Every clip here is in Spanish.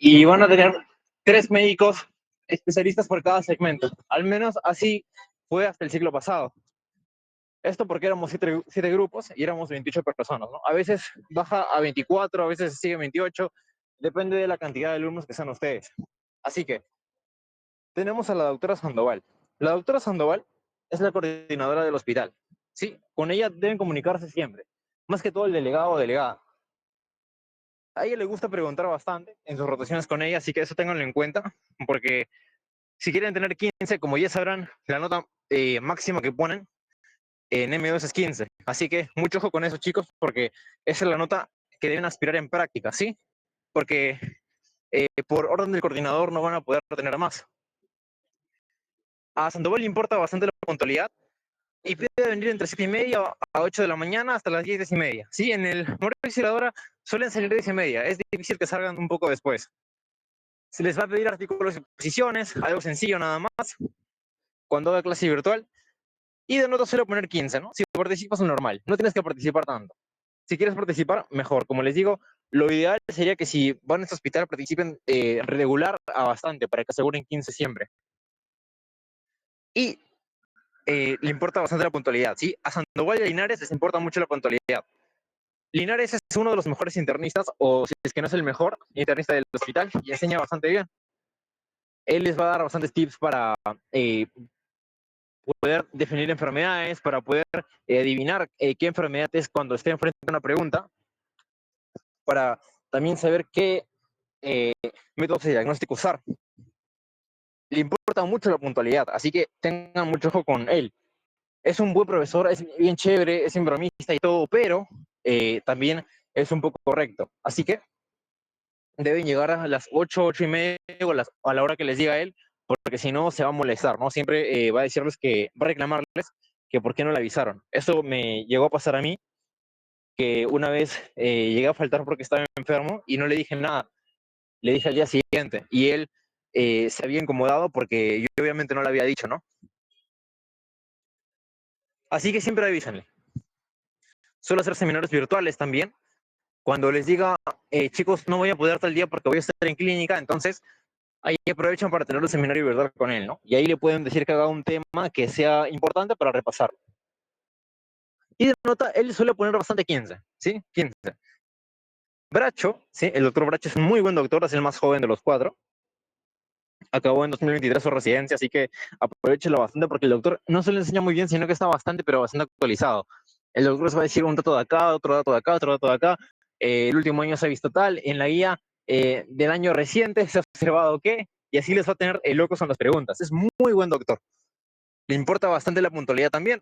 y van a tener 3 médicos especialistas por cada segmento. Al menos así fue hasta el siglo pasado. Esto porque éramos 7 grupos y éramos 28 personas, ¿no? A veces baja a 24, a veces sigue 28, depende de la cantidad de alumnos que sean ustedes. Así que tenemos a la doctora Sandoval. La doctora Sandoval es la coordinadora del hospital, ¿sí? Con ella deben comunicarse siempre, más que todo el delegado o delegada. A ella le gusta preguntar bastante en sus rotaciones con ella, así que eso ténganlo en cuenta, porque si quieren tener 15, como ya sabrán, la nota máxima que ponen en M2 es 15. Así que mucho ojo con eso, chicos, porque esa es la nota que deben aspirar en práctica, ¿sí? Porque por orden del coordinador no van a poder tener más. A Sandoval le importa bastante la puntualidad y pide venir entre 7:30 a 8 de la mañana hasta las 10:30. Sí, en el horario de Auxiliadora suelen salir 10:30. Es difícil que salgan un poco después. Se les va a pedir artículos y posiciones, algo sencillo nada más, cuando haga clase virtual. Y de nota suelo poner 15, ¿no? Si participas, normal. No tienes que participar tanto. Si quieres participar, mejor. Como les digo, lo ideal sería que si van a este hospital participen regular a bastante para que aseguren 15 siempre. Y le importa bastante la puntualidad, ¿sí? A Sandoval y a Linares les importa mucho la puntualidad. Linares es uno de los mejores internistas, o si es que no es el mejor internista del hospital, y enseña bastante bien. Él les va a dar bastantes tips para poder definir enfermedades, para poder adivinar qué enfermedad es cuando esté enfrente a una pregunta, para también saber qué métodos de diagnóstico usar. Le importa mucho la puntualidad, así que tengan mucho ojo con él. Es un buen profesor, es bien chévere, es bromista y todo, pero también es un poco correcto. Así que deben llegar a las 8, 8:30 o a la hora que les diga él, porque si no se va a molestar, ¿no? Siempre va a decirles que, va a reclamarles que por qué no le avisaron. Eso me llegó a pasar a mí, que una vez llegué a faltar porque estaba enfermo y no le dije nada. Le dije al día siguiente y él se había incomodado porque yo obviamente no le había dicho, ¿no? Así que siempre avísenle. Suelo hacer seminarios virtuales también. Cuando les diga, chicos, no voy a poder tal día porque voy a estar en clínica, entonces ahí aprovechan para tener un seminario virtual con él, ¿no? Y ahí le pueden decir que haga un tema que sea importante para repasar. Y de nota, él suele poner bastante 15, ¿sí? 15. Bracho, ¿sí? El doctor Bracho es un muy buen doctor, es el más joven de los 4. Acabó en 2023 su residencia, así que aprovechelo bastante porque el doctor no se le enseña muy bien, sino que está bastante, pero bastante actualizado. El doctor se va a decir un dato de acá, otro dato de acá, otro dato de acá. El último año se ha visto tal, en la guía del año reciente se ha observado qué, y así les va a tener locos con las preguntas. Es muy buen doctor. Le importa bastante la puntualidad también,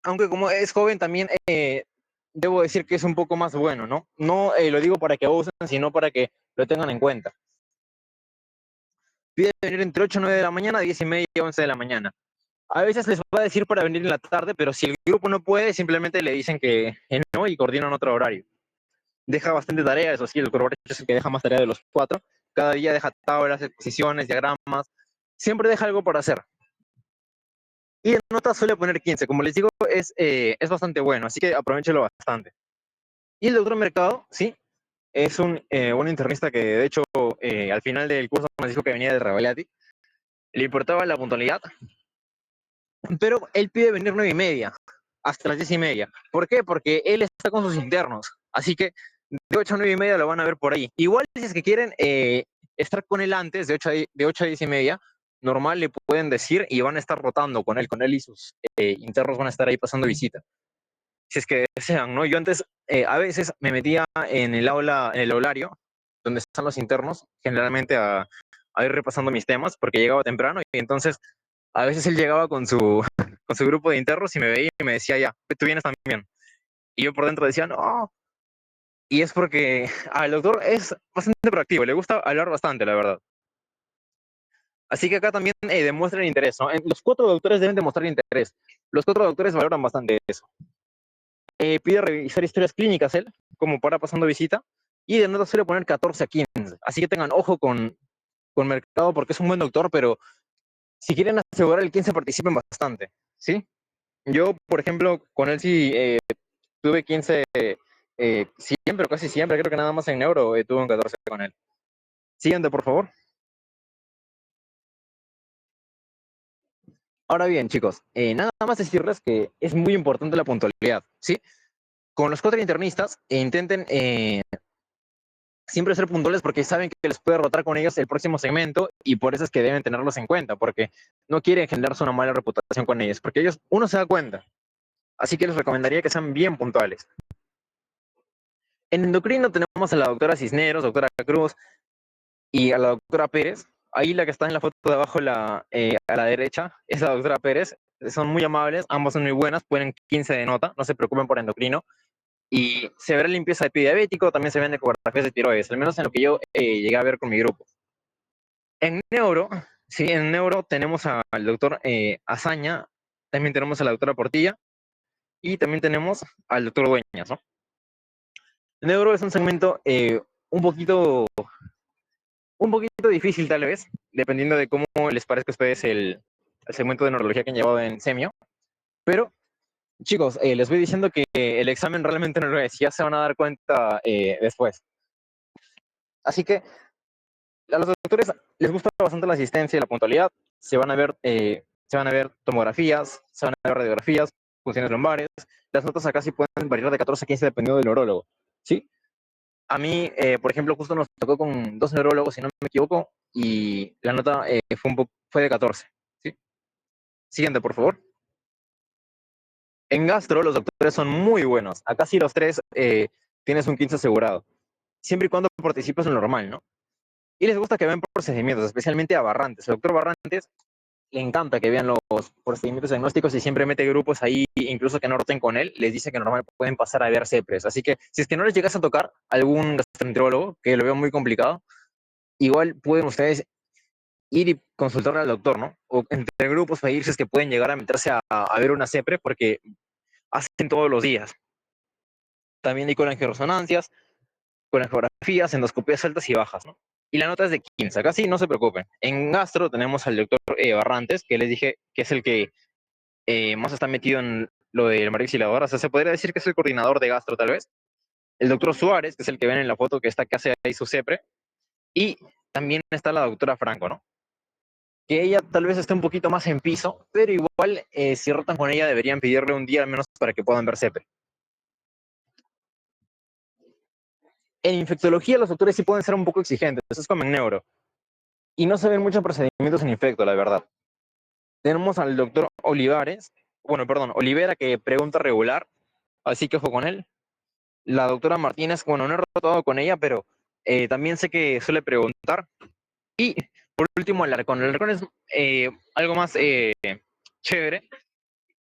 aunque como es joven también debo decir que es un poco más bueno, ¿no? No lo digo para que abusen, sino para que lo tengan en cuenta. Pide venir entre 8 y 9 de la mañana, 10:30 y 11 de la mañana. A veces les va a decir para venir en la tarde, pero si el grupo no puede, simplemente le dicen que no y coordinan otro horario. Deja bastante tarea, eso sí, el corporativo es el que deja más tarea de los 4. Cada día deja tablas, exposiciones, diagramas. Siempre deja algo por hacer. Y en nota suele poner 15. Como les digo, es bastante bueno, así que aprovechenlo bastante. Y el doctor Mercado, sí, es un internista que de hecho al final del curso nos dijo que venía de Revalati. Le importaba la puntualidad, pero él pide venir 9:30 hasta las 10:30. ¿Por qué? Porque él está con sus internos. Así que de 8 a 9:30 lo van a ver por ahí. Igual si es que quieren estar con él antes, de 8 a 10:30, normal le pueden decir y van a estar rotando con él y sus internos van a estar ahí pasando visita. Si es que desean, ¿no? Yo antes a veces me metía en el aula, en el aulario, donde están los internos, generalmente a ir repasando mis temas, porque llegaba temprano y entonces a veces él llegaba con su, con su grupo de internos y me veía y me decía, ya, tú vienes también. Y yo por dentro decía, no. Y es porque el doctor es bastante proactivo, le gusta hablar bastante, la verdad. Así que acá también demuestran interés, ¿no? Los 4 doctores deben demostrar interés. Los 4 doctores valoran bastante eso. Pide revisar historias clínicas él, como para pasando visita, y de nota suele poner 14 a 15. Así que tengan ojo con Mercado porque es un buen doctor, pero si quieren asegurar el 15 participen bastante, ¿sí? Yo, por ejemplo, con él sí tuve 15 siempre, casi siempre, creo que nada más en neuro tuve un 14 con él. Siguiente, por favor. Ahora bien, chicos, nada más decirles que es muy importante la puntualidad, ¿sí? Con los cuatro internistas, intenten siempre ser puntuales porque saben que les puede rotar con ellos el próximo segmento y por eso es que deben tenerlos en cuenta, porque no quieren generarse una mala reputación con ellos, porque ellos, uno se da cuenta. Así que les recomendaría que sean bien puntuales. En endocrino tenemos a la doctora Cisneros, doctora Cruz y a la doctora Pérez. Ahí la que está en la foto de abajo a la derecha es la doctora Pérez. Son muy amables, ambas son muy buenas, ponen 15 de nota, no se preocupen por endocrino. Y se verá limpieza de pie diabético, también se ven ecografías de tiroides, al menos en lo que yo llegué a ver con mi grupo. En neuro, sí, en neuro tenemos al doctor Azaña, también tenemos a la doctora Portilla y también tenemos al doctor Dueñas, ¿no? Neuro es un segmento un poquito, un poquito difícil tal vez, dependiendo de cómo les parezca a ustedes el segmento de neurología que han llevado en semio, pero chicos, les voy diciendo que el examen realmente no lo es, ya se van a dar cuenta después. Así que a los doctores les gusta bastante la asistencia y la puntualidad. Se van a ver tomografías, se van a ver radiografías, funciones lumbares. Las notas acá sí pueden variar de 14 a 15 dependiendo del neurólogo. ¿Sí? A mí, por ejemplo, justo nos tocó con dos neurólogos, si no me equivoco, y la nota fue de 14. ¿Sí? Siguiente, por favor. En gastro, los doctores son muy buenos. Acá sí los tres tienes un 15 asegurado. Siempre y cuando participes en lo normal, ¿no? Y les gusta que vean procedimientos, especialmente a Barrantes. El doctor Barrantes le encanta que vean los procedimientos diagnósticos y siempre mete grupos ahí, incluso que no roten con él, les dice que normal pueden pasar a ver CEPRES. Así que si es que no les llegas a tocar algún gastroenterólogo, que lo veo muy complicado, igual pueden ustedes ir y consultar al doctor, ¿no? O entre grupos pedirse que pueden llegar a meterse a ver una CEPRE porque hacen todos los días. También hay colangioresonancias, con ecografías, endoscopías altas y bajas, ¿no? Y la nota es de 15, casi no se preocupen. En gastro tenemos al doctor Barrantes, que les dije que es el que más está metido en lo del marixilador, o sea, se podría decir que es el coordinador de gastro tal vez. El doctor Suárez, que es el que ven en la foto que está que hace ahí su CEPRE, y también está la doctora Franco, ¿no? Que ella tal vez esté un poquito más en piso, pero igual si rotan con ella deberían pedirle un día al menos para que puedan ver CEPRE. En infectología los doctores sí pueden ser un poco exigentes, eso es como en neuro, y no se ven muchos procedimientos en infecto, la verdad. Tenemos al doctor Olivares, bueno, perdón, Olivera, que pregunta regular, así que ojo con él. La doctora Martínez, bueno, no he rotado con ella, pero también sé que suele preguntar. Y por último, el Alarcón es algo más chévere,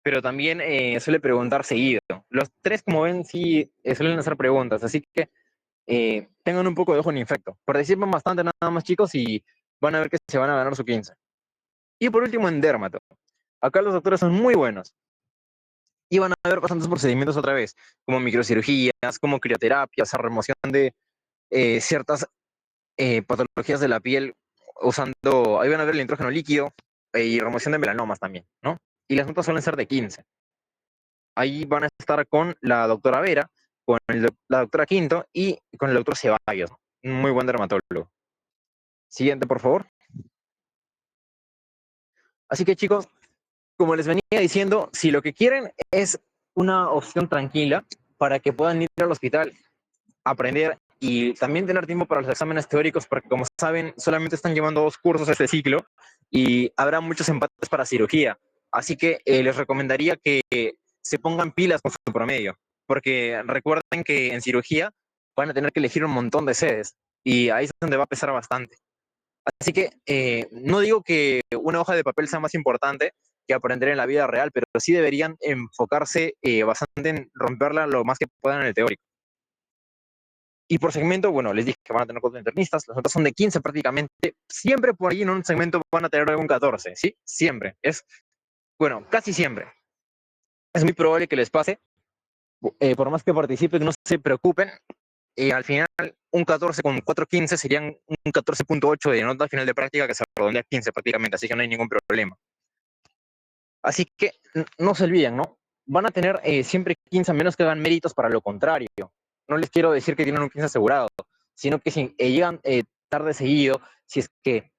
pero también suele preguntar seguido. Los tres, como ven, sí suelen hacer preguntas, así que tengan un poco de ojo en infecto. Participan bastante nada más, chicos, y van a ver que se van a ganar su 15. Y por último, en dermato. Acá los doctores son muy buenos. Y van a ver bastantes procedimientos otra vez, como microcirugías, como crioterapia, o sea, remoción de ciertas patologías de la piel usando, ahí van a ver el nitrógeno líquido y remoción de melanomas también, ¿no? Y las notas suelen ser de 15. Ahí van a estar con la doctora Vera, con la doctora Quinto y con el doctor Ceballos, ¿no? Un muy buen dermatólogo. Siguiente, por favor. Así que chicos, como les venía diciendo, si lo que quieren es una opción tranquila para que puedan ir al hospital, aprender y también tener tiempo para los exámenes teóricos, porque como saben, solamente están llevando 2 cursos este ciclo y habrá muchos empates para cirugía. Así que les recomendaría que se pongan pilas con su promedio, porque recuerden que en cirugía van a tener que elegir un montón de sedes y ahí es donde va a pesar bastante. Así que no digo que una hoja de papel sea más importante que aprender en la vida real, pero sí deberían enfocarse bastante en romperla lo más que puedan en el teórico. Y por segmento, bueno, les dije que van a tener 4 internistas, las notas son de 15 prácticamente. Siempre por ahí en un segmento van a tener algún 14, ¿sí? Siempre. Bueno, casi siempre. Es muy probable que les pase. Por más que participen, no se preocupen. Al final, un 14 con 4.15 serían un 14.8 de nota final de práctica que se redondea a 15 prácticamente, así que no hay ningún problema. Así que no se olviden, ¿no? Van a tener siempre 15 a menos que hagan méritos para lo contrario. No les quiero decir que tienen un 15 asegurado, sino que si llegan tarde seguido, si es que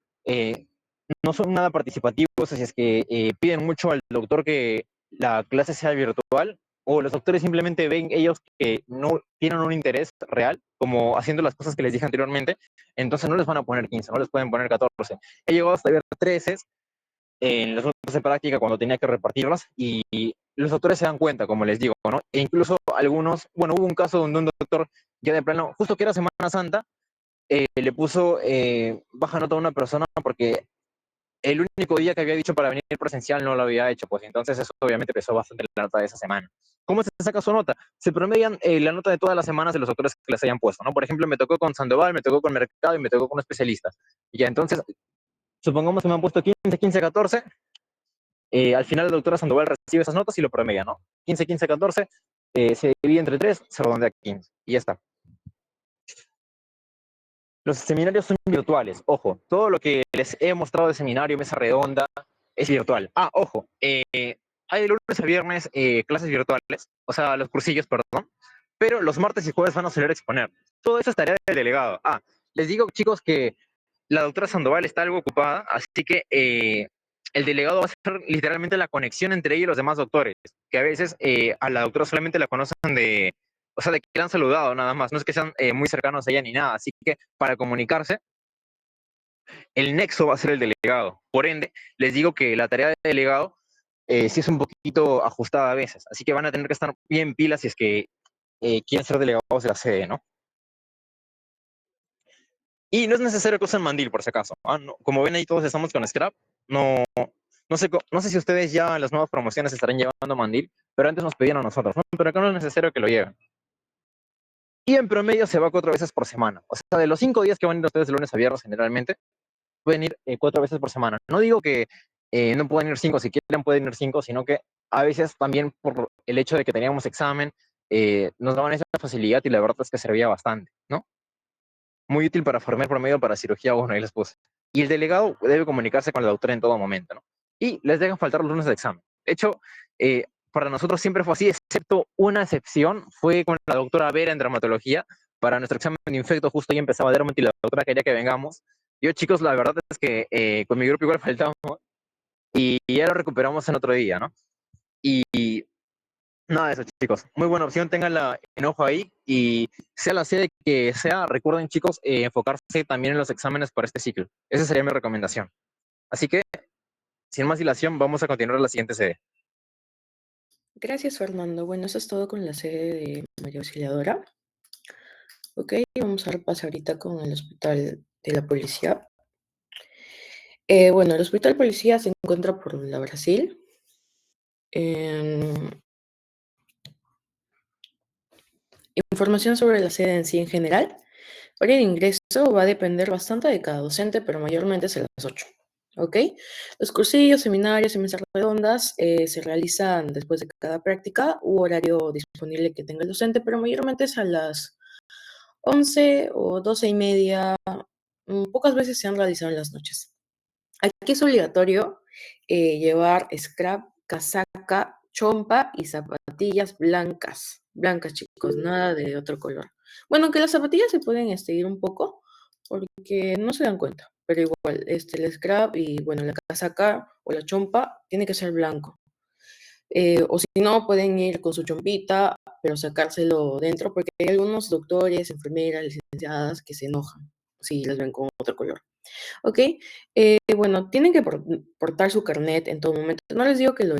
no son nada participativos, si es que piden mucho al doctor que la clase sea virtual, o los doctores simplemente ven ellos que no tienen un interés real, como haciendo las cosas que les dije anteriormente, entonces no les van a poner 15, no les pueden poner 14. He llegado hasta ver 13 en las notas de práctica cuando tenía que repartirlas y los doctores se dan cuenta, como les digo, ¿no? E incluso algunos, bueno, hubo un caso donde un doctor ya de plano, justo que era Semana Santa, le puso baja nota a una persona porque el único día que había dicho para venir presencial no lo había hecho, pues entonces eso obviamente pesó bastante la nota de esa semana. ¿Cómo se saca su nota? Se promedian la nota de todas las semanas de los doctores que les hayan puesto, ¿no? Por ejemplo, me tocó con Sandoval, me tocó con Mercado y me tocó con un especialista. Y ya, entonces, supongamos que me han puesto 15, 15, 14. Al final la doctora Sandoval recibe esas notas y lo promedia, ¿no? 15, 15, 14, se divide entre 3, se redondea a 15. Y ya está. Los seminarios son virtuales, ojo, todo lo que les he mostrado de seminario, mesa redonda, es virtual. Ah, ojo, hay de lunes a viernes clases virtuales, o sea, los cursillos, perdón, pero los martes y jueves van a salir a exponer. Todo eso es tarea del delegado. Ah, les digo, chicos, que la doctora Sandoval está algo ocupada, así que el delegado va a ser literalmente la conexión entre ella y los demás doctores, que a veces a la doctora solamente la conocen de, o sea, de que la han saludado nada más, no es que sean muy cercanos a ella ni nada, así que para comunicarse, el nexo va a ser el delegado. Por ende, les digo que la tarea del delegado sí es un poquito ajustada a veces, así que van a tener que estar bien pilas si es que quieren ser delegados de la sede, ¿no? Y no es necesario que usen mandil, por si acaso. Ah, no, como ven ahí todos estamos con Scrap, no, no sé si ustedes ya en las nuevas promociones estarán llevando mandil, pero antes nos pedían a nosotros, ¿no? Pero acá no es necesario que lo lleven. Y en promedio se va 4 veces por semana. O sea, de los 5 días que van a ir ustedes de lunes a viernes generalmente, pueden ir 4 veces por semana. No digo que no puedan ir 5, si quieren pueden ir 5, sino que a veces también por el hecho de que teníamos examen, nos daban esa facilidad y la verdad es que servía bastante, ¿no? Muy útil para formar promedio para cirugía, bueno, ahí les puse. Y el delegado debe comunicarse con la doctora en todo momento, ¿no? Y les dejan faltar los lunes de examen. De hecho, para nosotros siempre fue así, excepto una excepción, fue con la doctora Vera en dermatología. Para nuestro examen de infecto, justo ahí empezaba dermat y la doctora quería que vengamos. Yo, chicos, la verdad es que con mi grupo igual faltamos y ya lo recuperamos en otro día, ¿no? Y nada de eso, chicos. Muy buena opción, tenganla en ojo ahí y sea la sede que sea, recuerden, chicos, enfocarse también en los exámenes para este ciclo. Esa sería mi recomendación. Así que, sin más dilación, vamos a continuar a la siguiente sede. Gracias, Fernando. Bueno, eso es todo con la sede de María Auxiliadora. Ok, vamos a repasar ahorita con el hospital de la policía. Bueno, el hospital policía se encuentra por la Brasil. Em, Información sobre la sede en sí en general. Hora de ingreso va a depender bastante de cada docente, pero mayormente es a las 8. ¿Ok? Los cursillos, seminarios y mesas redondas se realizan después de cada práctica u horario disponible que tenga el docente, pero mayormente es a las 11 o 12:30. Pocas veces se han realizado en las noches. Aquí es obligatorio llevar scrap, casaca, chompa y zapatillas blancas. Blancas, chicos, nada de otro color. Bueno, aunque las zapatillas se pueden ir un poco porque no se dan cuenta, pero igual, el scrap y bueno, la casaca o la chompa tiene que ser blanco. O si no, pueden ir con su chompita, pero sacárselo dentro, porque hay algunos doctores, enfermeras, licenciadas que se enojan si les ven con otro color. ¿Ok? Bueno, tienen que portar su carnet en todo momento. No les digo que lo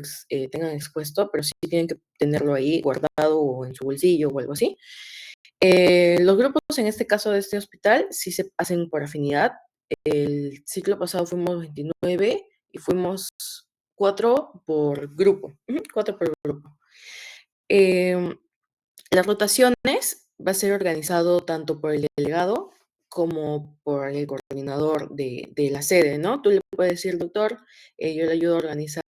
tengan expuesto, pero sí tienen que tenerlo ahí guardado o en su bolsillo o algo así. Los grupos, en este caso de este hospital, sí se hacen por afinidad. El ciclo pasado fuimos 29 y fuimos 4 por grupo. 4 por grupo. Em, las rotaciones va a ser organizado tanto por el delegado como por el coordinador de la sede, ¿no? Tú le puedes decir, doctor, yo le ayudo a organizar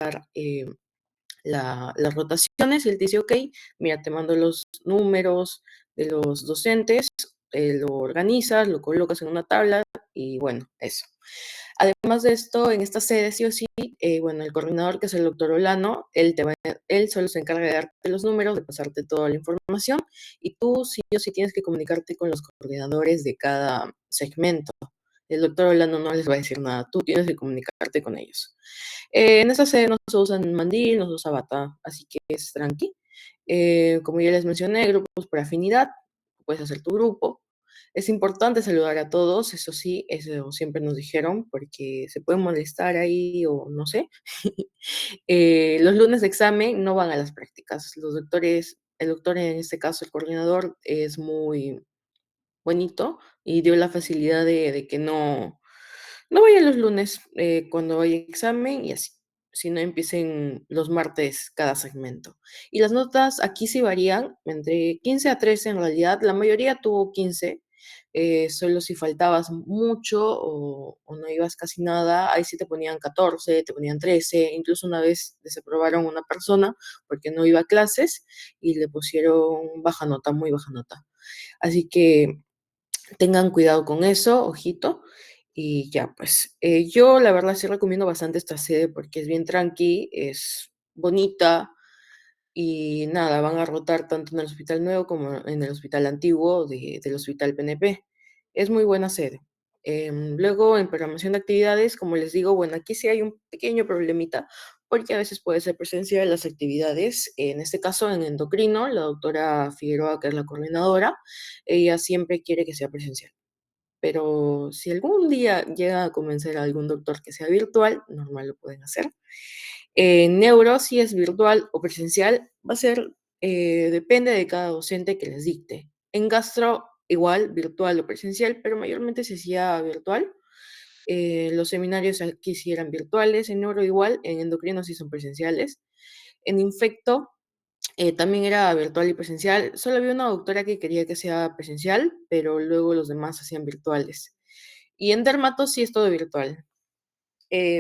las rotaciones y él te dice, ok, mira, te mando los números de los docentes, lo organizas, lo colocas en una tabla y bueno, eso. Además de esto, en esta sede sí o sí, bueno, el coordinador, que es el doctor Olano, él solo se encarga de darte los números, de pasarte toda la información y tú sí o sí tienes que comunicarte con los coordinadores de cada segmento. El doctor Orlando no les va a decir nada, tú tienes que comunicarte con ellos. En esa sede no se usan mandil, no se usa bata, así que es tranqui. Como ya les mencioné, grupos por afinidad, puedes hacer tu grupo. Es importante saludar a todos, eso sí, eso siempre nos dijeron, porque se pueden molestar ahí o no sé. Los lunes de examen no van a las prácticas. Los doctores, el doctor en este caso, el coordinador, es muy bonito y dio la facilidad de que no vaya los lunes cuando haya examen y así, si no empiecen los martes cada segmento. Y las notas aquí sí varían, entre 15 a 13 en realidad, la mayoría tuvo 15, solo si faltabas mucho o no ibas casi nada, ahí sí te ponían 14, te ponían 13, incluso una vez desaprobaron a una persona porque no iba a clases y le pusieron baja nota, muy baja nota. Así que tengan cuidado con eso, ojito. Y ya, pues yo la verdad sí recomiendo bastante esta sede porque es bien tranqui, es bonita y nada, van a rotar tanto en el hospital nuevo como en el hospital antiguo del hospital PNP. Es muy buena sede. Luego, en programación de actividades, como les digo, bueno, aquí sí hay un pequeño problemita porque a veces puede ser presencia de las actividades. En este caso, en endocrino, la doctora Figueroa, que es la coordinadora, ella siempre quiere que sea presencial. Pero si algún día llega a convencer a algún doctor que sea virtual, normal lo pueden hacer. En neuro, si es virtual o presencial, va a ser, depende de cada docente que les dicte. En gastro, igual, virtual o presencial, pero mayormente se hacía virtual. Los seminarios aquí sí eran virtuales, en neuro igual, en endocrino sí son presenciales. En infecto, también era virtual y presencial. Solo había una doctora que quería que sea presencial, pero luego los demás hacían virtuales. Y en dermato sí es todo virtual.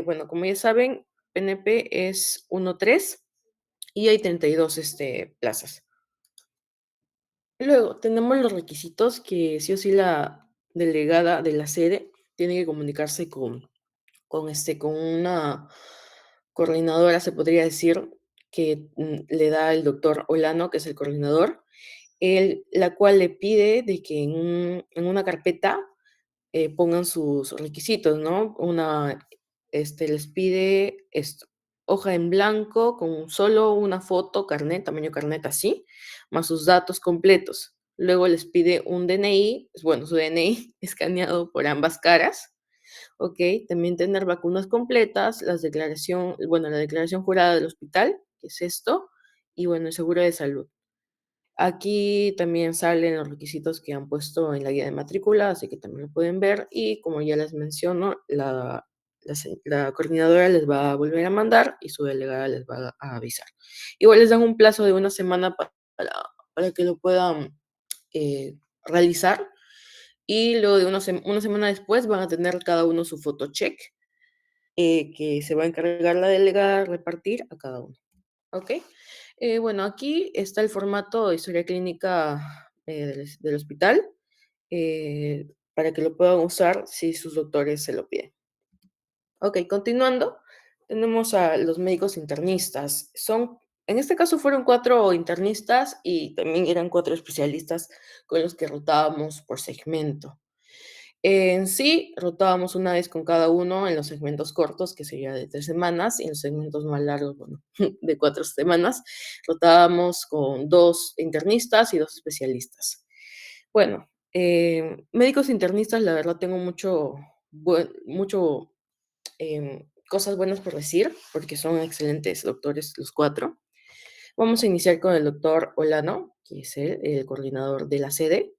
Bueno, como ya saben, PNP es 1-3 y hay 32 plazas. Luego tenemos los requisitos que sí o sí la delegada de la sede tiene que comunicarse con una coordinadora, se podría decir, que le da el doctor Olano, que es el coordinador, la cual le pide de que en una carpeta pongan sus requisitos, ¿no? Les pide esto, hoja en blanco con solo una foto, carnet, tamaño carnet así, más sus datos completos. Luego les pide un DNI, bueno, su DNI escaneado por ambas caras, ¿ok? También tener vacunas completas, la declaración jurada del hospital, que es esto, y bueno, el seguro de salud. Aquí también salen los requisitos que han puesto en la guía de matrícula, así que también lo pueden ver. Y como ya les menciono, la coordinadora les va a volver a mandar y su delegada les va a avisar. Igual les dan un plazo de una semana para que lo puedan realizar. Y luego de una semana después van a tener cada uno su photocheck que se va a encargar la delegada de repartir a cada uno. ¿Ok? Bueno, aquí está el formato de historia clínica del hospital para que lo puedan usar si sus doctores se lo piden. Ok, continuando, tenemos a los médicos internistas. En este caso fueron 4 internistas y también eran 4 especialistas con los que rotábamos por segmento. En sí, rotábamos una vez con cada uno en los segmentos cortos, que sería de 3 semanas, y en los segmentos más largos, bueno, de 4 semanas, rotábamos con 2 internistas y 2 especialistas. Bueno, médicos internistas, la verdad tengo mucho cosas buenas por decir, porque son excelentes doctores los 4. Vamos a iniciar con el doctor Olano, que es el coordinador de la sede.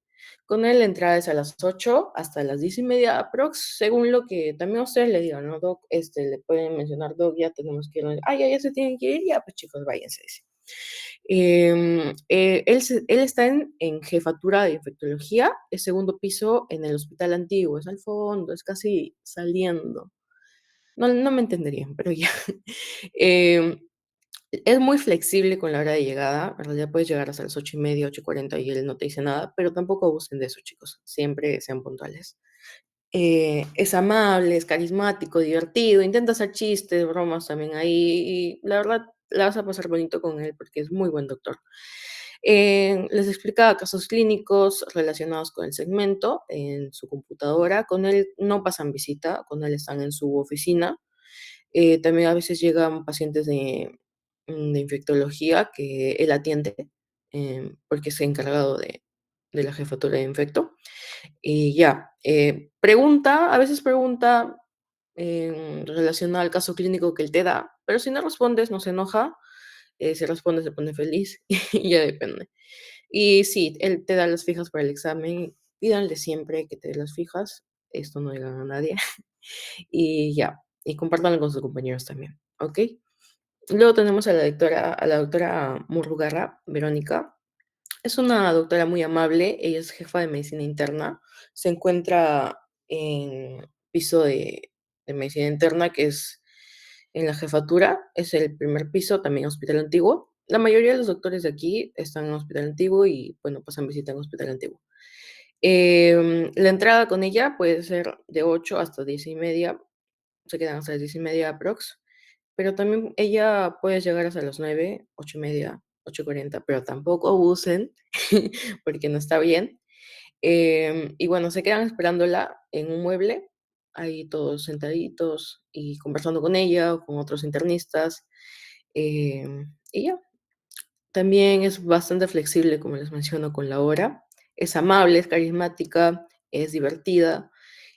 Con él la entrada es a las 8 hasta las 10:30 aprox, según lo que también a ustedes le digan, ¿no, Doc? Le pueden mencionar, Doc, ya tenemos que ir. Ah, ya se tienen que ir, ya, pues chicos, váyanse, dice. Él está en jefatura de infectología, es segundo piso en el hospital antiguo, es al fondo, es casi saliendo. No, no me entenderían, pero ya. Em, es muy flexible con la hora de llegada. En realidad puedes llegar hasta las 8:30, 8:40 y él no te dice nada, pero tampoco abusen de eso, chicos. Siempre sean puntuales. Es amable, es carismático, divertido, intenta hacer chistes, bromas también ahí. Y la verdad, la vas a pasar bonito con él porque es muy buen doctor. Les explica casos clínicos relacionados con el segmento en su computadora. Con él no pasan visita, con él están en su oficina. También a veces llegan pacientes de infectología que él atiende, porque es encargado de la jefatura de infecto. Y ya, a veces pregunta relacionado al caso clínico que él te da, pero si no respondes, no se enoja, si respondes se pone feliz y ya depende. Y sí, él te da las fijas para el examen, pídanle siempre que te dé las fijas, esto no le gana a nadie, y ya, y compártanlo con sus compañeros también, ¿ok? Luego tenemos a la doctora Murrugarra, Verónica. Es una doctora muy amable, ella es jefa de medicina interna, se encuentra en piso de medicina interna, que es en la jefatura, es el primer piso, también hospital antiguo. La mayoría de los doctores de aquí están en hospital antiguo y, bueno, pasan visita en hospital antiguo. La entrada con ella puede ser de 8 hasta 10:30, se quedan hasta las 10:30 aprox, pero también ella puede llegar hasta las 9, 8:30, 8:40, pero tampoco abusen, porque no está bien. Y bueno, se quedan esperándola en un mueble, ahí todos sentaditos y conversando con ella o con otros internistas. Y ya, también es bastante flexible, como les menciono, con la hora. Es amable, es carismática, es divertida,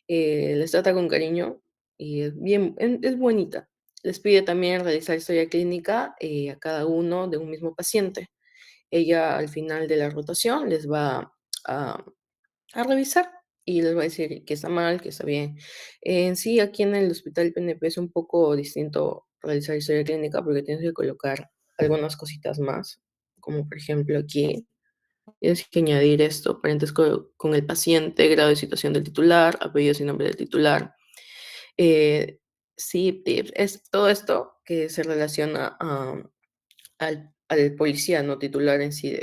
les trata con cariño y es bonita. Les pide también realizar historia clínica a cada uno de un mismo paciente. Ella al final de la rotación les va a, a revisar y les va a decir que está mal, que está bien. En sí, aquí en el hospital PNP es un poco distinto realizar historia clínica porque tienes que colocar algunas cositas más, como por ejemplo aquí tienes que añadir esto, parentesco con el paciente, grado de situación del titular, apellidos y nombre del titular. Eh, sí, tips, es todo esto que se relaciona al policía no titular en sí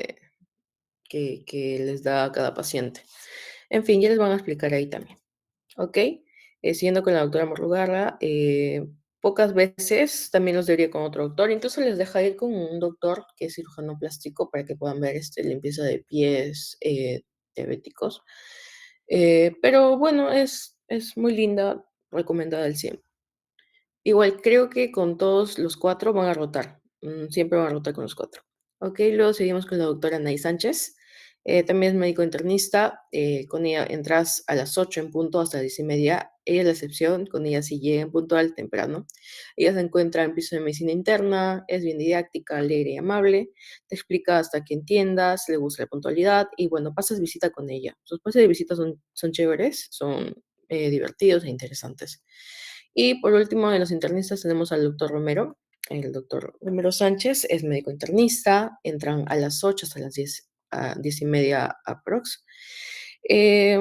que les da a cada paciente. En fin, ya les van a explicar ahí también, ¿ok? Siguiendo con la doctora Morrugarra, pocas veces también los debería con otro doctor, incluso les deja ir con un doctor que es cirujano plástico para que puedan ver limpieza de pies diabéticos. Pero bueno, es muy linda, recomendada al 100. Igual creo que con todos los 4 van a rotar, siempre van a rotar con los 4. Okey, luego seguimos con la doctora Nay Sánchez, también es médico internista, con ella entras a las 8 en punto hasta 10:30, ella es la excepción, con ella sí llegan puntual, temprano. Ella se encuentra en piso de medicina interna, es bien didáctica, alegre y amable, te explica hasta que entiendas, le gusta la puntualidad y bueno, pasas visita con ella. Sus pases de visita son chéveres, son, divertidos e interesantes. Y por último, de los internistas tenemos al doctor Romero. El doctor Romero Sánchez es médico internista, entran a las 8 hasta las 10, a 10:30 aprox. Eh,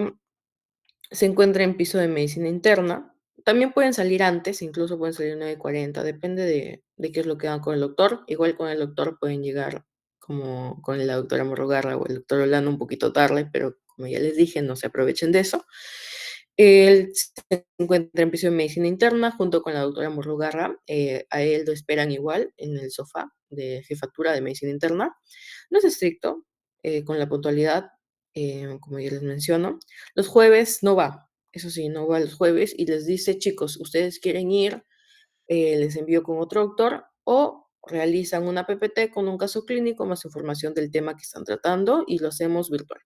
Se encuentra en piso de medicina interna. También pueden salir antes, incluso pueden salir 9:40, depende de qué es lo que hagan con el doctor. Igual con el doctor pueden llegar como con la doctora Morrogarra o el doctor Olano un poquito tarde, pero como ya les dije, no se aprovechen de eso. Él se encuentra en piso de medicina interna junto con la doctora Morrugarra. A él lo esperan igual en el sofá de jefatura de medicina interna. No es estricto con la puntualidad, como ya les menciono. Los jueves no va, eso sí, no va los jueves y les dice, chicos, ustedes quieren ir, les envío con otro doctor o realizan una PPT con un caso clínico más información del tema que están tratando y lo hacemos virtual.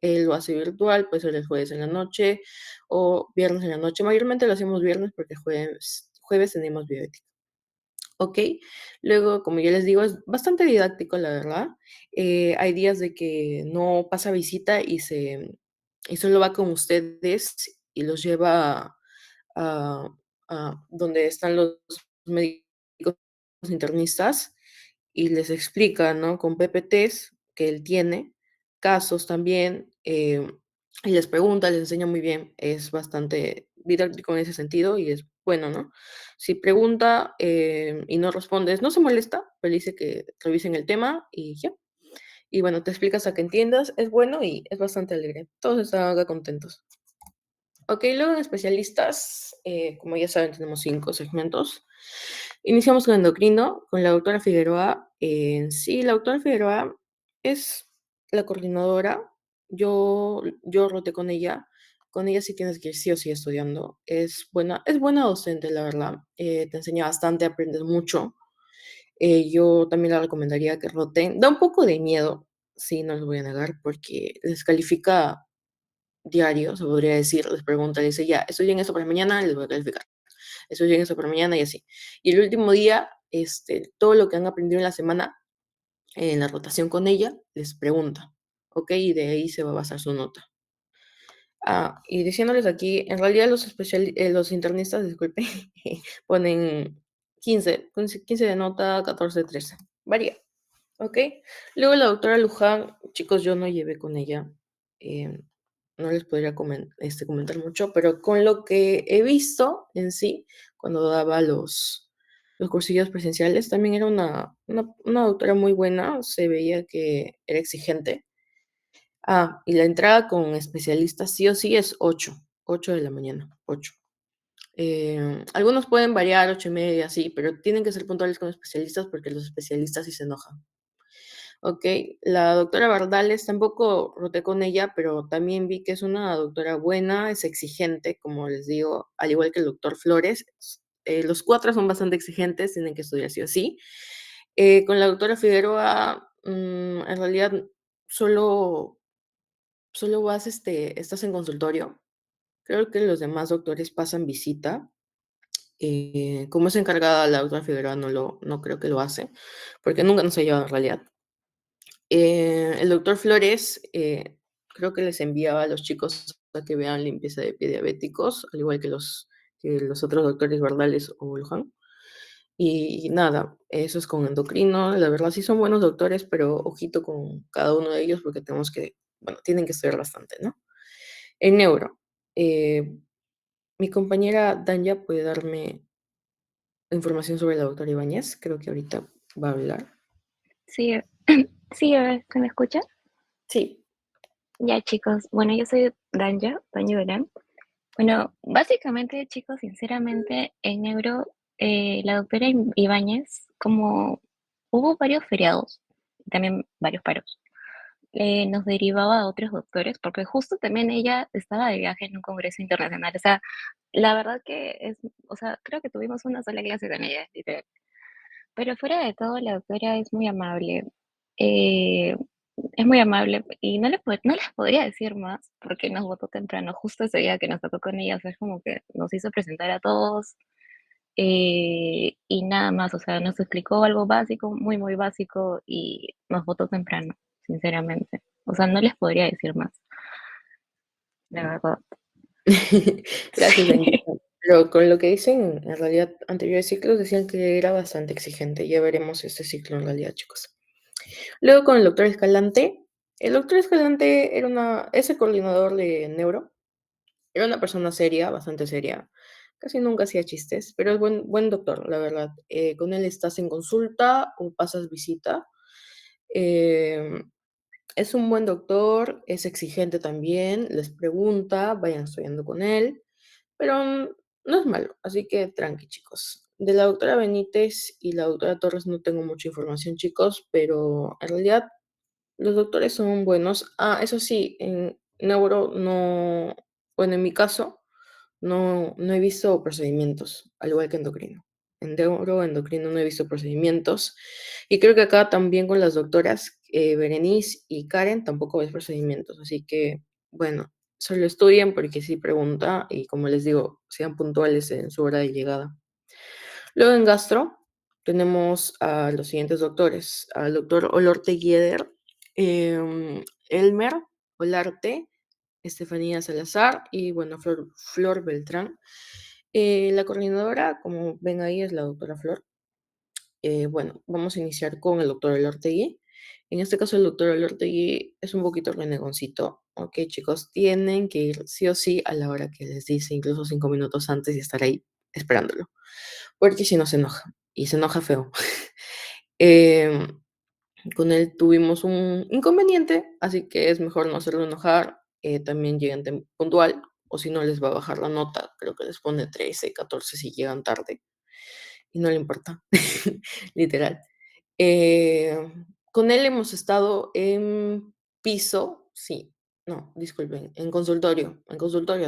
Él lo hace virtual, puede ser el jueves en la noche o viernes en la noche. Mayormente lo hacemos viernes porque jueves tenemos bioética. ¿Ok? Luego, como ya les digo, es bastante didáctico, la verdad. Hay días de que no pasa visita y solo va con ustedes y los lleva a, donde están los médicos internistas y les explica, ¿no? Con PPTs que él tiene, casos también, y les pregunta, les enseña muy bien, es bastante didáctico en ese sentido y es bueno, ¿no? Si pregunta y no respondes, no se molesta, pero dice que revisen el tema y ya. Y bueno, te explicas a que entiendas, es bueno y es bastante alegre. Todos están acá contentos. Ok, luego en especialistas, como ya saben, tenemos 5 segmentos. Iniciamos con endocrino, con la doctora Figueroa. Sí, la doctora Figueroa es la coordinadora. Yo roté con ella. Con ella sí tienes que ir sí o sí estudiando. Es buena docente, la verdad. Te enseña bastante, aprendes mucho. Yo también la recomendaría que roten. Da un poco de miedo, sí, no les voy a negar, porque les califica diario, se podría decir, les pregunta, le dice, ya, estudien eso para mañana, les voy a calificar. Estudien eso para mañana y así. Y el último día, todo lo que han aprendido en la semana, en la rotación con ella, les pregunta, ¿ok? Y de ahí se va a basar su nota. Y diciéndoles aquí, en realidad los internistas, disculpe, ponen 15 de nota, 14, 13. Varía, ¿ok? Luego la doctora Luján, chicos, yo no llevé con ella. eh, no les podría comentar mucho, pero con lo que he visto en sí, cuando daba los cursillos presenciales, también era una doctora muy buena, se veía que era exigente. Y la entrada con especialistas sí o sí es 8 de la mañana, 8. Algunos pueden variar 8:30, sí, pero tienen que ser puntuales con especialistas porque los especialistas sí se enojan. Ok, la doctora Bardales tampoco roté con ella, pero también vi que es una doctora buena, es exigente, como les digo, al igual que el doctor Flores. Los cuatro son bastante exigentes, tienen que estudiar sí o sí. Con la doctora Figueroa, en realidad solo estás en consultorio. Creo que los demás doctores pasan visita. Como es encargada la doctora Figueroa, no creo que lo hace, porque nunca nos ha llevado en realidad. El doctor Flores, creo que les enviaba a los chicos a que vean limpieza de pie diabéticos, al igual que los otros doctores Bardales o Luján. Y nada, eso es con endocrino. La verdad sí son buenos doctores, pero ojito con cada uno de ellos porque bueno, tienen que estudiar bastante, ¿no? En neuro, eh, mi compañera Danya puede darme información sobre la doctora Ibáñez. Creo que ahorita va a hablar. Sí, sí, ¿se me escucha? Sí. Ya, chicos. Bueno, yo soy Danja Durán. Bueno, básicamente, chicos, sinceramente, en Neuro, la doctora Ibáñez, como hubo varios feriados y también varios paros, nos derivaba a otros doctores, porque justo también ella estaba de viaje en un congreso internacional. O sea, la verdad que o sea, creo que tuvimos una sola clase con ella, literal. Pero fuera de todo, la doctora es muy amable. eh, es muy amable y no les podría decir más porque nos votó temprano, justo ese día que nos tocó con ella. O sea, es como que nos hizo presentar a todos y nada más. O sea, nos explicó algo básico, muy, muy básico y nos votó temprano, sinceramente. O sea, no les podría decir más, la verdad. Gracias, Sí. Angelita. Pero con lo que dicen, en realidad, anteriores ciclos decían que era bastante exigente. Ya veremos este ciclo en realidad, chicos. Luego con el doctor Escalante. El doctor Escalante es el coordinador de neuro. Era una persona seria, bastante seria. Casi nunca hacía chistes, pero es buen doctor, la verdad. Con él estás en consulta o pasas visita. Eh, es un buen doctor, es exigente también, les pregunta, vayan estudiando con él, pero no es malo, así que tranqui, chicos. De la doctora Benítez y la doctora Torres no tengo mucha información, chicos, pero en realidad los doctores son buenos. Eso sí, en neuro no, bueno, en mi caso, no he visto procedimientos, al igual que endocrino. En endocrino no he visto procedimientos. Y creo que acá también con las doctoras Berenice y Karen tampoco ves procedimientos. Así que, bueno, solo estudien porque sí pregunta y como les digo, sean puntuales en su hora de llegada. Luego en gastro tenemos a los siguientes doctores, al doctor Olorte Guieder, Elmer Olarte, Estefanía Salazar y bueno, Flor Beltrán. La coordinadora, como ven ahí, es la doctora Flor. Bueno, vamos a iniciar con el doctor Olortegui. En este caso, el doctor Olortegui es un poquito renegoncito. Ok, chicos, tienen que ir sí o sí a la hora que les dice, incluso 5 minutos antes y estar ahí esperándolo porque si no se enoja, y se enoja feo. Em, con él tuvimos un inconveniente, así que es mejor no hacerlo enojar. También lleguen puntual, o si no les va a bajar la nota, creo que les pone 13, 14 si llegan tarde, y no le importa, literal. Eh, Con él hemos estado en piso, sí, no, disculpen, en consultorio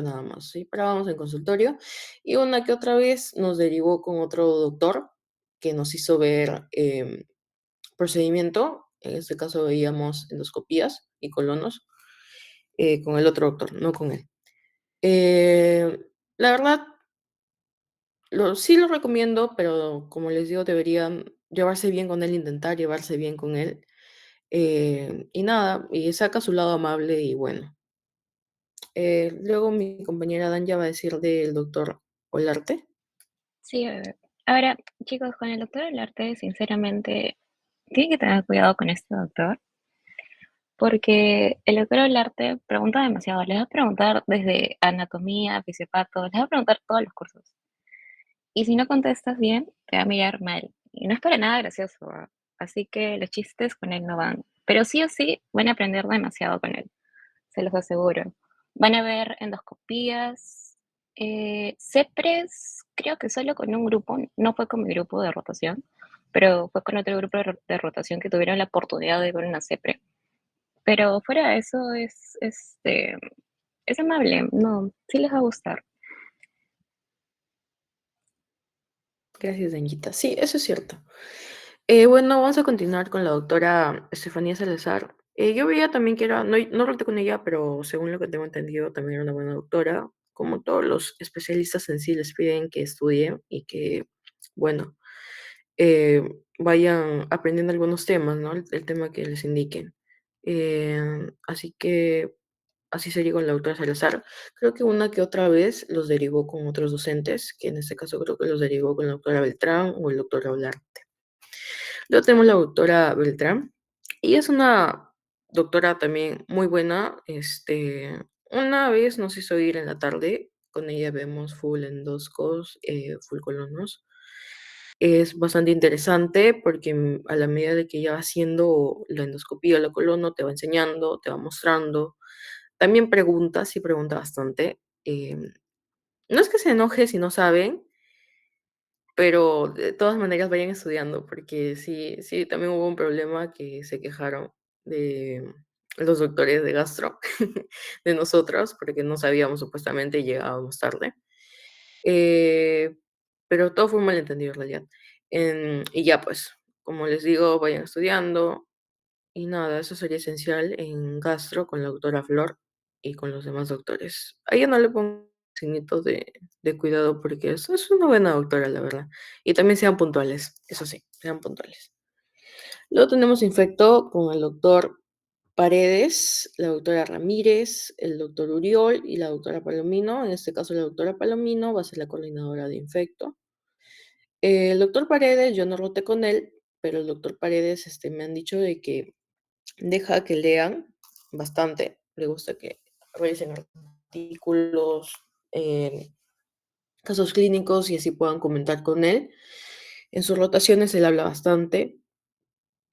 nada más, sí, probamos en consultorio y una que otra vez nos derivó con otro doctor que nos hizo ver procedimiento, en este caso veíamos endoscopías y colonos, con el otro doctor, no con él. Eh, la verdad, sí lo recomiendo, pero como les digo, deberían llevarse bien con él, intentar llevarse bien con él. Y nada, y saca su lado amable y bueno. Luego mi compañera Dan ya va a decir del doctor Olarte. Sí, ahora, chicos, con el doctor Olarte, sinceramente, tienen que tener cuidado con este doctor, porque el doctor Olarte pregunta demasiado. Les va a preguntar desde anatomía, fisiopato, les va a preguntar todos los cursos. Y si no contestas bien, te va a mirar mal. Y no es para nada gracioso, ¿ah? Así que los chistes con él no van. Pero sí o sí van a aprender demasiado con él, se los aseguro. Van a ver endoscopías, CEPRES, creo que solo con un grupo, no fue con mi grupo de rotación, pero fue con otro grupo de rotación que tuvieron la oportunidad de ver una CEPRE. Pero fuera de eso es amable, no, sí les va a gustar. Gracias, Daniela. Sí, eso es cierto. Bueno, vamos a continuar con la doctora Estefanía Salazar. Yo veía también que era, no traté con ella, pero según lo que tengo entendido, también era una buena doctora. Como todos los especialistas en sí les piden que estudien y que, bueno, eh, vayan aprendiendo algunos temas, ¿no? El tema que les indiquen. Así que así sería con la doctora Salazar. Creo que una que otra vez los derivó con otros docentes, que en este caso creo que los derivó con la doctora Beltrán o el doctor Aular. Luego tenemos la doctora Beltrán. Ella es una doctora también muy buena. Una vez nos hizo ir en la tarde. Con ella vemos full endoscos, full colonos. Es bastante interesante porque a la medida de que ella va haciendo la endoscopía o la colono, te va enseñando, te va mostrando. También pregunta, sí pregunta bastante. No es que se enoje si no saben, pero de todas maneras vayan estudiando, porque sí, sí, también hubo un problema que se quejaron de los doctores de gastro, de nosotros, porque no sabíamos supuestamente y llegábamos tarde. Eh, pero todo fue un malentendido en realidad. Y ya pues, como les digo, vayan estudiando y nada, eso sería esencial en gastro con la doctora Flor y con los demás doctores. A ella no le pongo signitos de cuidado porque es una buena doctora, la verdad. Y también sean puntuales, eso sí, sean puntuales. Luego tenemos infecto con el doctor Paredes, la doctora Ramírez, el doctor Uriol y la doctora Palomino. En este caso, la doctora Palomino va a ser la coordinadora de infecto. El doctor Paredes, yo no roté con él, pero el doctor Paredes me han dicho de que deja que lean bastante, le gusta que revisen artículos, casos clínicos y así puedan comentar con él. En sus rotaciones él habla bastante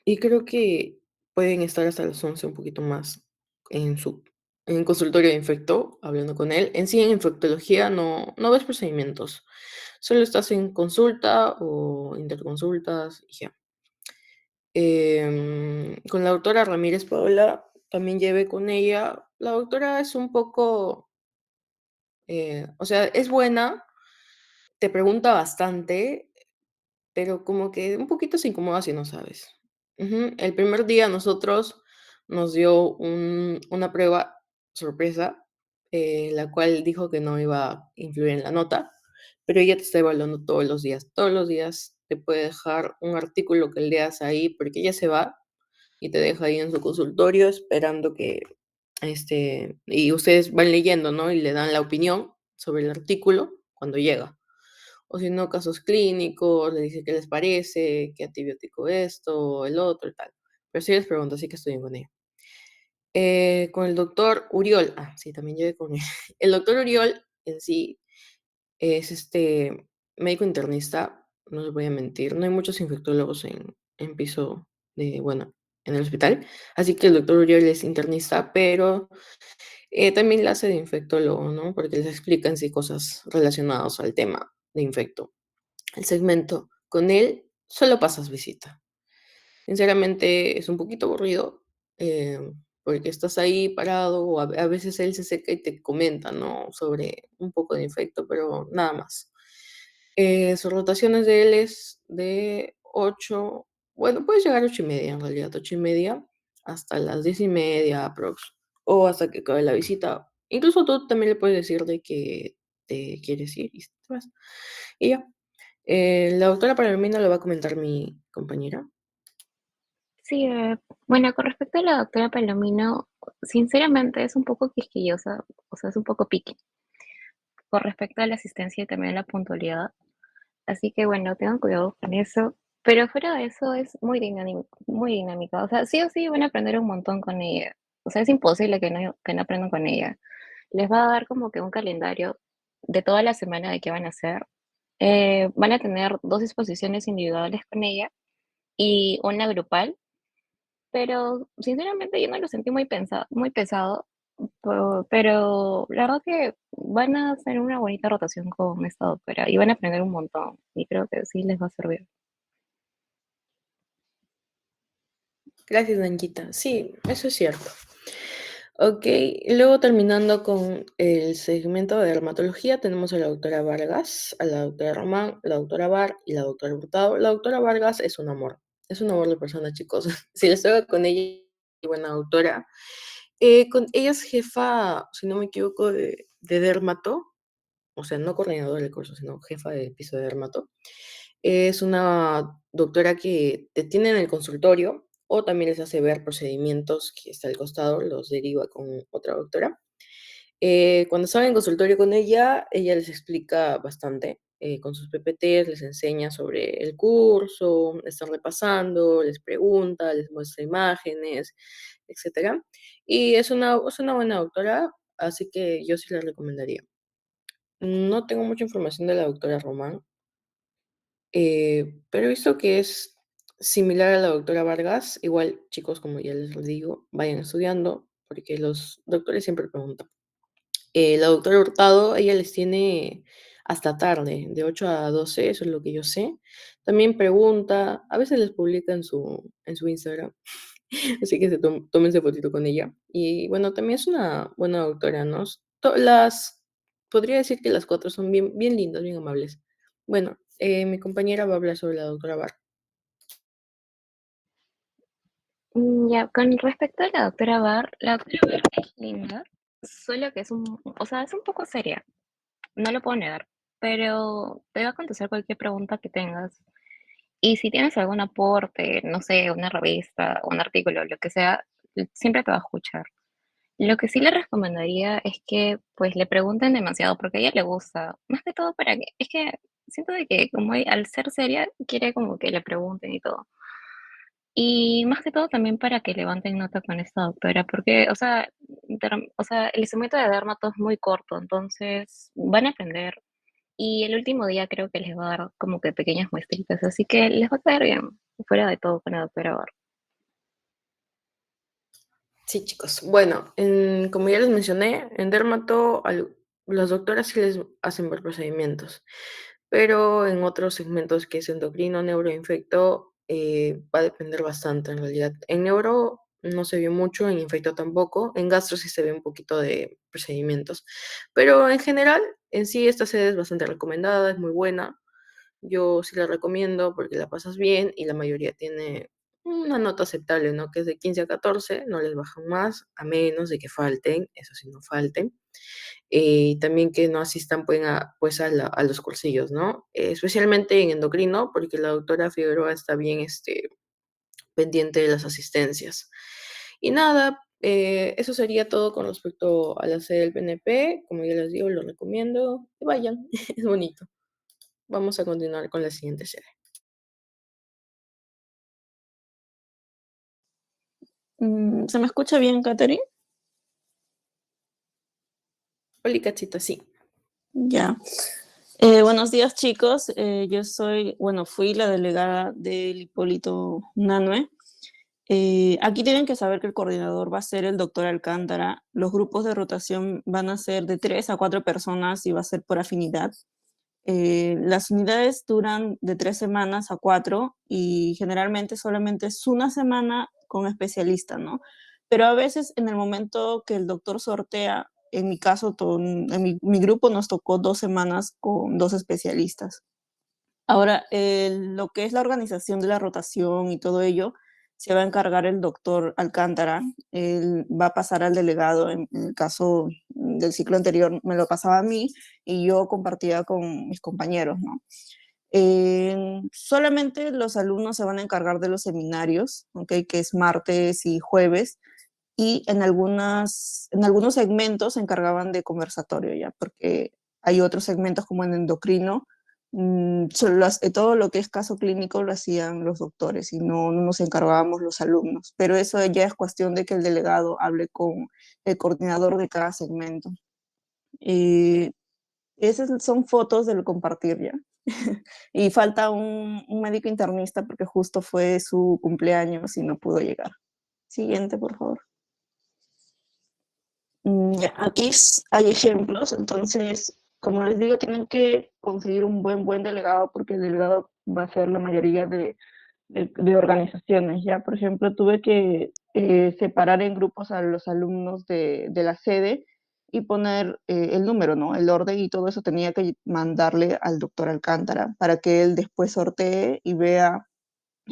y creo que pueden estar hasta las 11 un poquito más en su en consultorio de infecto, hablando con él. En sí, en infectología no ves procedimientos, solo estás en consulta o interconsultas y ya. Con la doctora Ramírez Paola, también llevé con ella. La doctora es un poco, o sea, es buena, te pregunta bastante, pero como que un poquito se incomoda si no sabes. Ujú. El primer día nosotros nos dio una prueba sorpresa, la cual dijo que no iba a influir en la nota, pero ella te está evaluando todos los días. Todos los días te puede dejar un artículo que leas ahí, porque ella se va y te deja ahí en su consultorio esperando que, y ustedes van leyendo, ¿no? Y le dan la opinión sobre el artículo cuando llega. O si no, casos clínicos, le dice qué les parece, qué antibiótico esto, el otro y tal. Pero sí les pregunto, así que estoy con ella. Con el doctor Uriol, sí, también llevé con él. El doctor Uriol en sí es médico internista, no les voy a mentir, no hay muchos infectólogos en piso bueno, en el hospital, así que el doctor Uriol es internista, pero también la hace de infectólogo, ¿no? Porque les explica en sí cosas relacionadas al tema de infecto. El segmento, con él solo pasas visita. Sinceramente es un poquito aburrido, porque estás ahí parado, o a veces él se seca y te comenta, ¿no? Sobre un poco de infecto, pero nada más. Sus rotaciones de él es de 8, bueno, puedes llegar a 8:30 en realidad, 8:30 hasta las 10:30 aprox, o hasta que acabe la visita. Incluso tú también le puedes decir de que te quieres ir y te vas. Y ya. La doctora Palomino lo va a comentar mi compañera. Sí, bueno, con respecto a la doctora Palomino, sinceramente es un poco quisquillosa, o sea, es un poco picky con respecto a la asistencia y también a la puntualidad. Así que bueno, tengan cuidado con eso. Pero fuera de eso es muy dinámica. O sea, sí o sí van a aprender un montón con ella. O sea, es imposible que no aprendan con ella. Les va a dar como que un calendario de toda la semana de qué van a hacer. Van a tener dos exposiciones individuales con ella y una grupal, pero sinceramente yo no lo sentí muy pesado, pero la verdad que van a hacer una bonita rotación con esta doctora y van a aprender un montón y creo que sí les va a servir. Gracias, Danquita. Sí, eso es cierto. Ok, luego terminando con el segmento de dermatología, tenemos a la doctora Vargas, a la doctora Román, la doctora Bar y la doctora Hurtado. La doctora Vargas es un amor de persona, chicos. Si les toca con ella, buena doctora. Ella es jefa, si no me equivoco, de dermato, o sea, no coordinadora del curso, sino jefa de piso de dermato. Es una doctora que te tiene en el consultorio o también les hace ver procedimientos que está al costado, los deriva con otra doctora. Cuando están en consultorio con ella les explica bastante. Con sus PPTs les enseña sobre el curso, están repasando, les pregunta, les muestra imágenes, etcétera. Y es una buena doctora, así que yo sí la recomendaría. No tengo mucha información de la doctora Román, pero he visto que es similar a la doctora Vargas. Igual, chicos, como ya les digo, vayan estudiando, porque los doctores siempre preguntan. La doctora Hurtado, ella les tiene hasta tarde, de 8 a 12, eso es lo que yo sé. También pregunta, a veces les publica en su Instagram, así que tómense fotito con ella. Y bueno, también es una buena doctora, ¿no? Podría decir que las cuatro son bien, bien lindas, bien amables. Bueno, mi compañera va a hablar sobre la doctora Bar. Ya, con respecto a la doctora Bar es linda, solo que o sea, es un poco seria, no lo puedo negar, pero te va a contestar cualquier pregunta que tengas. Y si tienes algún aporte, no sé, una revista, un artículo, lo que sea, siempre te va a escuchar. Lo que sí le recomendaría es que pues le pregunten demasiado porque a ella le gusta, más que todo para que, es que siento de que como al ser seria quiere como que le pregunten y todo. Y más que todo también para que levanten nota con esta doctora, porque, o sea, el instrumento de dermato es muy corto, entonces van a aprender y el último día creo que les va a dar como que pequeñas muestritas, así que les va a caer bien, fuera de todo con la doctora Bar. Sí, chicos. Bueno, como ya les mencioné, en dermato las doctoras sí les hacen ver procedimientos, pero en otros segmentos que es endocrino, neuroinfecto, va a depender bastante en realidad. En neuro no se vio mucho, en infecto tampoco, en gastro sí se ve un poquito de procedimientos, pero en general, en sí esta sede es bastante recomendada, es muy buena. Yo sí la recomiendo porque la pasas bien y la mayoría tiene una nota aceptable, ¿no? Que es de 15 a 14, no les bajan más, a menos de que falten, eso sí, no falten. Y también que no asistan pues a los cursillos, ¿no? Especialmente en endocrino, porque la doctora Figueroa está bien pendiente de las asistencias. Y nada, eso sería todo con respecto a la sede del PNP. Como ya les digo, lo recomiendo que vayan, es bonito. Vamos a continuar con la siguiente sede. ¿Se me escucha bien, Catherine? Hola, Cachita, sí. Ya. Buenos días, chicos. Yo fui la delegada del Hipólito Nanue. Aquí tienen que saber que el coordinador va a ser el doctor Alcántara. Los grupos de rotación van a ser de 3 a 4 personas y va a ser por afinidad. Las unidades duran de 3 semanas a 4 y generalmente solamente es una semana con especialista, ¿no? Pero a veces en el momento que el doctor sortea, en mi caso, en mi grupo nos tocó 2 semanas con 2 especialistas. Ahora, lo que es la organización de la rotación y todo ello, se va a encargar el doctor Alcántara. Él va a pasar al delegado. En el caso del ciclo anterior me lo pasaba a mí y yo compartía con mis compañeros, ¿no? Solamente los alumnos se van a encargar de los seminarios, ¿ok? Que es martes y jueves, y en algunos segmentos se encargaban de conversatorio ya, porque hay otros segmentos como en endocrino, todo lo que es caso clínico lo hacían los doctores y no nos encargábamos los alumnos, pero eso ya es cuestión de que el delegado hable con el coordinador de cada segmento. Esas son fotos del compartir ya. Y falta un médico internista porque justo fue su cumpleaños y no pudo llegar. Siguiente, por favor. Ya, hay ejemplos, entonces, como les digo, tienen que conseguir un buen delegado porque el delegado va a ser la mayoría de organizaciones. Ya, por ejemplo, tuve que separar en grupos a los alumnos de la sede y poner el número, ¿no? El orden y todo eso tenía que mandarle al doctor Alcántara para que él después sortee y vea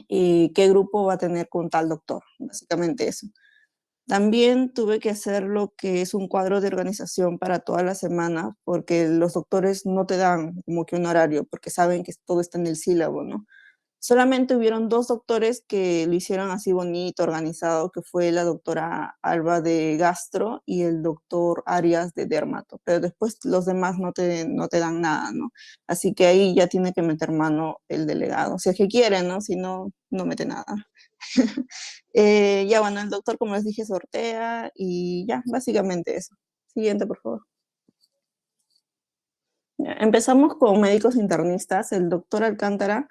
qué grupo va a tener con tal doctor, básicamente eso. También tuve que hacer lo que es un cuadro de organización para toda la semana, porque los doctores no te dan como que un horario, porque saben que todo está en el sílabo, ¿no? Solamente hubieron 2 doctores que lo hicieron así bonito, organizado, que fue la doctora Alba de Gastro y el doctor Arias de Dermato, pero después los demás no te dan nada, ¿no? Así que ahí ya tiene que meter mano el delegado, si es que quiere, ¿no? Si no, no mete nada. Ya bueno, el doctor, como les dije, sortea y ya, básicamente eso. Siguiente, por favor. Ya, empezamos con médicos internistas. El doctor Alcántara,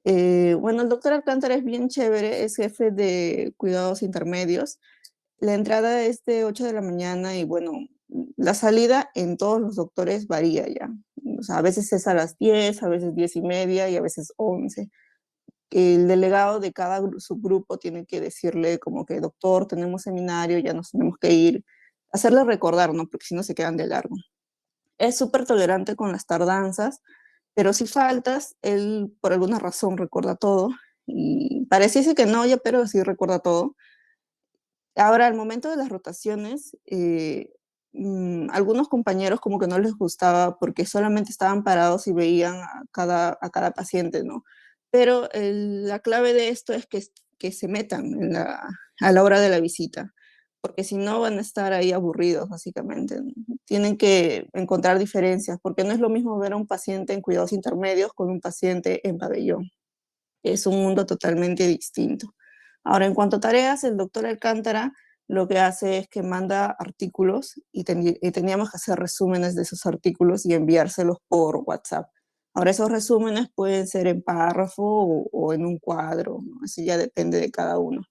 bueno, el doctor Alcántara es bien chévere, es jefe de cuidados intermedios. La entrada es de 8 de la mañana y bueno, la salida en todos los doctores varía ya. O sea, a veces es a las 10, a veces 10:30 y a veces 11. El delegado de cada subgrupo tiene que decirle como que, doctor, tenemos seminario, ya nos tenemos que ir, hacerle recordar, ¿no? Porque si no se quedan de largo. Es súper tolerante con las tardanzas, pero si faltas, él por alguna razón recuerda todo y pareciese que no, ya, pero sí recuerda todo. Ahora, al momento de las rotaciones, algunos compañeros como que no les gustaba porque solamente estaban parados y veían a cada paciente, ¿no? Pero la clave de esto es que se metan a la hora de la visita, porque si no van a estar ahí aburridos, básicamente, ¿no? Tienen que encontrar diferencias, porque no es lo mismo ver a un paciente en cuidados intermedios con un paciente en pabellón. Es un mundo totalmente distinto. Ahora, en cuanto a tareas, el doctor Alcántara lo que hace es que manda artículos y teníamos que hacer resúmenes de esos artículos y enviárselos por WhatsApp. Ahora, esos resúmenes pueden ser en párrafo o en un cuadro, ¿no? Eso ya depende de cada uno.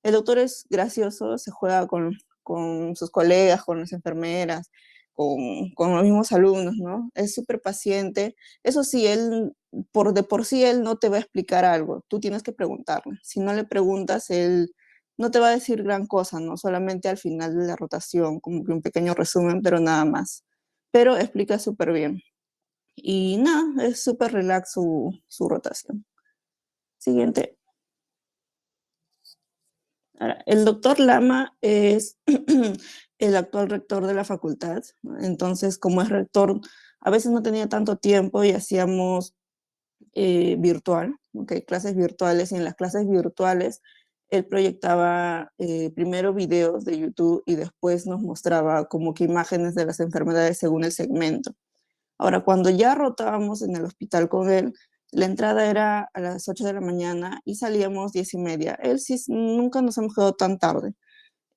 El doctor es gracioso, se juega con sus colegas, con las enfermeras, con los mismos alumnos, ¿no? Es súper paciente. Eso sí, él, de por sí, él no te va a explicar algo, tú tienes que preguntarle. Si no le preguntas, él no te va a decir gran cosa, ¿no? Solamente al final de la rotación, como que un pequeño resumen, pero nada más. Pero explica súper bien. Y nada, es súper relax su rotación. Siguiente. Ahora, el doctor Lama es el actual rector de la facultad, ¿no? Entonces, como es rector, a veces no tenía tanto tiempo y hacíamos virtual, ¿okay? Clases virtuales, y en las clases virtuales él proyectaba primero videos de YouTube y después nos mostraba como que imágenes de las enfermedades según el segmento. Ahora, cuando ya rotábamos en el hospital con él, la entrada era a las 8 de la mañana y salíamos 10:30. Él sí, nunca nos hemos quedado tan tarde.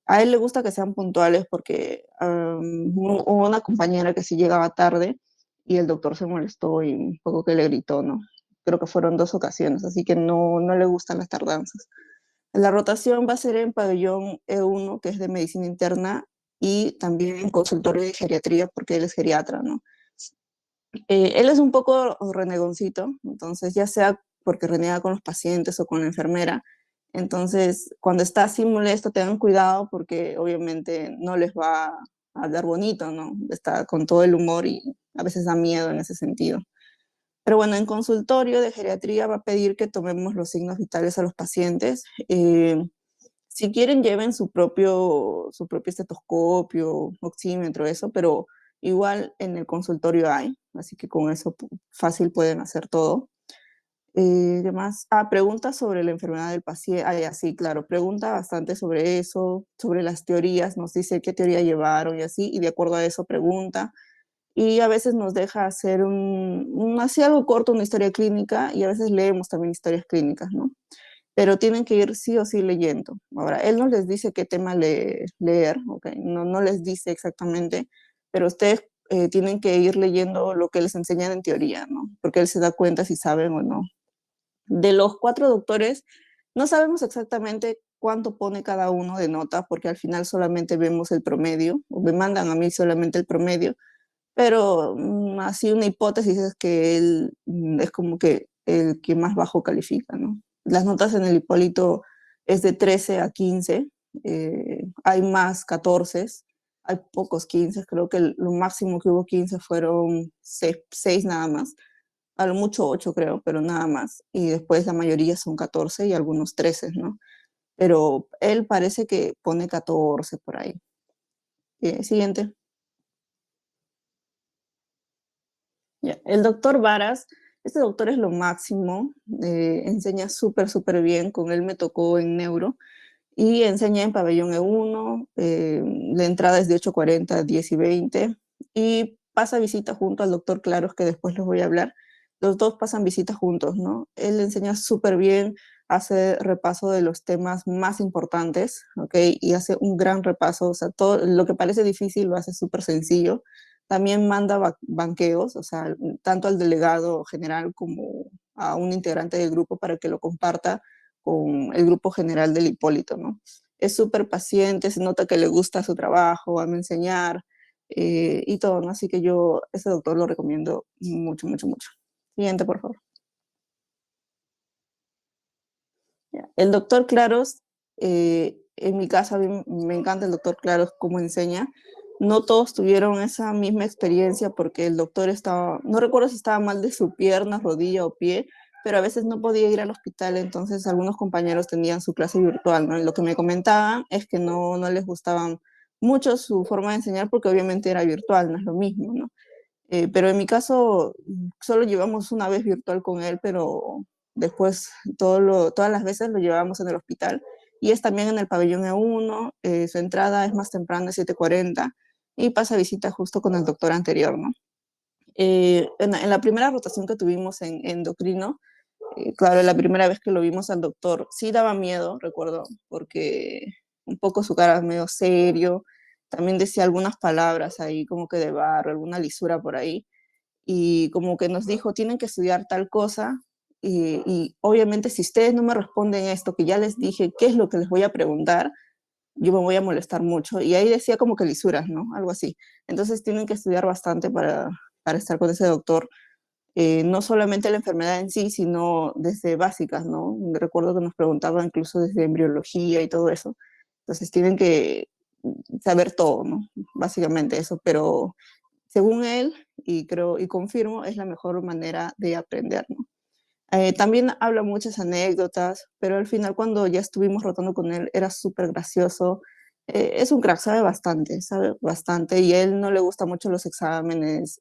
A él le gusta que sean puntuales porque hubo una compañera que sí llegaba tarde y el doctor se molestó y un poco que le gritó, ¿no? Creo que fueron 2 ocasiones, así que no le gustan las tardanzas. La rotación va a ser en pabellón E1, que es de medicina interna, y también en consultorio de geriatría, porque él es geriatra, ¿no? Él es un poco renegoncito, entonces ya sea porque renega con los pacientes o con la enfermera, entonces cuando está así molesto tengan cuidado porque obviamente no les va a dar bonito, ¿no? Está con todo el humor y a veces da miedo en ese sentido. Pero bueno, en consultorio de geriatría va a pedir que tomemos los signos vitales a los pacientes. Si quieren, lleven su propio estetoscopio, oxímetro, eso, pero igual en el consultorio hay, así que con eso fácil pueden hacer todo. Demás, preguntas sobre la enfermedad del paciente. Ya, sí, claro, pregunta bastante sobre eso, sobre las teorías, nos dice qué teoría llevaron y así, y de acuerdo a eso pregunta. Y a veces nos deja hacer así algo corto, una historia clínica, y a veces leemos también historias clínicas, ¿no? Pero tienen que ir sí o sí leyendo. Ahora, él no les dice qué tema leer, ¿ok? No, no les dice exactamente, pero ustedes tienen que ir leyendo lo que les enseñan en teoría, ¿no? Porque él se da cuenta si saben o no. De los 4 doctores, no sabemos exactamente cuánto pone cada uno de nota, porque al final solamente vemos el promedio, o me mandan a mí solamente el promedio, pero así una hipótesis es que él es como que el que más bajo califica, ¿no? Las notas en el Hipólito es de 13 a 15, hay más 14, hay pocos 15, creo que lo máximo que hubo 15 fueron 6 nada más, a lo mucho 8 creo, pero nada más, y después la mayoría son 14 y algunos 13, ¿no? Pero él parece que pone 14 por ahí. Siguiente. Ya, el doctor Varas, este doctor es lo máximo, enseña súper, súper bien, con él me tocó en neuro y enseña en pabellón E1, la entrada es de 8:40 a 10 y 20 y pasa visita junto al doctor Claros, que después les voy a hablar. Los dos pasan visita juntos, ¿no? Él enseña súper bien, hace repaso de los temas más importantes, ¿ok? Y hace un gran repaso, o sea, todo lo que parece difícil lo hace súper sencillo. También manda banqueos, o sea, tanto al delegado general como a un integrante del grupo para que lo comparta con el grupo general del Hipólito, ¿no? Es súper paciente, se nota que le gusta su trabajo, ama enseñar y todo, ¿no? Así que yo ese doctor lo recomiendo mucho, mucho, mucho. Siguiente, por favor. Ya. El doctor Claros, en mi caso a mí me encanta el doctor Claros cómo enseña. No todos tuvieron esa misma experiencia porque el doctor estaba, no recuerdo si estaba mal de su pierna, rodilla o pie, pero a veces no podía ir al hospital, entonces algunos compañeros tenían su clase virtual, ¿no? Y lo que me comentaban es que no les gustaban mucho su forma de enseñar porque obviamente era virtual, no es lo mismo, ¿no? Pero en mi caso, solo llevamos una vez virtual con él, pero después todas las veces lo llevábamos en el hospital. Y es también en el pabellón E1, su entrada es más temprana, 7:40, y pasa visita justo con el doctor anterior, ¿no? En la primera rotación que tuvimos en endocrino, claro, la primera vez que lo vimos al doctor, sí daba miedo, recuerdo, porque un poco su cara medio serio, también decía algunas palabras ahí como que de barro, alguna lisura por ahí, y como que nos dijo, tienen que estudiar tal cosa, y obviamente si ustedes no me responden esto, que ya les dije, ¿qué es lo que les voy a preguntar? Yo me voy a molestar mucho. Y ahí decía como que lisuras, ¿no? Algo así. Entonces tienen que estudiar bastante para estar con ese doctor, no solamente la enfermedad en sí, sino desde básicas, ¿no? Recuerdo que nos preguntaba incluso desde embriología y todo eso. Entonces tienen que saber todo, ¿no? Básicamente eso, pero según él, y creo y confirmo, es la mejor manera de aprender, ¿no? También habla muchas anécdotas, pero al final cuando ya estuvimos rotando con él era súper gracioso. Es un crack, sabe bastante, y a él no le gustan mucho los exámenes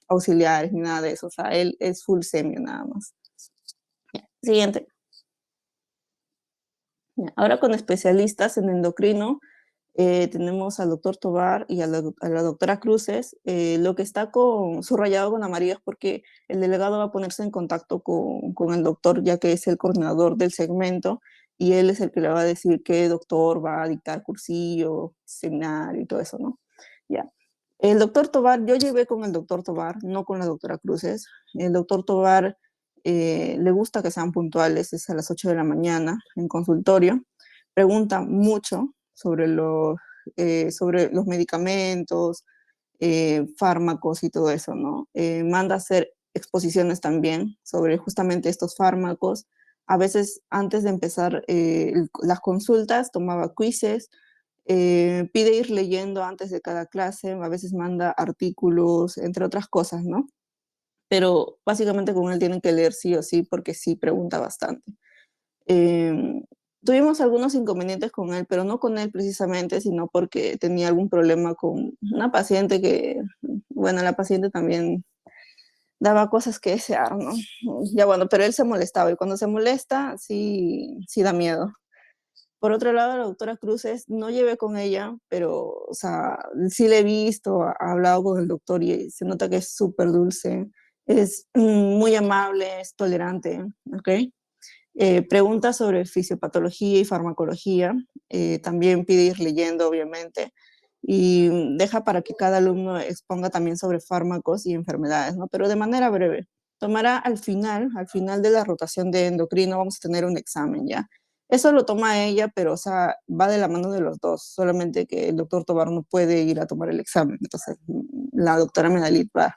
auxiliares ni nada de eso, o sea, él es full semio nada más. Siguiente. Ahora con especialistas en endocrino, tenemos al doctor Tobar y a la doctora Cruces. Lo que está subrayado con amarillo es porque el delegado va a ponerse en contacto con el doctor, ya que es el coordinador del segmento, y él es el que le va a decir qué doctor va a dictar cursillo, seminario y todo eso, ¿no? Ya. El doctor Tobar, yo llevé con el doctor Tobar, no con la doctora Cruces. El doctor Tobar le gusta que sean puntuales, es a las 8 de la mañana en consultorio. Pregunta mucho sobre los medicamentos, fármacos y todo eso, ¿no? Manda a hacer exposiciones también sobre justamente estos fármacos. A veces antes de empezar las consultas tomaba quizzes, pide ir leyendo antes de cada clase, a veces manda artículos, entre otras cosas, ¿no? Pero básicamente con él tienen que leer sí o sí porque sí pregunta bastante. Eh, Tuvimos algunos inconvenientes con él, pero no con él precisamente, sino porque tenía algún problema con una paciente que, bueno, la paciente también daba cosas que desear, ¿no? Ya bueno, pero él se molestaba y cuando se molesta, sí, sí da miedo. Por otro lado, la doctora Cruces, no llevé con ella, pero, o sea, sí le he visto, ha hablado con el doctor y se nota que es súper dulce, es muy amable, es tolerante, ¿ok? Pregunta sobre fisiopatología y farmacología, también pide ir leyendo, obviamente, y deja para que cada alumno exponga también sobre fármacos y enfermedades, ¿no? Pero de manera breve. Tomará al final de la rotación de endocrino, vamos a tener un examen, ¿ya? Eso lo toma ella, pero, o sea, va de la mano de los dos, solamente que el doctor Tobar no puede ir a tomar el examen, entonces la doctora Menalit va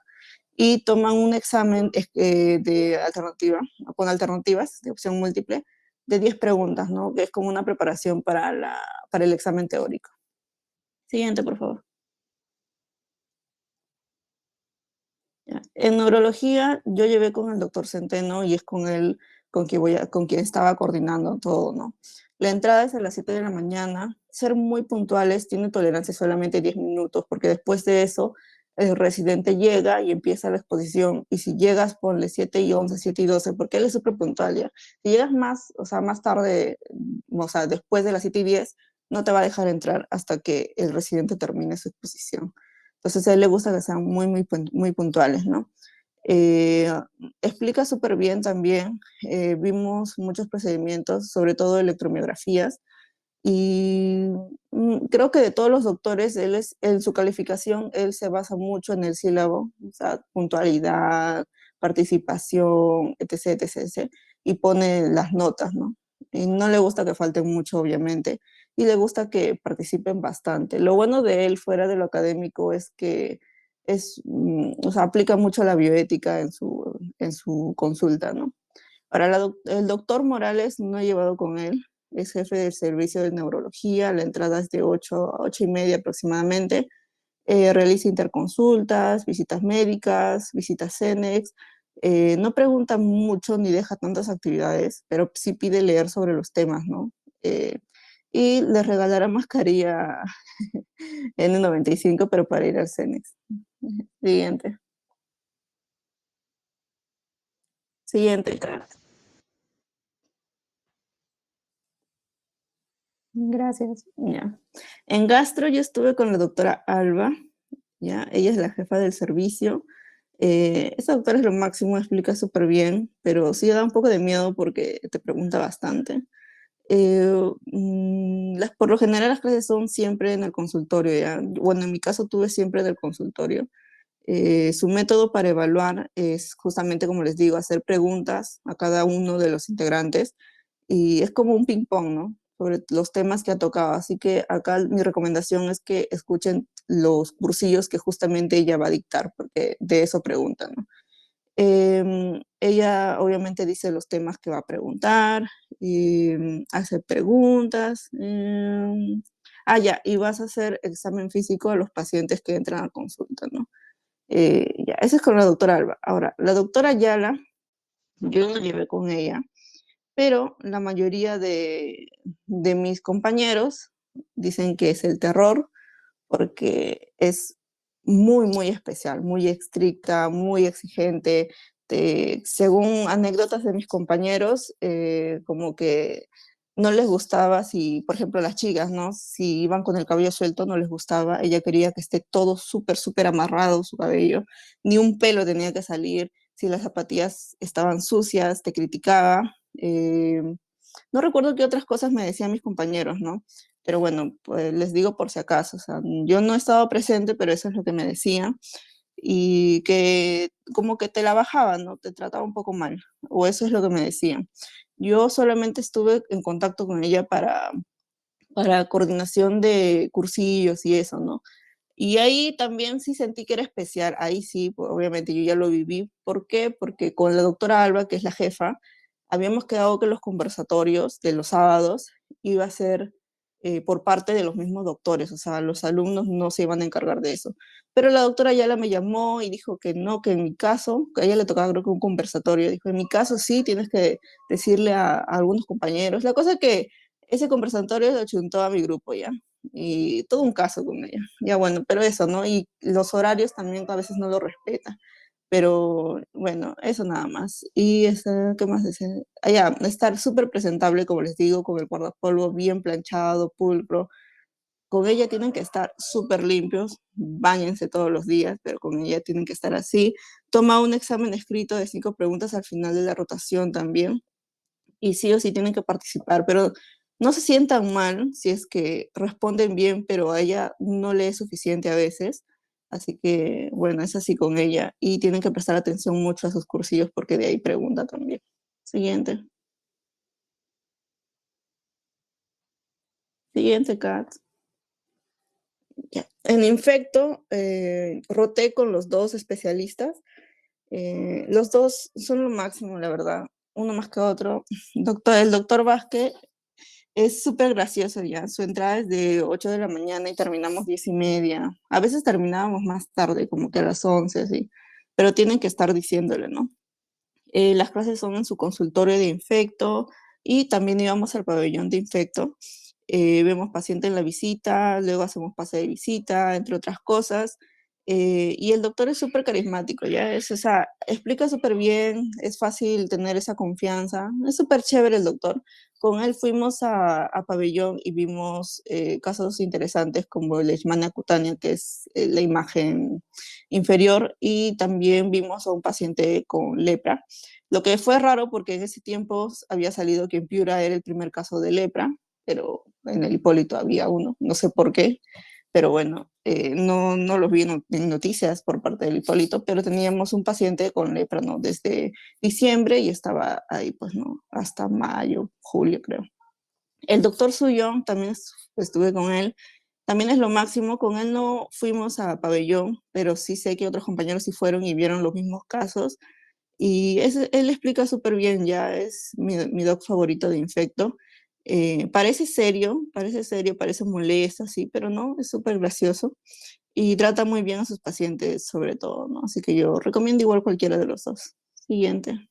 y toman un examen de alternativa, con alternativas de opción múltiple, de 10 preguntas, ¿no? Que es como una preparación para el examen teórico. Siguiente, por favor. Ya. En neurología yo llevé con el doctor Centeno y es con él con quien estaba coordinando todo, ¿no? La entrada es a las 7 de la mañana. Ser muy puntuales, tiene tolerancia solamente 10 minutos, porque después de eso el residente llega y empieza la exposición. Y si llegas, ponle 7:11, 7:12, porque él es súper puntual ya. Si llegas más, o sea, más tarde, o sea, después de las 7:10, no te va a dejar entrar hasta que el residente termine su exposición. Entonces a él le gusta que sean muy puntuales, ¿no? Eh, Explica súper bien también, vimos muchos procedimientos, sobre todo electromiografías, y creo que de todos los doctores, en su calificación, él se basa mucho en el sílabo, o sea, puntualidad, participación, etc, etc, etc, y pone las notas, ¿no? Y no le gusta que falten mucho, obviamente, y le gusta que participen bastante. Lo bueno de él, fuera de lo académico, es que o sea, aplica mucho la bioética en su consulta, ¿no? Ahora, el doctor Morales no he llevado con él, es jefe del servicio de neurología, la entrada es de 8 a 8:30 aproximadamente, realiza interconsultas, visitas médicas, visitas CENEX, no pregunta mucho ni deja tantas actividades, pero sí pide leer sobre los temas, ¿no? Eh, y les regalará mascarilla N95, pero para ir al CENEX. Siguiente. Siguiente. Gracias. Ya. En gastro yo estuve con la doctora Alba, ¿ya? Ella es la jefa del servicio. Esa doctora es lo máximo, explica súper bien, pero sí da un poco de miedo porque te pregunta bastante. Por lo general las clases son siempre en el consultorio, ¿ya? Bueno, en mi caso tuve siempre en el consultorio. Su método para evaluar es justamente, como les digo, hacer preguntas a cada uno de los integrantes y es como un ping-pong, ¿no? Sobre los temas que ha tocado. Así que acá mi recomendación es que escuchen los cursillos que justamente ella va a dictar, porque de eso preguntan, ¿no? Ella obviamente dice los temas que va a preguntar, hace preguntas. Ya, y vas a hacer examen físico a los pacientes que entran a consulta, ¿no? Ya, ese es con la doctora Alba. Ahora, la doctora Ayala, yo no llevé con ella, pero la mayoría de mis compañeros dicen que es el terror porque es muy especial, muy estricta, muy exigente. Según anécdotas de mis compañeros, como que no les gustaba si, por ejemplo, las chicas, ¿no? Si iban con el cabello suelto, no les gustaba. Ella quería que esté todo súper amarrado su cabello. Ni un pelo tenía que salir. Si las zapatillas estaban sucias, te criticaba. No recuerdo qué otras cosas me decían mis compañeros, ¿no? Pero bueno, pues les digo por si acaso, o sea, yo no he estado presente, pero eso es lo que me decían, y que como que te la bajaban, ¿no? Te trataba un poco mal, o eso es lo que me decían. Yo solamente estuve en contacto con ella para coordinación de cursillos y eso, ¿no? Y ahí también sí sentí que era especial, ahí sí, pues, obviamente yo ya lo viví. ¿Por qué? Porque con la doctora Alba, que es la jefa, habíamos quedado que los conversatorios de los sábados iba a ser por parte de los mismos doctores, o sea, los alumnos no se iban a encargar de eso. Pero la doctora Ayala me llamó y dijo que no, que en mi caso, que a ella le tocaba creo que un conversatorio, dijo, en mi caso sí, tienes que decirle a algunos compañeros. La cosa es que ese conversatorio lo chuntó a mi grupo ya, y todo un caso con ella. Ya bueno, pero eso, ¿no? Y los horarios también a veces no lo respeta. Pero bueno, eso nada más. Y ¿qué más decir? Ah, ya, estar súper presentable, como les digo, con el guardapolvo bien planchado, pulcro. Con ella tienen que estar súper limpios, báñense todos los días, pero con ella tienen que estar así. Toma un examen escrito de 5 preguntas al final de la rotación también, y sí o sí tienen que participar, pero no se sientan mal si es que responden bien, pero a ella no le es suficiente a veces. Así que, bueno, es así con ella. Y tienen que prestar atención mucho a sus cursillos porque de ahí pregunta también. Siguiente. Siguiente, Kat. Ya. En Infecto, roté con los dos especialistas. Los dos son lo máximo, la verdad. Uno más que otro. El doctor Vázquez es súper gracioso ya. Su entrada es de 8 de la mañana y terminamos 10:30. A veces terminábamos más tarde, como que a las 11, así. Pero tienen que estar diciéndole, ¿no? Las clases son en su consultorio de infecto y también íbamos al pabellón de infecto. Vemos paciente en la visita, luego hacemos pase de visita, entre otras cosas. Y el doctor es súper carismático, ¿ya? O sea, explica súper bien, es fácil tener esa confianza, es súper chévere el doctor. Con él fuimos a pabellón y vimos casos interesantes como el leishmania cutánea, que es la imagen inferior, y también vimos a un paciente con lepra. Lo que fue raro porque en ese tiempo había salido que en Piura era el primer caso de lepra, pero en el Hipólito había uno, no sé por qué, pero bueno, no lo vi en noticias por parte del Hipólito, pero teníamos un paciente con lepra, ¿no? Desde diciembre y estaba ahí, pues, ¿no? Hasta mayo, julio, creo. El doctor Suyón, también estuve con él, también es lo máximo. Con él no fuimos a pabellón, pero sí sé que otros compañeros sí fueron y vieron los mismos casos. Y él explica súper bien, ya es mi doc favorito de infecto. Parece serio, parece molesto, sí, pero no, es súper gracioso y trata muy bien a sus pacientes sobre todo, ¿no? Así que yo recomiendo igual cualquiera de los dos. Siguiente.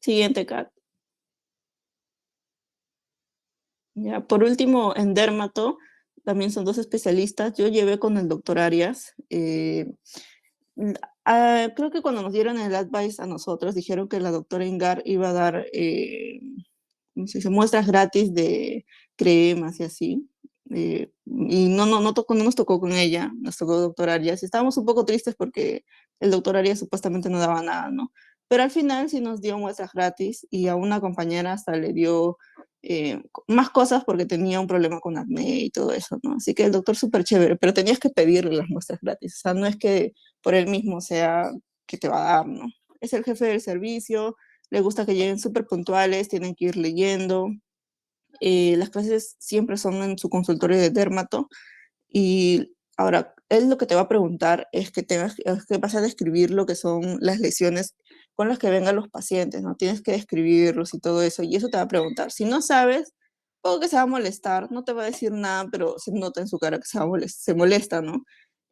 Siguiente, Kat. Ya, por último, en dermato, también son dos especialistas. Yo llevé con el doctor Arias. Mm, Creo que cuando nos dieron el advice a nosotros, dijeron que la doctora Ingar iba a dar, ¿cómo se dice? Muestras gratis de cremas y así. Y no nos tocó con ella, nos tocó doctor Arias. Y estábamos un poco tristes porque el doctor Arias supuestamente no daba nada, ¿no? Pero al final sí nos dio muestras gratis y a una compañera hasta le dio más cosas porque tenía un problema con acné y todo eso, ¿no? Así que el doctor súper chévere, pero tenías que pedirle las muestras gratis. O sea, no es que por él mismo sea que te va a dar, ¿no? Es el jefe del servicio, le gusta que lleguen súper puntuales, tienen que ir leyendo. Las clases siempre son en su consultorio de dermato y ahora él lo que te va a preguntar es que vas a describir lo que son las lesiones con las que vengan los pacientes, ¿no? Tienes que describirlos y todo eso, y eso te va a preguntar. Si no sabes, poco que se va a molestar, no te va a decir nada, pero se nota en su cara que se molesta, ¿no?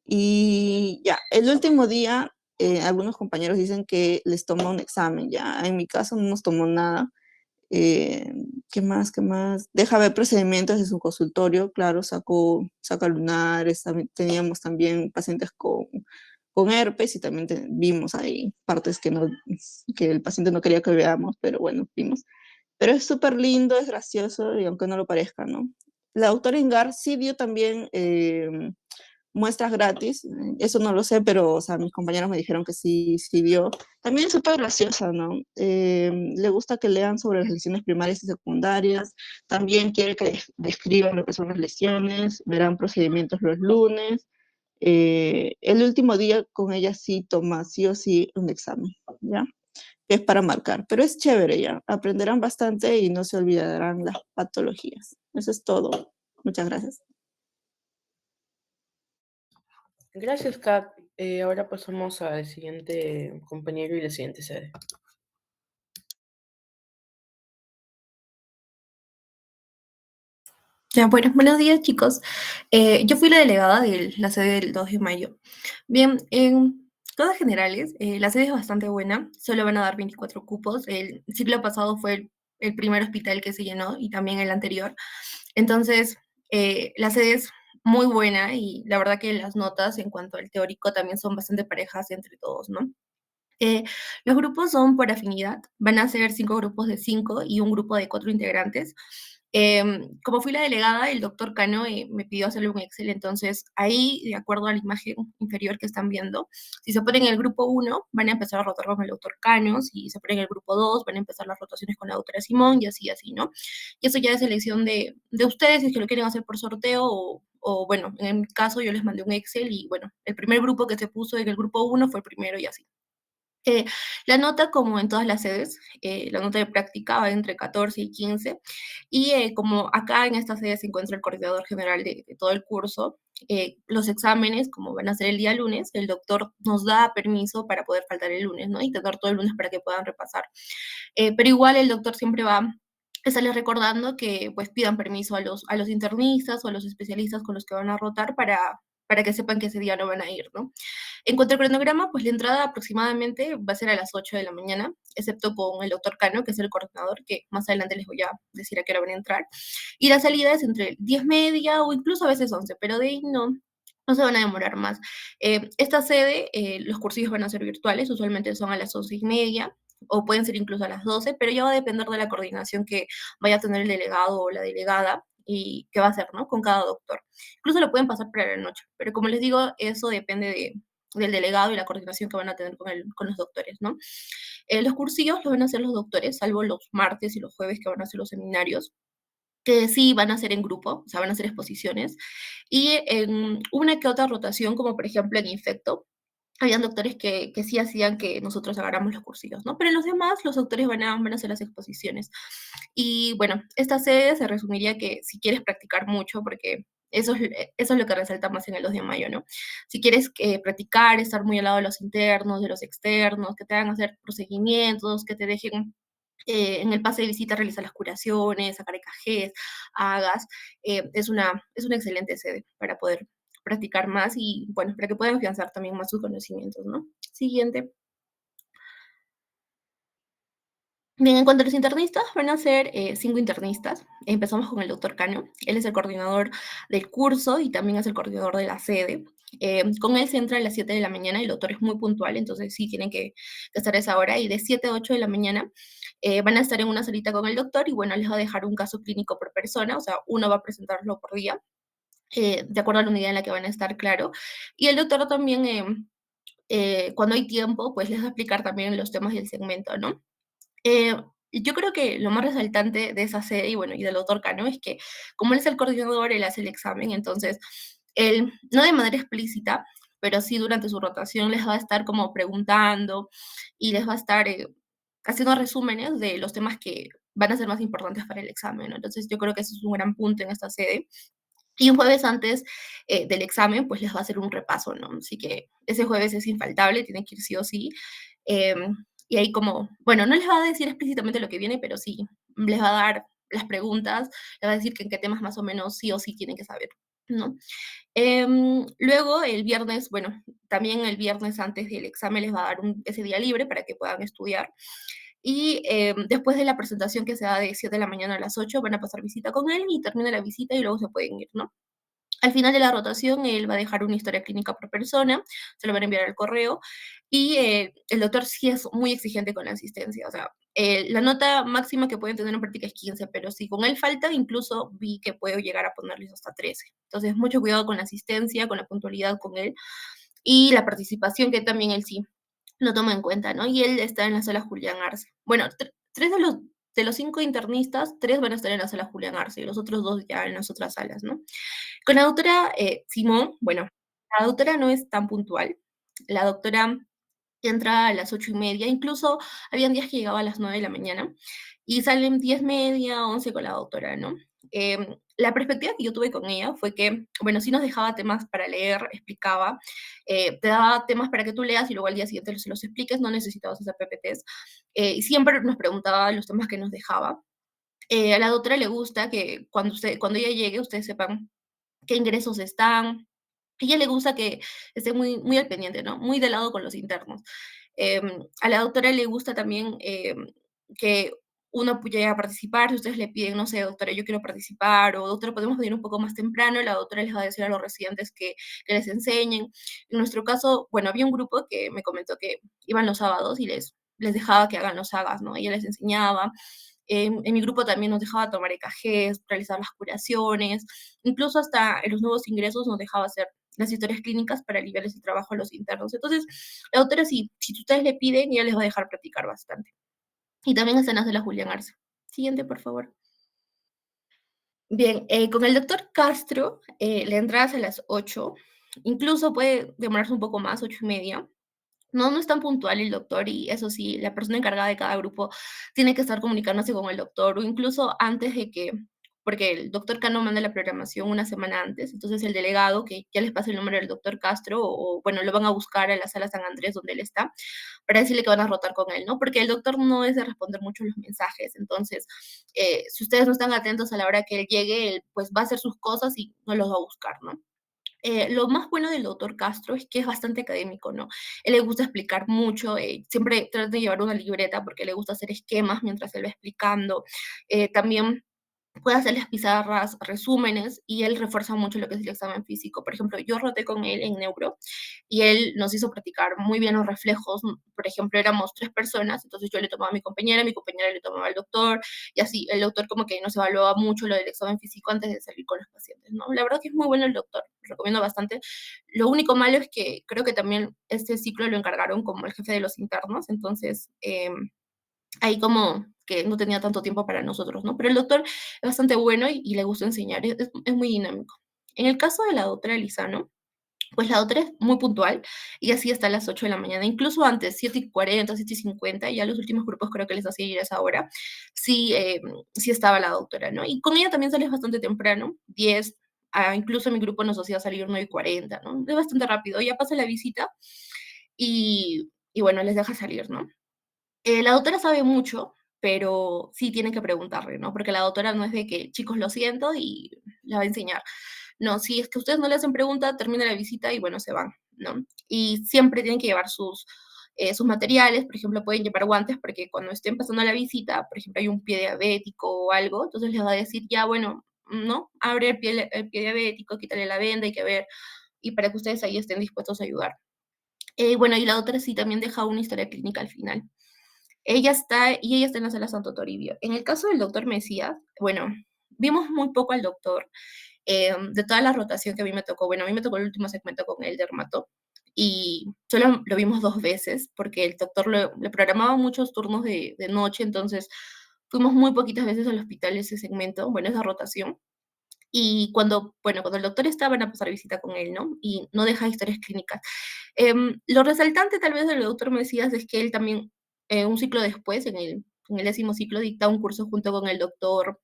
Y ya, el último día, algunos compañeros dicen que les toma un examen, ya, en mi caso no nos tomó nada. eh, ¿Qué más? ¿Qué más? Deja ver procedimientos de su consultorio, claro, saca lunares, teníamos también pacientes con herpes y también vimos ahí partes que el paciente no quería que veamos, pero bueno, vimos. Pero es súper lindo, es gracioso y aunque no lo parezca, ¿no? La doctora Ingar sí dio también muestras gratis, eso no lo sé, pero o sea, mis compañeros me dijeron que sí, sí dio. También es súper graciosa, ¿no? Le gusta que lean sobre las lesiones primarias y secundarias, también quiere que describan lo que son las lesiones, verán procedimientos los lunes. El último día con ella sí toma sí o sí un examen, ¿ya? Que es para marcar, pero es chévere ya, aprenderán bastante y no se olvidarán las patologías. Eso es todo. Muchas gracias. Gracias, Kat. Ahora pasamos al siguiente compañero y la siguiente sede. Ya, bueno, buenos días, chicos. Yo fui la delegada de la sede del 2 de mayo. Bien, en cosas generales, la sede es bastante buena, solo van a dar 24 cupos. El ciclo pasado fue el primer hospital que se llenó y también el anterior. Entonces, la sede es muy buena y la verdad que las notas en cuanto al teórico también son bastante parejas entre todos, ¿no? Eh, los grupos son por afinidad, van a ser 5 grupos de 5 y un grupo de 4 integrantes. Como fui la delegada, el doctor Cano me pidió hacerle un Excel, entonces ahí, de acuerdo a la imagen inferior que están viendo, si se ponen en el grupo 1, van a empezar a rotar con el doctor Cano, si se ponen en el grupo 2, van a empezar las rotaciones con la doctora Simón, y así, ¿no? Y eso ya es elección de ustedes, si es que lo quieren hacer por sorteo o, bueno, en mi caso yo les mandé un Excel y, bueno, el primer grupo que se puso en el grupo 1 fue el primero y así. Eh, la nota, como en todas las sedes, la nota de práctica va entre 14 y 15, y como acá en esta sede se encuentra el coordinador general de todo el curso, los exámenes, como van a ser el día lunes, el doctor nos da permiso para poder faltar el lunes, ¿no? Y tener todo el lunes para que puedan repasar. Pero igual el doctor siempre va a estarles recordando que pues pidan permiso a los internistas o a los especialistas con los que van a rotar para que sepan que ese día no van a ir, ¿no? En cuanto al cronograma, pues la entrada aproximadamente va a ser a las 8 de la mañana, excepto con el doctor Cano, que es el coordinador, que más adelante les voy a decir a qué hora van a entrar. Y la salida es entre 10:30 o incluso a veces 11, pero de ahí no se van a demorar más. Esta sede, los cursillos van a ser virtuales, usualmente son a las 11:30, o pueden ser incluso a las 12, pero ya va a depender de la coordinación que vaya a tener el delegado o la delegada y qué va a hacer, ¿no? Con cada doctor. Incluso lo pueden pasar para la noche, pero como les digo, eso depende del delegado y la coordinación que van a tener con los doctores, ¿no? Los cursillos los van a hacer los doctores, salvo los martes y los jueves que van a hacer los seminarios, que sí van a ser en grupo, o sea, van a ser exposiciones, y en una que otra rotación, como por ejemplo en infecto, habían doctores que sí hacían que nosotros agarramos los cursillos, ¿no? Pero en los demás, los doctores van a hacer las exposiciones. Y bueno, esta sede se resumiría que si quieres practicar mucho, porque eso es lo que resalta más en el 2 de mayo, ¿no? Si quieres practicar, estar muy al lado de los internos, de los externos, que te hagan hacer procedimientos, que te dejen en el pase de visita realizar las curaciones, sacar EKGs, hagas, es una excelente sede para poder practicar más y, bueno, para que puedan afianzar también más sus conocimientos, ¿no? Siguiente. Bien, en cuanto a los internistas, van a ser 5 internistas. Empezamos con el doctor Cano. Él es el coordinador del curso y también es el coordinador de la sede. Con él se entra a las 7 de la mañana. El doctor es muy puntual, entonces sí tienen que estar a esa hora. Y de 7 a 8 de la mañana van a estar en una salita con el doctor y, bueno, les va a dejar un caso clínico por persona, o sea, uno va a presentarlo por día, de acuerdo a la unidad en la que van a estar, claro. Y el doctor también, cuando hay tiempo, pues les va a explicar también los temas del segmento, ¿no? Eh, yo creo que lo más resaltante de esa sede, y bueno, y del doctor Cano, es que como él es el coordinador, él hace el examen, entonces él, no de manera explícita, pero sí durante su rotación les va a estar como preguntando y les va a estar haciendo resúmenes de los temas que van a ser más importantes para el examen, ¿no? Entonces yo creo que eso es un gran punto en esta sede. Y un jueves antes del examen, pues les va a hacer un repaso, ¿no? Así que ese jueves es infaltable, tienen que ir sí o sí. Y ahí como, bueno, no les va a decir explícitamente lo que viene, pero sí, les va a dar las preguntas, les va a decir que en qué temas más o menos sí o sí tienen que saber, ¿no? Luego el viernes, bueno, también el viernes antes del examen les va a dar ese día libre para que puedan estudiar. Y después de la presentación que se da de 7 de la mañana a las 8, van a pasar visita con él y termina la visita y luego se pueden ir, ¿no? Al final de la rotación, él va a dejar una historia clínica por persona, se lo van a enviar al correo, y el doctor sí es muy exigente con la asistencia, o sea, la nota máxima que pueden tener en práctica es 15, pero si con él falta, incluso vi que puedo llegar a ponerles hasta 13. Entonces, mucho cuidado con la asistencia, con la puntualidad con él, y la participación, que también él sí lo toma en cuenta, ¿no? Y él está en la sala Julián Arce. Bueno, tres de los 5 internistas, 3 van a estar en la sala Julián Arce y los otros 2 ya en las otras salas, ¿no? Con la doctora Simón, bueno, la doctora no es tan puntual. La doctora entra a las 8:30, incluso habían días que llegaba a las 9 de la mañana y salen 10:30, 11 con la doctora, ¿no? La perspectiva que yo tuve con ella fue que, bueno, sí nos dejaba temas para leer, explicaba, te daba temas para que tú leas y luego al día siguiente se los expliques, no necesitabas hacer PPTs, y siempre nos preguntaba los temas que nos dejaba. A la doctora le gusta que cuando ella llegue ustedes sepan qué ingresos están. A ella le gusta que esté muy, muy al pendiente, ¿no? Muy de lado con los internos. A la doctora le gusta también que uno llegue a participar. Si ustedes le piden, no sé, doctora, yo quiero participar, o doctora, podemos venir un poco más temprano, la doctora les va a decir a los residentes que les enseñen. En nuestro caso, bueno, había un grupo que me comentó que iban los sábados y les dejaba que hagan los sagas, ¿no? Ella les enseñaba. En mi grupo también nos dejaba tomar EKGs, realizar las curaciones, incluso hasta en los nuevos ingresos nos dejaba hacer las historias clínicas para aliviarles el trabajo a los internos. Entonces, la doctora, si ustedes le piden, ella les va a dejar practicar bastante. Y también escenas de la Julián Arce. Siguiente, por favor. Bien, con el doctor Castro, la entrada es a las 8, incluso puede demorarse un poco más, 8:30. No, no es tan puntual el doctor y eso sí, la persona encargada de cada grupo tiene que estar comunicándose con el doctor o incluso antes de que, porque el doctor Cano manda la programación una semana antes, entonces el delegado que ya les pasa el número del doctor Castro o bueno, lo van a buscar a la sala San Andrés donde él está para decirle que van a rotar con él, ¿no? Porque el doctor no es de responder mucho los mensajes, entonces si ustedes no están atentos a la hora que él llegue, él pues va a hacer sus cosas y no los va a buscar, ¿no? Lo más bueno del doctor Castro es que es bastante académico, ¿no? Él le gusta explicar mucho, siempre trata de llevar una libreta porque le gusta hacer esquemas mientras él va explicando. También puede hacerles pizarras, resúmenes, y él refuerza mucho lo que es el examen físico. Por ejemplo, yo roté con él en neuro y él nos hizo practicar muy bien los reflejos. Por ejemplo, éramos 3 personas, entonces yo le tomaba a mi compañera le tomaba al doctor, y así el doctor como que nos evaluaba mucho lo del examen físico antes de salir con los pacientes, ¿no? La verdad que es muy bueno el doctor, lo recomiendo bastante. Lo único malo es que creo que también este ciclo lo encargaron como el jefe de los internos, entonces ahí como que no tenía tanto tiempo para nosotros, ¿no? Pero el doctor es bastante bueno y le gusta enseñar, es muy dinámico. En el caso de la doctora Lizano, pues la doctora es muy puntual y así hasta las 8 de la mañana, incluso antes, 7:40, 7:50, ya los últimos grupos creo que les hacía ir a esa hora, sí, sí estaba la doctora, ¿no? Y con ella también sales bastante temprano, 10, incluso en mi grupo nos hacía salir 9:40, ¿no? Es bastante rápido, ya pasa la visita y bueno, les deja salir, ¿no? La doctora sabe mucho, pero sí tienen que preguntarle, ¿no? Porque la doctora no es de que, chicos, lo siento y la va a enseñar. No, si es que ustedes no le hacen pregunta, termina la visita y bueno, se van, ¿no? Y siempre tienen que llevar sus materiales, por ejemplo, pueden llevar guantes porque cuando estén pasando la visita, por ejemplo, hay un pie diabético o algo, entonces les va a decir, ya, bueno, ¿no? Abre el pie diabético, quítale la venda, hay que ver, y para que ustedes ahí estén dispuestos a ayudar. Bueno, y la doctora sí también deja una historia clínica al final. Ella está en la sala Santo Toribio. En el caso del doctor Mesías, bueno, vimos muy poco al doctor, de toda la rotación que a mí me tocó. Bueno, a mí me tocó el último segmento con el dermato y solo lo vimos 2 veces porque el doctor le programaba muchos turnos de noche, entonces fuimos muy poquitas veces al hospital ese segmento, bueno, esa rotación. Y cuando el doctor está, van a pasar visita con él, ¿no? Y no deja historias clínicas. Lo resaltante tal vez del doctor Mesías es que él también, un ciclo después, en el 10.º ciclo, dicta un curso junto con el doctor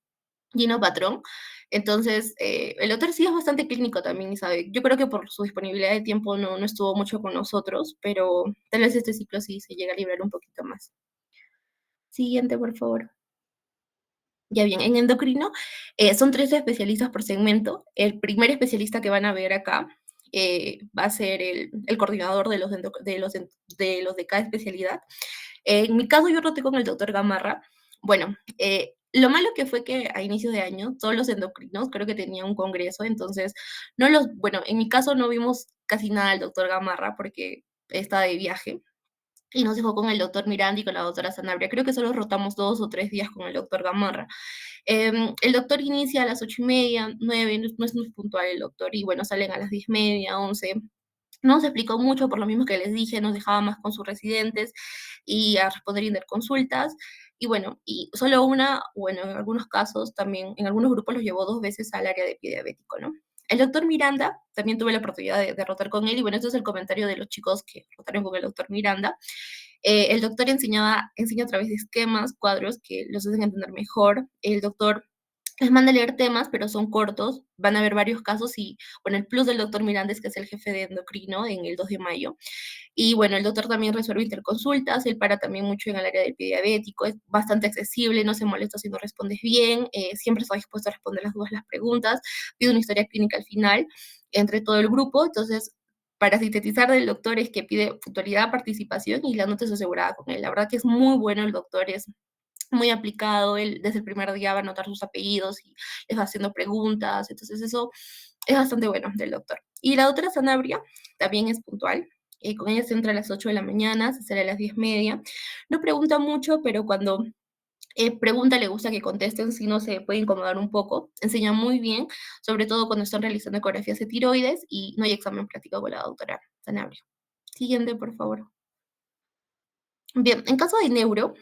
Gino Patrón. Entonces, el doctor sí es bastante clínico también, ¿sabe? Yo creo que por su disponibilidad de tiempo no estuvo mucho con nosotros, pero tal vez este ciclo sí se llega a librar un poquito más. Siguiente, por favor. Ya bien, en endocrino son 3 especialistas por segmento. El primer especialista que van a ver acá va a ser el coordinador de cada especialidad. En mi caso, yo roté con el doctor Gamarra. Bueno, lo malo que fue que a inicios de año todos los endocrinos creo que tenían un congreso, entonces bueno, en mi caso no vimos casi nada al doctor Gamarra porque estaba de viaje y nos dejó con el doctor Miranda y con la doctora Sanabria. Creo que solo rotamos 2 o 3 días con el doctor Gamarra. El doctor inicia a las 8:30, 9, no es muy puntual el doctor, y bueno, salen a las 10:30, 11. No nos explicó mucho, por lo mismo que les dije, nos dejaba más con sus residentes y a responder interconsultas. Y bueno, y solo bueno, en algunos casos también, en algunos grupos los llevó 2 veces al área de pie diabético, ¿no? El doctor Miranda, también tuve la oportunidad de rotar con él, y bueno, esto es el comentario de los chicos que rotaron con el doctor Miranda. El doctor enseña a través de esquemas, cuadros que los hacen entender mejor. El doctor Les manda a leer temas, pero son cortos, van a haber varios casos y, bueno, el plus del doctor Miranda que es el jefe de endocrino en el 2 de mayo. Y bueno, el doctor también resuelve interconsultas, él para también mucho en el área del pie diabético, es bastante accesible, no se molesta si no respondes bien, siempre está dispuesto a responder las dudas, las preguntas, pide una historia clínica al final entre todo el grupo, entonces para sintetizar del doctor es que pide puntualidad, participación y la nota es asegurada con él. La verdad que es muy bueno el doctor, es muy aplicado, él desde el primer día va a anotar sus apellidos y les va haciendo preguntas, entonces eso es bastante bueno del doctor. Y la doctora Sanabria también es puntual, con ella se entra a las 8 de la mañana, se sale a las 10:30, no pregunta mucho, pero cuando pregunta le gusta que contesten, si no se puede incomodar un poco, enseña muy bien, sobre todo cuando están realizando ecografías de tiroides y no hay examen práctico con la doctora Sanabria. Siguiente, por favor. Bien, en caso de neuro,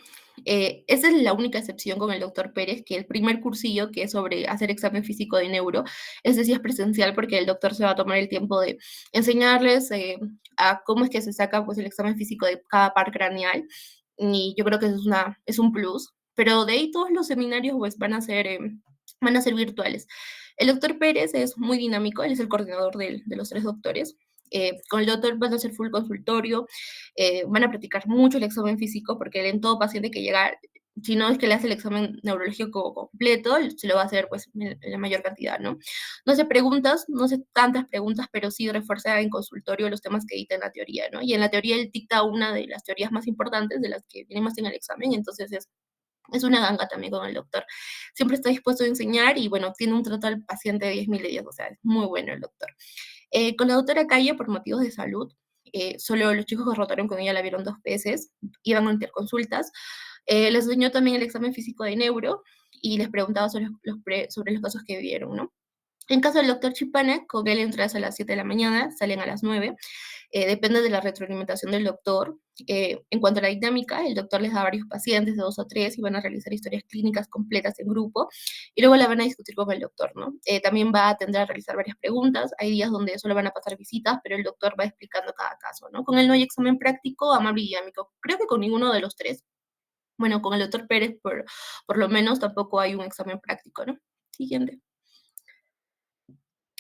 esa es la única excepción con el doctor Pérez, que el primer cursillo, que es sobre hacer examen físico de neuro, ese sí es presencial porque el doctor se va a tomar el tiempo de enseñarles a cómo es que se saca pues, el examen físico de cada par craneal, y yo creo que eso es un plus, pero de ahí todos los seminarios pues, van a ser virtuales. El doctor Pérez es muy dinámico, él es el coordinador de los 3 doctores. Con el doctor van a hacer full consultorio, van a practicar mucho el examen físico porque él en todo paciente que llega, si no es que le hace el examen neurológico completo, se lo va a hacer pues en la mayor cantidad, ¿no? No hace preguntas, no hace tantas preguntas, pero sí refuerza en consultorio los temas que dicta en la teoría, ¿no? Y en la teoría él dicta una de las teorías más importantes, de las que viene más en el examen, entonces es una ganga también con el doctor. Siempre está dispuesto a enseñar y, bueno, tiene un trato al paciente de 10.000 de 10, o sea, es muy bueno el doctor. Con la doctora Calle, por motivos de salud, solo los chicos que rotaron con ella la vieron 2 veces, iban a interconsultas. Les enseñó también el examen físico de neuro y les preguntaba sobre los casos que vieron, ¿no? En caso del doctor Chipana, con él entras a las 7 de la mañana, salen a las 9. Depende de la retroalimentación del doctor. En cuanto a la dinámica, el doctor les da a varios pacientes de 2 o 3 y van a realizar historias clínicas completas en grupo y luego la van a discutir con el doctor, ¿no? También va a atender a realizar varias preguntas. Hay días donde solo van a pasar visitas, pero el doctor va explicando cada caso, ¿no? Con él no hay examen práctico, amable y dinámico. Creo que con ninguno de los 3. Bueno, con el doctor Pérez, por lo menos, tampoco hay un examen práctico, ¿no? Siguiente.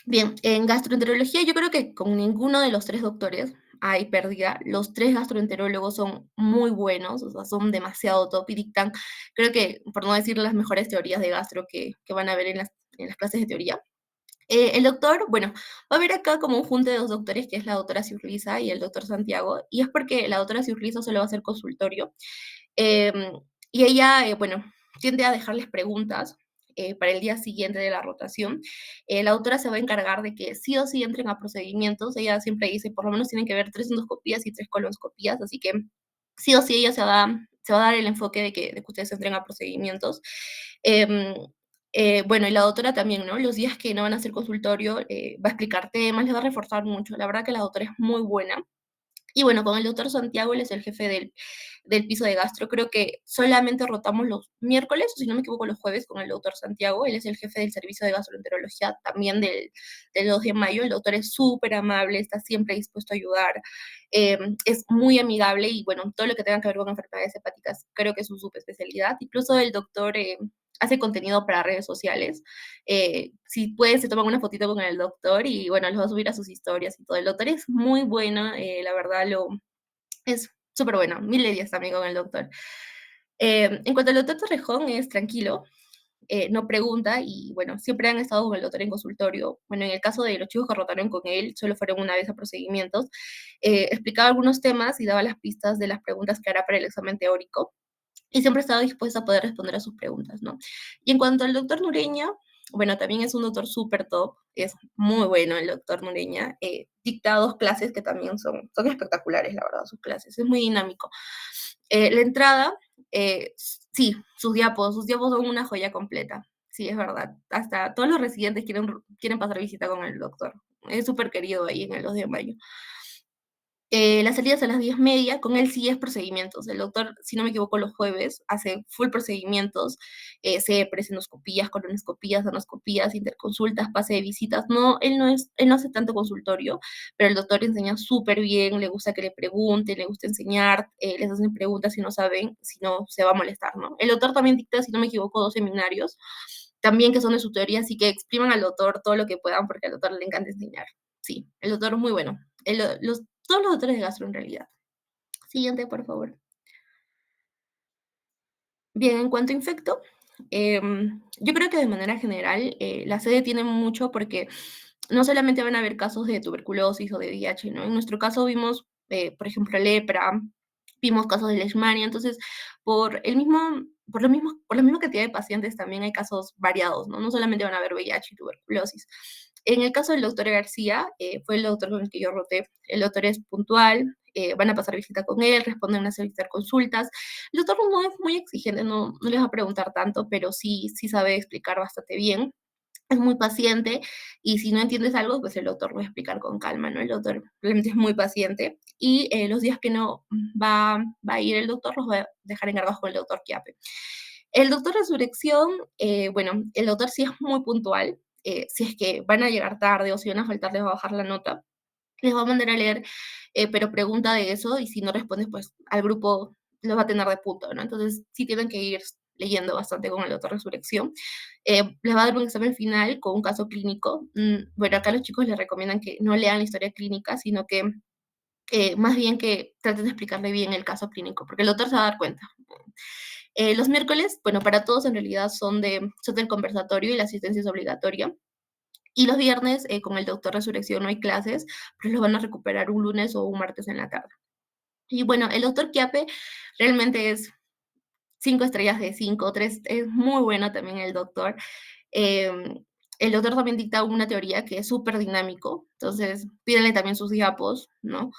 Bien, en gastroenterología yo creo que con ninguno de los 3 doctores hay pérdida. Los 3 gastroenterólogos son muy buenos, o sea, son demasiado top y dictan, creo que, por no decir las mejores teorías de gastro que van a ver en las clases de teoría. El doctor, bueno, va a haber acá como un junte de 2 doctores, que es la doctora Ciurliza y el doctor Santiago, y es porque la doctora Ciurliza solo va a hacer consultorio. Y ella, bueno, tiende a dejarles preguntas para el día siguiente de la rotación. La doctora se va a encargar de que sí o sí entren a procedimientos. Ella siempre dice, por lo menos tienen que ver 3 endoscopías y 3 colonoscopías, así que sí o sí ella se va a dar el enfoque de que ustedes entren a procedimientos. Bueno, y la doctora también, ¿no? Los días que no van a hacer consultorio, va a explicar temas, les va a reforzar mucho. La verdad que la doctora es muy buena. Y bueno, con el doctor Santiago, él es el jefe del piso de gastro. Creo que solamente rotamos los miércoles, o si no me equivoco, los jueves con el doctor Santiago. Él es el jefe del servicio de gastroenterología también del 2 de mayo. El doctor es súper amable, está siempre dispuesto a ayudar, es muy amigable y bueno, todo lo que tenga que ver con enfermedades hepáticas creo que es su subespecialidad. Incluso el doctor hace contenido para redes sociales. Si pueden, se toman una fotito con el doctor y bueno, los va a subir a sus historias y todo. El doctor es muy bueno, la verdad es súper bueno. 1000 de 10 también con el doctor. En cuanto al doctor Torrejón, es tranquilo, no pregunta y bueno, siempre han estado con el doctor en consultorio. Bueno, en el caso de los chicos que rotaron con él, solo fueron una vez a procedimientos. Explicaba algunos temas y daba las pistas de las preguntas que hará para el examen teórico y siempre estaba dispuesta a poder responder a sus preguntas, ¿no? Y en cuanto al doctor Nureña, bueno, también es un doctor súper top, es muy bueno el doctor Nureña, dicta 2 clases que también son espectaculares, la verdad, sus clases, es muy dinámico. La entrada, sí, sus diapos son una joya completa, sí, es verdad, hasta todos los residentes quieren pasar visita con el doctor, es súper querido ahí en el 2 de mayo. Las salidas a las 10:30, con él sí es procedimientos. El doctor, si no me equivoco, los jueves hace full procedimientos, CEPRES, endoscopías, colonoscopías, anoscopías, interconsultas, pase de visitas. No, él no hace tanto consultorio, pero el doctor enseña súper bien, le gusta que le pregunten, le gusta enseñar, les hacen preguntas si no saben, si no se va a molestar, ¿no? El doctor también dicta, si no me equivoco, 2 seminarios, también que son de su teoría, así que expriman al doctor todo lo que puedan porque al doctor le encanta enseñar. Sí, el doctor es muy bueno. Todos los doctores de gastro en realidad. Siguiente, por favor. Bien, en cuanto a infecto, yo creo que de manera general la sede tiene mucho porque no solamente van a haber casos de tuberculosis o de VIH, ¿no? En nuestro caso vimos, por ejemplo, lepra, vimos casos de leishmania, entonces por la misma cantidad de pacientes también hay casos variados, ¿no? No solamente van a haber VIH y tuberculosis. En el caso del doctor García, fue el doctor con el que yo roté, el doctor es puntual, van a pasar visita con él, responden una serie de consultas. El doctor no es muy exigente, no les va a preguntar tanto, pero sí sabe explicar bastante bien. Es muy paciente y si no entiendes algo, pues el doctor lo va a explicar con calma, ¿no? El doctor realmente es muy paciente y los días que no va a ir el doctor los va a dejar encargados con el doctor Chiape. El doctor Resurrección, bueno, el doctor sí es muy puntual. Si es que van a llegar tarde o si van a faltar, les va a bajar la nota. Les va a mandar a leer, pero pregunta de eso y si no respondes, pues al grupo los va a tener de punto, ¿no? Entonces sí tienen que ir leyendo bastante con el doctor Resurrección. Les va a dar un examen final con un caso clínico. Bueno, acá los chicos les recomiendan que no lean la historia clínica, sino que más bien que traten de explicarle bien el caso clínico, porque el doctor se va a dar cuenta. Los miércoles, bueno, para todos en realidad son del conversatorio y la asistencia es obligatoria. Y los viernes, con el doctor Resurrección no hay clases, pero los van a recuperar un lunes o un martes en la tarde. Y bueno, el doctor Chiape realmente es 5 estrellas de 5, 3, es muy bueno también el doctor. El doctor también dicta una teoría que es súper dinámico, entonces pídenle también sus diapos, ¿no?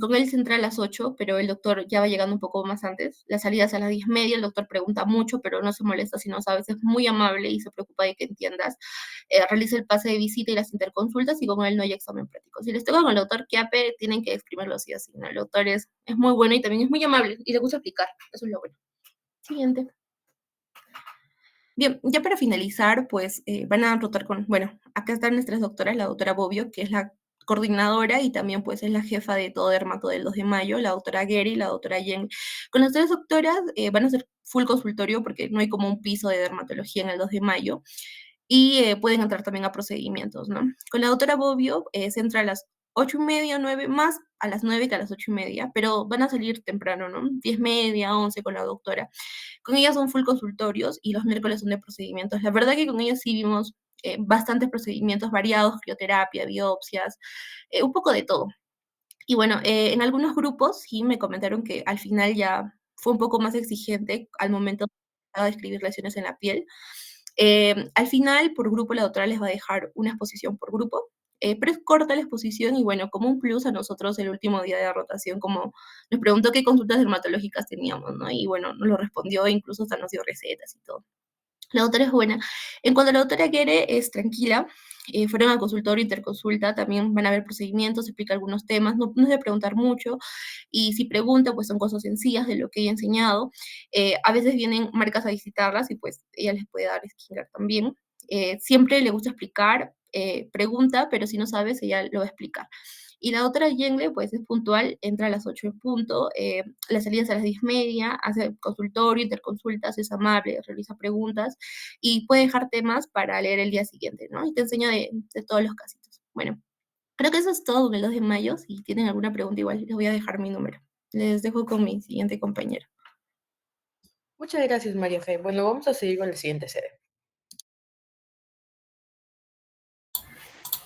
Con él se entra a las 8, pero el doctor ya va llegando un poco más antes. La salida es a las 10:30, el doctor pregunta mucho, pero no se molesta si no sabes, es muy amable y se preocupa de que entiendas. Realiza el pase de visita y las interconsultas y con él no hay examen práctico. Si les toca con el doctor Chiape, tienen que exprimirlo así así, ¿no? El doctor es muy bueno y también es muy amable y le gusta explicar, eso es lo bueno. Siguiente. Bien, ya para finalizar, pues van a rotar bueno, acá están nuestras doctoras, la doctora Bobbio, que es la coordinadora y también pues es la jefa de todo dermato del 2 de mayo, la doctora Gary y la doctora Yen. Con las 3 doctoras van a hacer full consultorio porque no hay como un piso de dermatología en el 2 de mayo y pueden entrar también a procedimientos, ¿no? Con la doctora Bobbio se entra a las 8:30, 9, más a las 9 que a las 8:30, pero van a salir temprano, ¿no? 10:30, 11 con la doctora. Con ellas son full consultorios y los miércoles son de procedimientos. La verdad que con ellas sí vimos bastantes procedimientos variados, crioterapia, biopsias, un poco de todo. Y bueno, en algunos grupos sí me comentaron que al final ya fue un poco más exigente al momento de describir lesiones en la piel. Al final, por grupo, la doctora les va a dejar una exposición por grupo, pero es corta la exposición y bueno, como un plus a nosotros el último día de rotación, como nos preguntó qué consultas dermatológicas teníamos, ¿no? Y bueno, nos lo respondió, incluso hasta nos dio recetas y todo. La doctora es buena. En cuanto a la doctora quiere, es tranquila. Fueron al consultorio, interconsulta, también van a ver procedimientos, explica algunos temas, no es de preguntar mucho, y si pregunta, pues son cosas sencillas de lo que ella ha enseñado. A veces vienen marcas a visitarlas y pues ella les puede dar skincare también. Siempre le gusta explicar, pregunta, pero si no sabes, ella lo va a explicar. Y la otra Yengle, pues es puntual, entra a las 8 en punto, la salida es a las 10:30, hace consultorio, interconsultas, es amable, realiza preguntas y puede dejar temas para leer el día siguiente, ¿no? Y te enseña de todos los casitos. Bueno, creo que eso es todo con el 2 de mayo. Si tienen alguna pregunta, igual les voy a dejar mi número. Les dejo con mi siguiente compañero. Muchas gracias, María Fe. Bueno, vamos a seguir con la siguiente sede.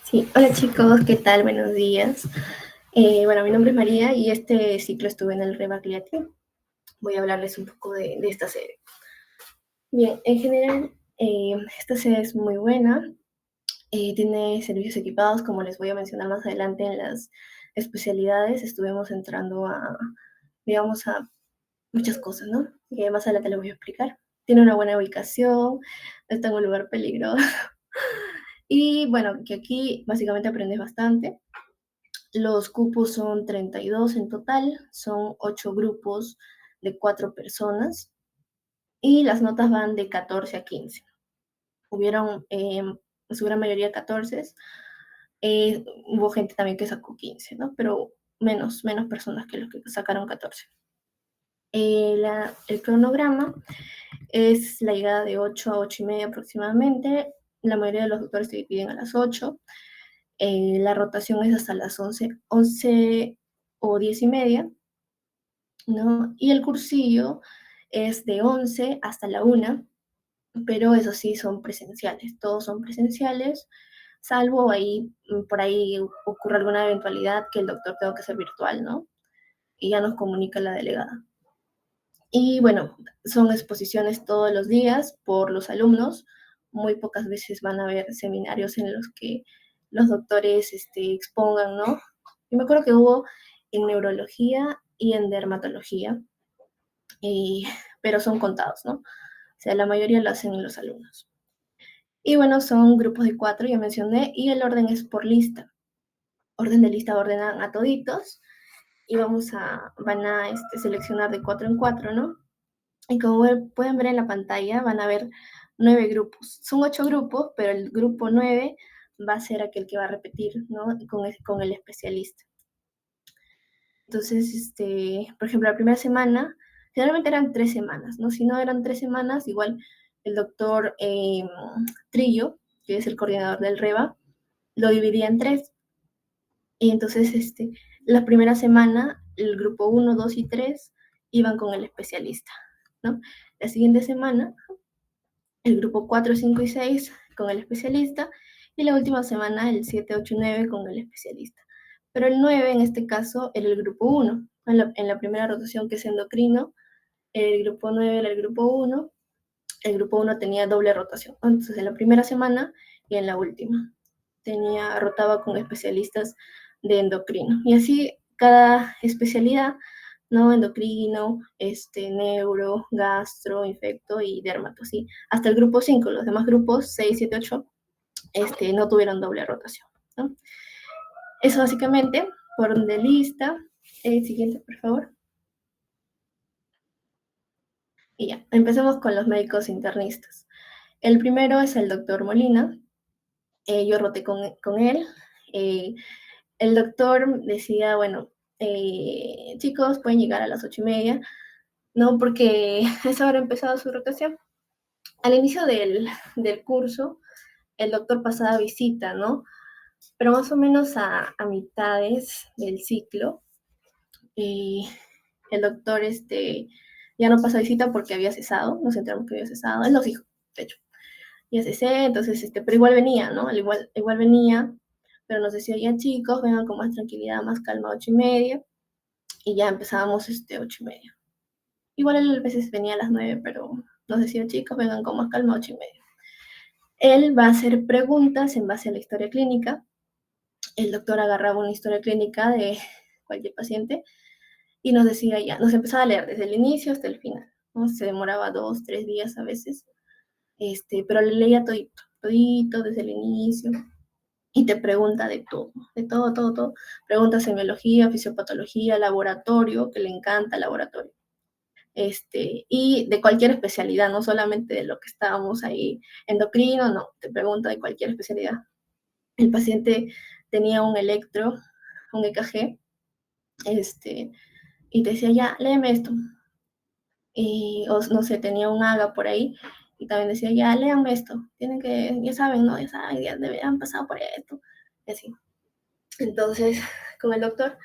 Sí, hola chicos, ¿qué tal? Buenos días. Bueno, mi nombre es María y este ciclo estuve en el Rebagliati. Voy a hablarles un poco de esta serie. Bien, en general, esta serie es muy buena. Tiene servicios equipados, como les voy a mencionar más adelante en las especialidades. Estuvimos entrando digamos, a muchas cosas, ¿no? Que más adelante les voy a explicar. Tiene una buena ubicación, está en un lugar peligroso. Y bueno, que aquí básicamente aprendes bastante. Los cupos son 32 en total, son 8 grupos de 4 personas y las notas van de 14 a 15. Hubieron en su gran mayoría 14, hubo gente también que sacó 15, ¿no? Pero menos personas que los que sacaron 14. El cronograma es la llegada de 8 a 8 y media aproximadamente. La mayoría de los doctores se dividen a las 8. La rotación es hasta las 11 o 10 y media, ¿no? Y el cursillo es de 11 hasta la 1, pero eso sí son presenciales, todos son presenciales, salvo ahí, por ahí ocurre alguna eventualidad que el doctor tenga que ser virtual, ¿no? Y ya nos comunica la delegada. Y bueno, son exposiciones todos los días por los alumnos. Muy pocas veces van a haber seminarios en los que los doctores expongan, ¿no? Yo me acuerdo que hubo en neurología y en dermatología, pero son contados, ¿no? O sea, la mayoría lo hacen los alumnos. Y bueno, son grupos de 4, ya mencioné, y el orden es por lista. Orden de lista ordenan a toditos y van a seleccionar de 4 en 4, ¿no? Y como pueden ver en la pantalla, van a ver 9 grupos. Son 8 grupos, pero el grupo 9 va a ser aquel que va a repetir, ¿no? Con el especialista. Entonces, por ejemplo, la primera semana, generalmente eran 3 semanas, ¿no? Si no eran 3 semanas, igual el doctor Trillo, que es el coordinador del REBA, lo dividía en 3. Y entonces, la primera semana, el grupo 1, 2 y 3 iban con el especialista, ¿no? La siguiente semana, el grupo 4, 5 y 6 con el especialista, y la última semana el 7, 8 y 9 con el especialista. Pero el 9 en este caso era el grupo 1. En la primera rotación, que es endocrino, el grupo 9 era el grupo 1. El grupo 1 tenía doble rotación. Entonces, en la primera semana y en la última. Rotaba con especialistas de endocrino. Y así cada especialidad, ¿no? Endocrino, neuro, gastro, infecto y dermato, ¿sí? Hasta el grupo 5, los demás grupos, 6, 7, 8, no tuvieron doble rotación, ¿no? Eso básicamente, por orden de lista. Siguiente, por favor. Y ya, empecemos con los médicos internistas. El primero es el doctor Molina. Yo roté con él. El doctor decía, bueno, chicos, pueden llegar a las 8 y media, ¿no? Porque esa hora ha empezado su rotación. Al inicio del curso, el doctor pasaba visita, ¿no? Pero más o menos a mitades del ciclo, el doctor ya no pasa visita porque había cesado, nos enteramos que había cesado, él nos dijo, de hecho, ya cesé, entonces, pero igual venía, ¿no? Igual venía, pero nos decía, ya chicos, vengan con más tranquilidad, más calma, 8 y media, y ya empezábamos 8 y media. Igual él a veces venía a las 9, pero nos decía, chicos, vengan con más calma, 8 y media. Él va a hacer preguntas en base a la historia clínica. El doctor agarraba una historia clínica de cualquier paciente y nos decía ya, nos empezaba a leer desde el inicio hasta el final, ¿no? Se demoraba 2, 3 días a veces, pero le leía todito desde el inicio y te pregunta de todo, todo. Pregunta semiología, fisiopatología, laboratorio, que le encanta el laboratorio. Y de cualquier especialidad, no solamente de lo que estábamos ahí, endocrino, no, te pregunta de cualquier especialidad. El paciente tenía un electro, un EKG, y te decía, ya, léeme esto. O no sé, tenía un AGA por ahí, y también decía, ya, léanme esto. Tienen que, ya saben, ¿no? Ya saben, ya han pasado por esto. Y así. Entonces, con el doctor,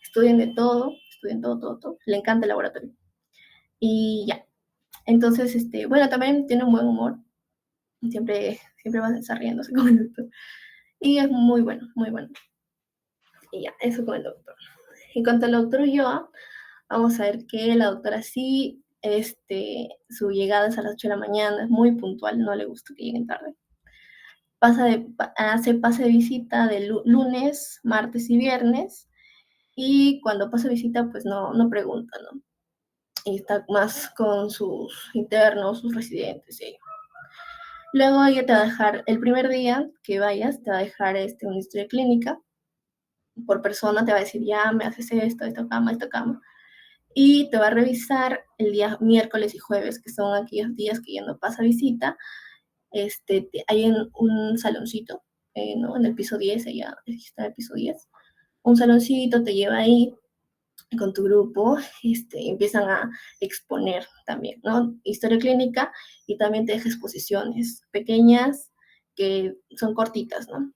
estudian todo. Le encanta el laboratorio. Y ya. Entonces, bueno, también tiene un buen humor. Siempre va a estar riéndose con el doctor. Y es muy bueno, muy bueno. Y ya, eso con el doctor. En cuanto al doctor Ulloa, vamos a ver que la doctora sí, su llegada es a las 8 de la mañana, es muy puntual, no le gusta que lleguen tarde. Hace pase de visita de lunes, martes y viernes, y cuando pasa visita, pues no pregunta, ¿no? Y está más con sus internos, sus residentes, y ello. Luego ella te va a dejar, el primer día que vayas, te va a dejar una historia clínica. Por persona te va a decir, ya, me haces esto, esta cama. Y te va a revisar el día miércoles y jueves, que son aquellos días que ya no pasa visita. Hay un saloncito, ¿no? En el piso 10, ella está en el piso 10. Un saloncito te lleva ahí con tu grupo, empiezan a exponer también, ¿no? Historia clínica, y también te deja exposiciones pequeñas que son cortitas, ¿no?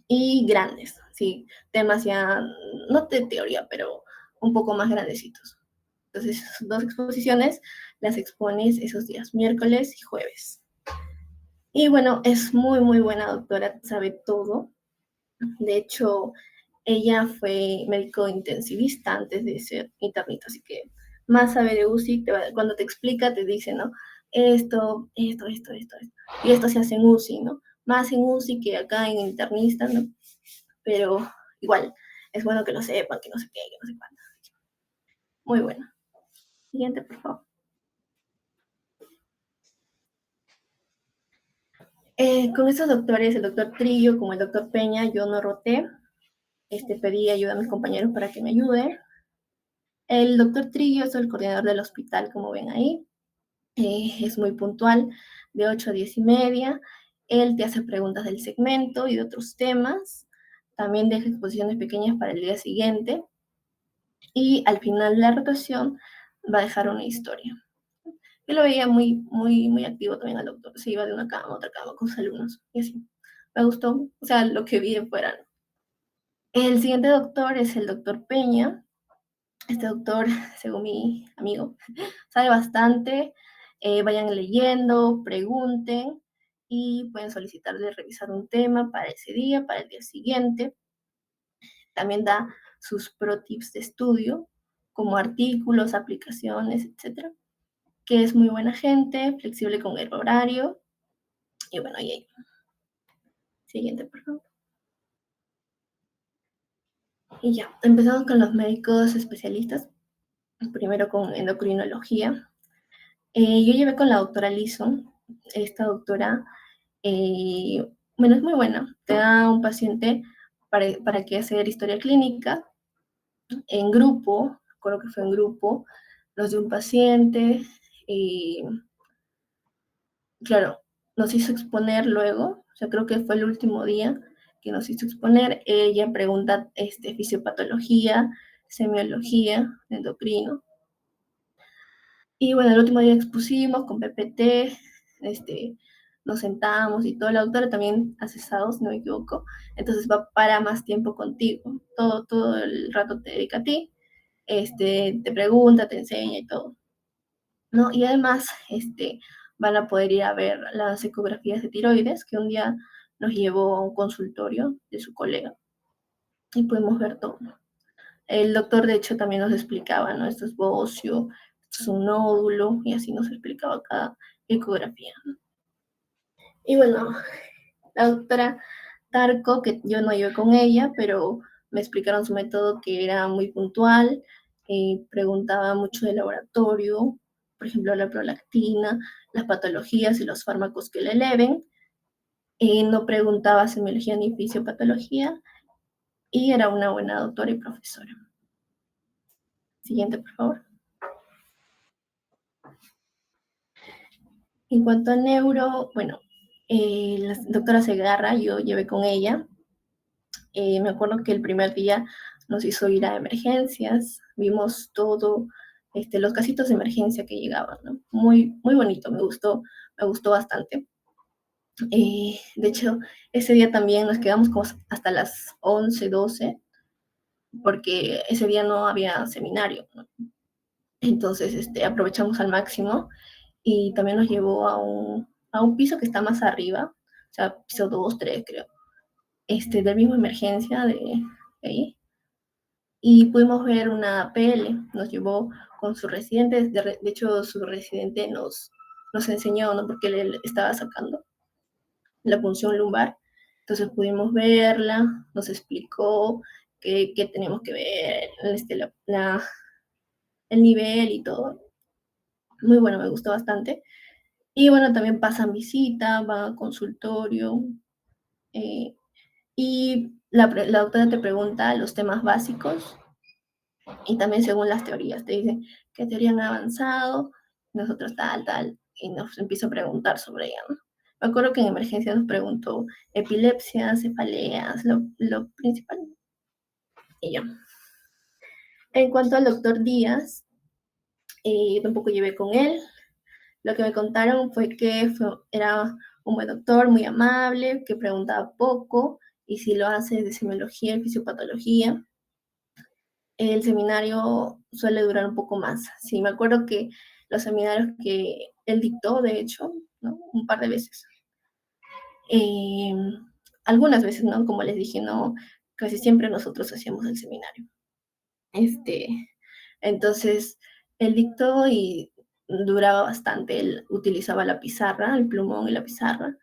Y grandes, sí, temas ya, no de teoría, pero un poco más grandecitos. Entonces, 2 exposiciones las expones esos días, miércoles y jueves. Y bueno, es muy, muy buena doctora, sabe todo. De hecho, ella fue médico intensivista antes de ser internista, así que más sabe de UCI. Cuando te explica, te dice, ¿no? Esto. Y esto se hace en UCI, ¿no? Más en UCI que acá en internista, ¿no? Pero igual, es bueno que lo sepan, que no sé qué, que no sé cuánto. Muy bueno. Siguiente, por favor. Con estos doctores, el doctor Trillo como el doctor Peña, yo no roté. Pedí ayuda a mis compañeros para que me ayuden. El doctor Trillo es el coordinador del hospital, como ven ahí. Es muy puntual, de 8 a 10 y media. Él te hace preguntas del segmento y de otros temas. También deja exposiciones pequeñas para el día siguiente. Y al final de la rotación va a dejar una historia. Yo lo veía muy, muy, muy activo también al doctor. Se iba de una cama a otra cama con sus alumnos. Y así. Me gustó, o sea, lo que vi de fuera. El siguiente doctor es el doctor Peña. Este doctor, según mi amigo, sabe bastante. Vayan leyendo, pregunten y pueden solicitarle revisar un tema para ese día, para el día siguiente. También da sus pro tips de estudio, como artículos, aplicaciones, etcétera, que es muy buena gente, flexible con el horario. Y bueno, y ahí. Siguiente, por favor. Y ya, empezamos con los médicos especialistas. Primero con endocrinología. Yo llevé con la doctora Lison. Esta doctora, bueno, es muy buena. Te da un paciente para que hacer historia clínica en grupo. Recuerdo que fue en grupo, los de un paciente. Y claro, nos hizo exponer luego. O sea, creo que fue el último día que nos hizo exponer. Ella pregunta fisiopatología, semiología, endocrino. Y bueno, el último día expusimos con PPT, nos sentamos y todo. La doctora también hace SAO, si no me equivoco, entonces va para más tiempo contigo. Todo el rato te dedica a ti, te pregunta, te enseña y todo, ¿no? Y además, van a poder ir a ver las ecografías de tiroides, que un día nos llevó a un consultorio de su colega y pudimos ver todo. El doctor, de hecho, también nos explicaba, ¿no? Esto es bocio, esto es un nódulo, y así nos explicaba cada ecografía, ¿no? Y bueno, la doctora Tarco, que yo no llevé con ella, pero me explicaron su método, que era muy puntual, preguntaba mucho de laboratorio, por ejemplo, la prolactina, las patologías y los fármacos que le eleven. No preguntaba semiología ni fisiopatología, y era una buena doctora y profesora. Siguiente, por favor. En cuanto a neuro, bueno, la doctora Segarra, yo llevé con ella. Me acuerdo que el primer día nos hizo ir a emergencias, vimos todo, los casitos de emergencia que llegaban, ¿no? Muy, muy bonito, me gustó bastante. De hecho, ese día también nos quedamos como hasta las 11, 12, porque ese día no había seminario, ¿no? Entonces, aprovechamos al máximo, y también nos llevó a un piso que está más arriba, o sea, piso 2, 3, creo, del mismo emergencia de ahí, y pudimos ver una PL. Nos llevó con su residente. De hecho, su residente nos enseñó, ¿no? Porque él estaba sacando la punción lumbar, entonces pudimos verla, nos explicó qué tenemos que ver, el nivel y todo. Muy bueno, me gustó bastante. Y bueno, también pasan visita, va a consultorio, y la doctora te pregunta los temas básicos, y también según las teorías, te dice qué teoría han avanzado, nosotros tal, y nos empieza a preguntar sobre ella, ¿no? Me acuerdo que en emergencia nos preguntó epilepsia, cefaleas, lo principal, y ya. En cuanto al doctor Díaz, yo tampoco llevé con él. Lo que me contaron fue que era un buen doctor, muy amable, que preguntaba poco, y si lo hace de semiología y fisiopatología, el seminario suele durar un poco más. Sí, me acuerdo que los seminarios que él dictó, de hecho, ¿no? Un par de veces. Eh, Algunas veces, ¿no? Como les dije, no, casi siempre nosotros hacíamos el seminario. Entonces, él dictó y duraba bastante. Él utilizaba la pizarra, el plumón y la pizarra,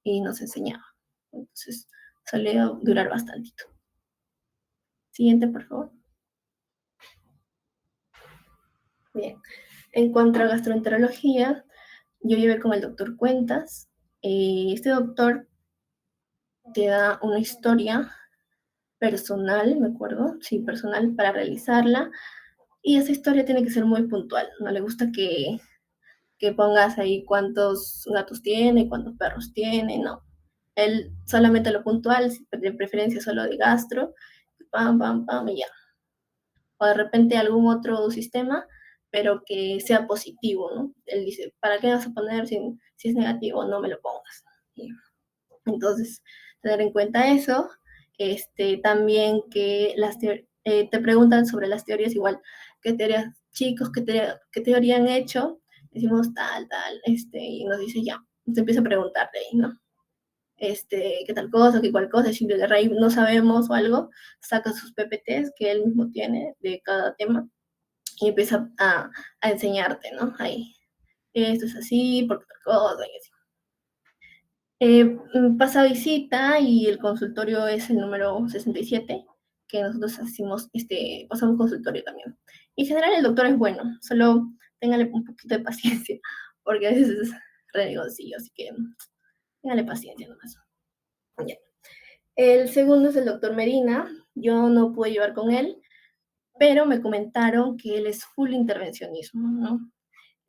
y nos enseñaba. Entonces, solía durar bastantito. Siguiente, por favor. Bien. En cuanto a gastroenterología, yo llevé con el doctor Cuentas. Este doctor te da una historia personal, me acuerdo, sí, personal para realizarla. Y esa historia tiene que ser muy puntual. No le gusta que pongas ahí cuántos gatos tiene, cuántos perros tiene, no. Él solamente lo puntual, de preferencia solo de gastro, pam, pam, pam, y ya. O de repente algún otro sistema, pero que sea positivo, ¿no? Él dice, ¿para qué vas a poner si es negativo? No me lo pongas. Y entonces, tener en cuenta eso. También que te preguntan sobre las teorías igual, qué teorías, chicos, qué teoría han hecho, decimos tal, tal, y nos dice ya, se empieza a preguntar de ahí, ¿no? Qué tal cosa, qué cual cosa, si de raíz no sabemos o algo, saca sus PPTs que él mismo tiene de cada tema y empieza a enseñarte, ¿no? Ahí, esto es así, porque tal cosa, y así. Pasa visita y el consultorio es el número 67, que nosotros hacemos, pasamos consultorio también. Y en general el doctor es bueno, solo téngale un poquito de paciencia, porque a veces es renegocio, así que téngale paciencia nomás. Ya. El segundo es el doctor Medina, yo no pude llevar con él, pero me comentaron que él es full intervencionismo, ¿no?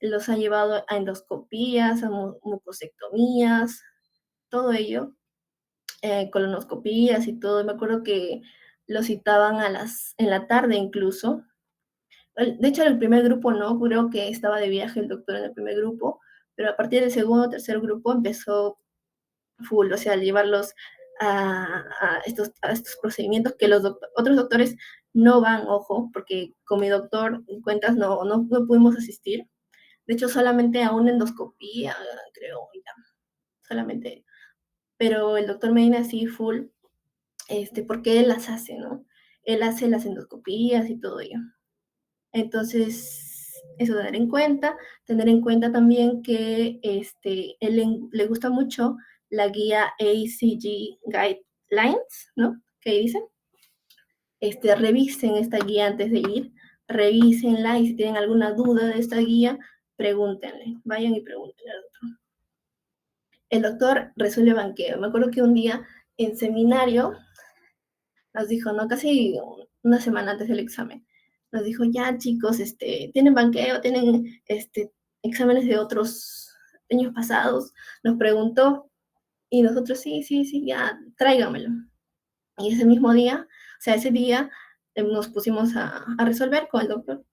Los ha llevado a endoscopías, a mucosectomías, todo ello, colonoscopías y todo. Me acuerdo que lo citaban en la tarde incluso. De hecho, en el primer grupo no, creo que estaba de viaje el doctor en el primer grupo, pero a partir del segundo o tercer grupo empezó full, o sea, llevarlos a estos procedimientos que otros doctores no van, ojo, porque con mi doctor en cuentas no pudimos asistir. De hecho, solamente a una endoscopía, creo, ya, solamente. Pero el doctor Medina sí, full, porque él las hace, ¿no? Él hace las endoscopías y todo ello. Entonces, eso tener en cuenta también que él le gusta mucho la guía ACG Guidelines, ¿no? ¿Qué dicen? Revisen esta guía antes de ir, revísenla y si tienen alguna duda de esta guía, pregúntenle, vayan y pregúntenle al doctor. El doctor resuelve banqueo. Me acuerdo que un día en seminario nos dijo, ¿no? Casi una semana antes del examen, nos dijo, ya chicos, tienen banqueo, tienen exámenes de otros años pasados, nos preguntó, y nosotros, sí, ya, tráigamelo. Y ese mismo día, o sea, ese día nos pusimos a resolver con el doctor.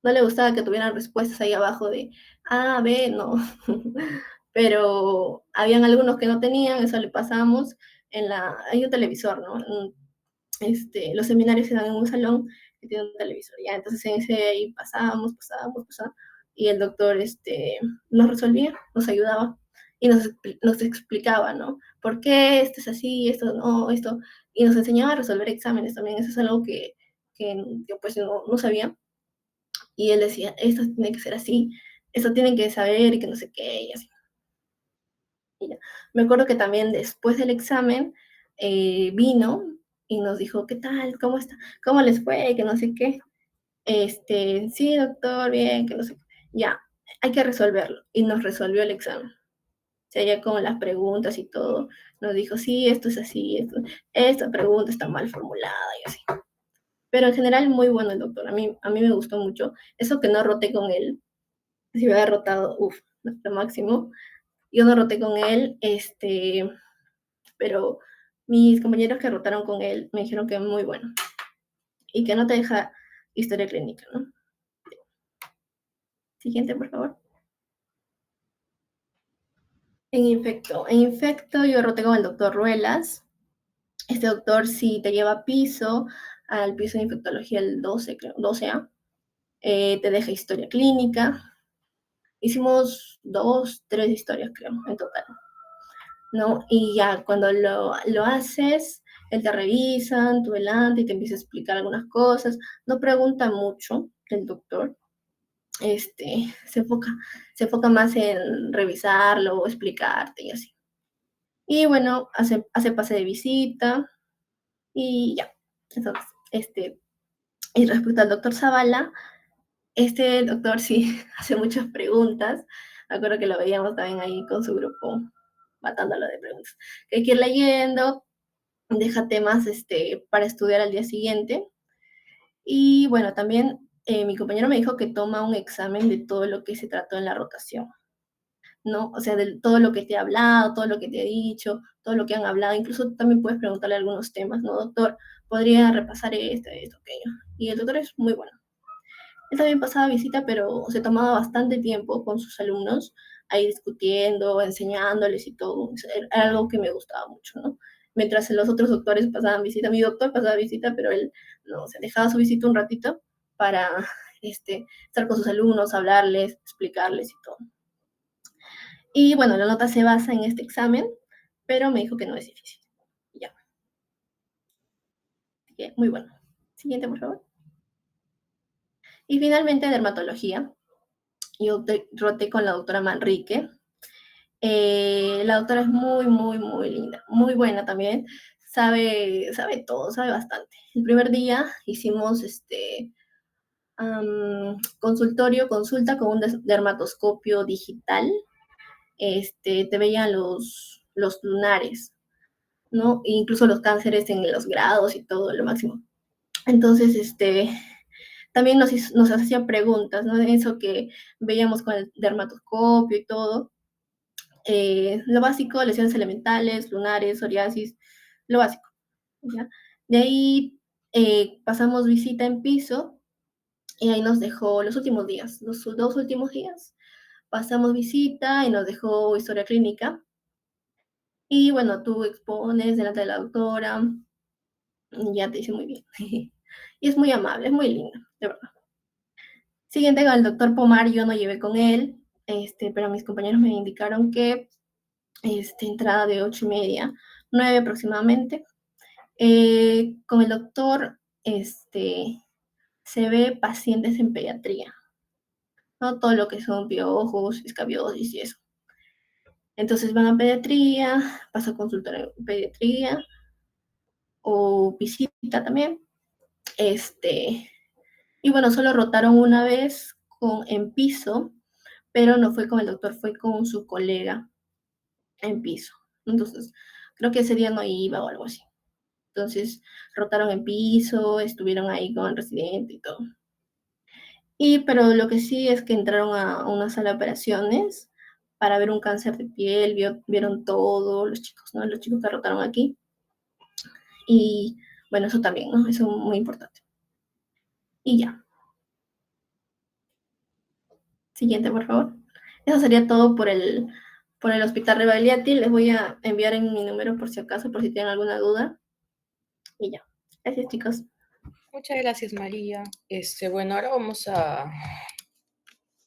No le gustaba que tuvieran respuestas ahí abajo de A, B, no. Pero habían algunos que no tenían, eso le pasamos. Hay un televisor, ¿no? Los seminarios se dan en un salón que tiene un televisor, ya, entonces en ese ahí pasábamos, y el doctor nos resolvía, nos ayudaba, y nos explicaba, ¿no? ¿Por qué esto es así, esto no, esto? Y nos enseñaba a resolver exámenes también, eso es algo que yo pues no sabía, y él decía, esto tiene que ser así, esto tienen que saber, y que no sé qué, y así. Y ya. Me acuerdo que también después del examen vino y nos dijo, ¿qué tal? ¿Cómo está? ¿Cómo les fue? Que no sé qué. Sí, doctor, bien, que no sé qué. Ya, hay que resolverlo. Y nos resolvió el examen. O sea, ya con las preguntas y todo, nos dijo, sí, esto es así, esta pregunta está mal formulada y así. Pero en general muy bueno el doctor, a mí me gustó mucho. Eso que no roté con él, si hubiera rotado, uff, lo máximo. Yo no roté con él, pero mis compañeros que rotaron con él me dijeron que es muy bueno y que no te deja historia clínica, ¿no? Siguiente, por favor. En infecto yo roté con el doctor Ruelas. Este doctor sí te lleva a piso, al piso de infectología el 12, creo, 12A. Te deja historia clínica. Hicimos 2, 3 historias, creo, en total, ¿no? Y ya cuando lo haces, él te revisan, tú delante y te empieza a explicar algunas cosas. No pregunta mucho el doctor. Se enfoca más en revisarlo, explicarte y así. Y bueno, hace pase de visita y ya. Entonces, y respecto al doctor Zavala, este doctor sí hace muchas preguntas. Me acuerdo que lo veíamos también ahí con su grupo, matándolo de preguntas. Que hay que ir leyendo, deja temas para estudiar al día siguiente. Y bueno, también mi compañero me dijo que toma un examen de todo lo que se trató en la rotación, ¿no? O sea, de todo lo que te ha hablado, todo lo que te ha dicho, todo lo que han hablado. Incluso también puedes preguntarle algunos temas, ¿no? Doctor, podría repasar esto, aquello. Y el doctor es muy bueno. Él también pasaba visita, pero se tomaba bastante tiempo con sus alumnos, ahí discutiendo, enseñándoles y todo. Era algo que me gustaba mucho, ¿no? Mientras los otros doctores pasaban visita, mi doctor pasaba visita, pero él no, se dejaba su visita un ratito para estar con sus alumnos, hablarles, explicarles y todo. Y bueno, la nota se basa en este examen, pero me dijo que no es difícil. Ya. Así que, muy bueno. Siguiente, por favor. Y finalmente, dermatología. Yo roté con la doctora Manrique. La doctora es muy, muy, muy linda, muy buena también. Sabe todo, sabe bastante. El primer día hicimos consulta con un dermatoscopio digital. Te veían los lunares, ¿no? E incluso los cánceres en los grados y todo, lo máximo. Entonces, también nos hacía preguntas, ¿no? Eso que veíamos con el dermatoscopio y todo. Lo básico, lesiones elementales, lunares, psoriasis, lo básico, ¿ya? De ahí pasamos visita en piso y ahí nos dejó los últimos días, los 2 últimos días. Pasamos visita y nos dejó historia clínica. Y bueno, tú expones delante de la doctora, ya te dice muy bien. Y es muy amable, es muy linda, de verdad. Siguiente con el doctor Pomar, yo no llevé con él, pero mis compañeros me indicaron que entrada de 8:30, 9 aproximadamente. Con el doctor se ve pacientes en pediatría, ¿no? Todo lo que son piojos, escabiosis y eso. Entonces van a pediatría, pasa a consultar en pediatría o visita también. Y bueno, solo rotaron una vez en piso, pero no fue con el doctor, fue con su colega en piso. Entonces, creo que ese día no iba o algo así. Entonces, rotaron en piso, estuvieron ahí con el residente y todo. Pero lo que sí es que entraron a una sala de operaciones para ver un cáncer de piel, vieron todo, los chicos, ¿no? Los chicos que rotaron aquí. Y bueno, eso también, ¿no? Eso es muy importante. Y ya. Siguiente, por favor. Eso sería todo por el Hospital Rebagliati. Les voy a enviar en mi número por si acaso, por si tienen alguna duda. Y ya. Gracias, chicos. Muchas gracias, María. Bueno, ahora vamos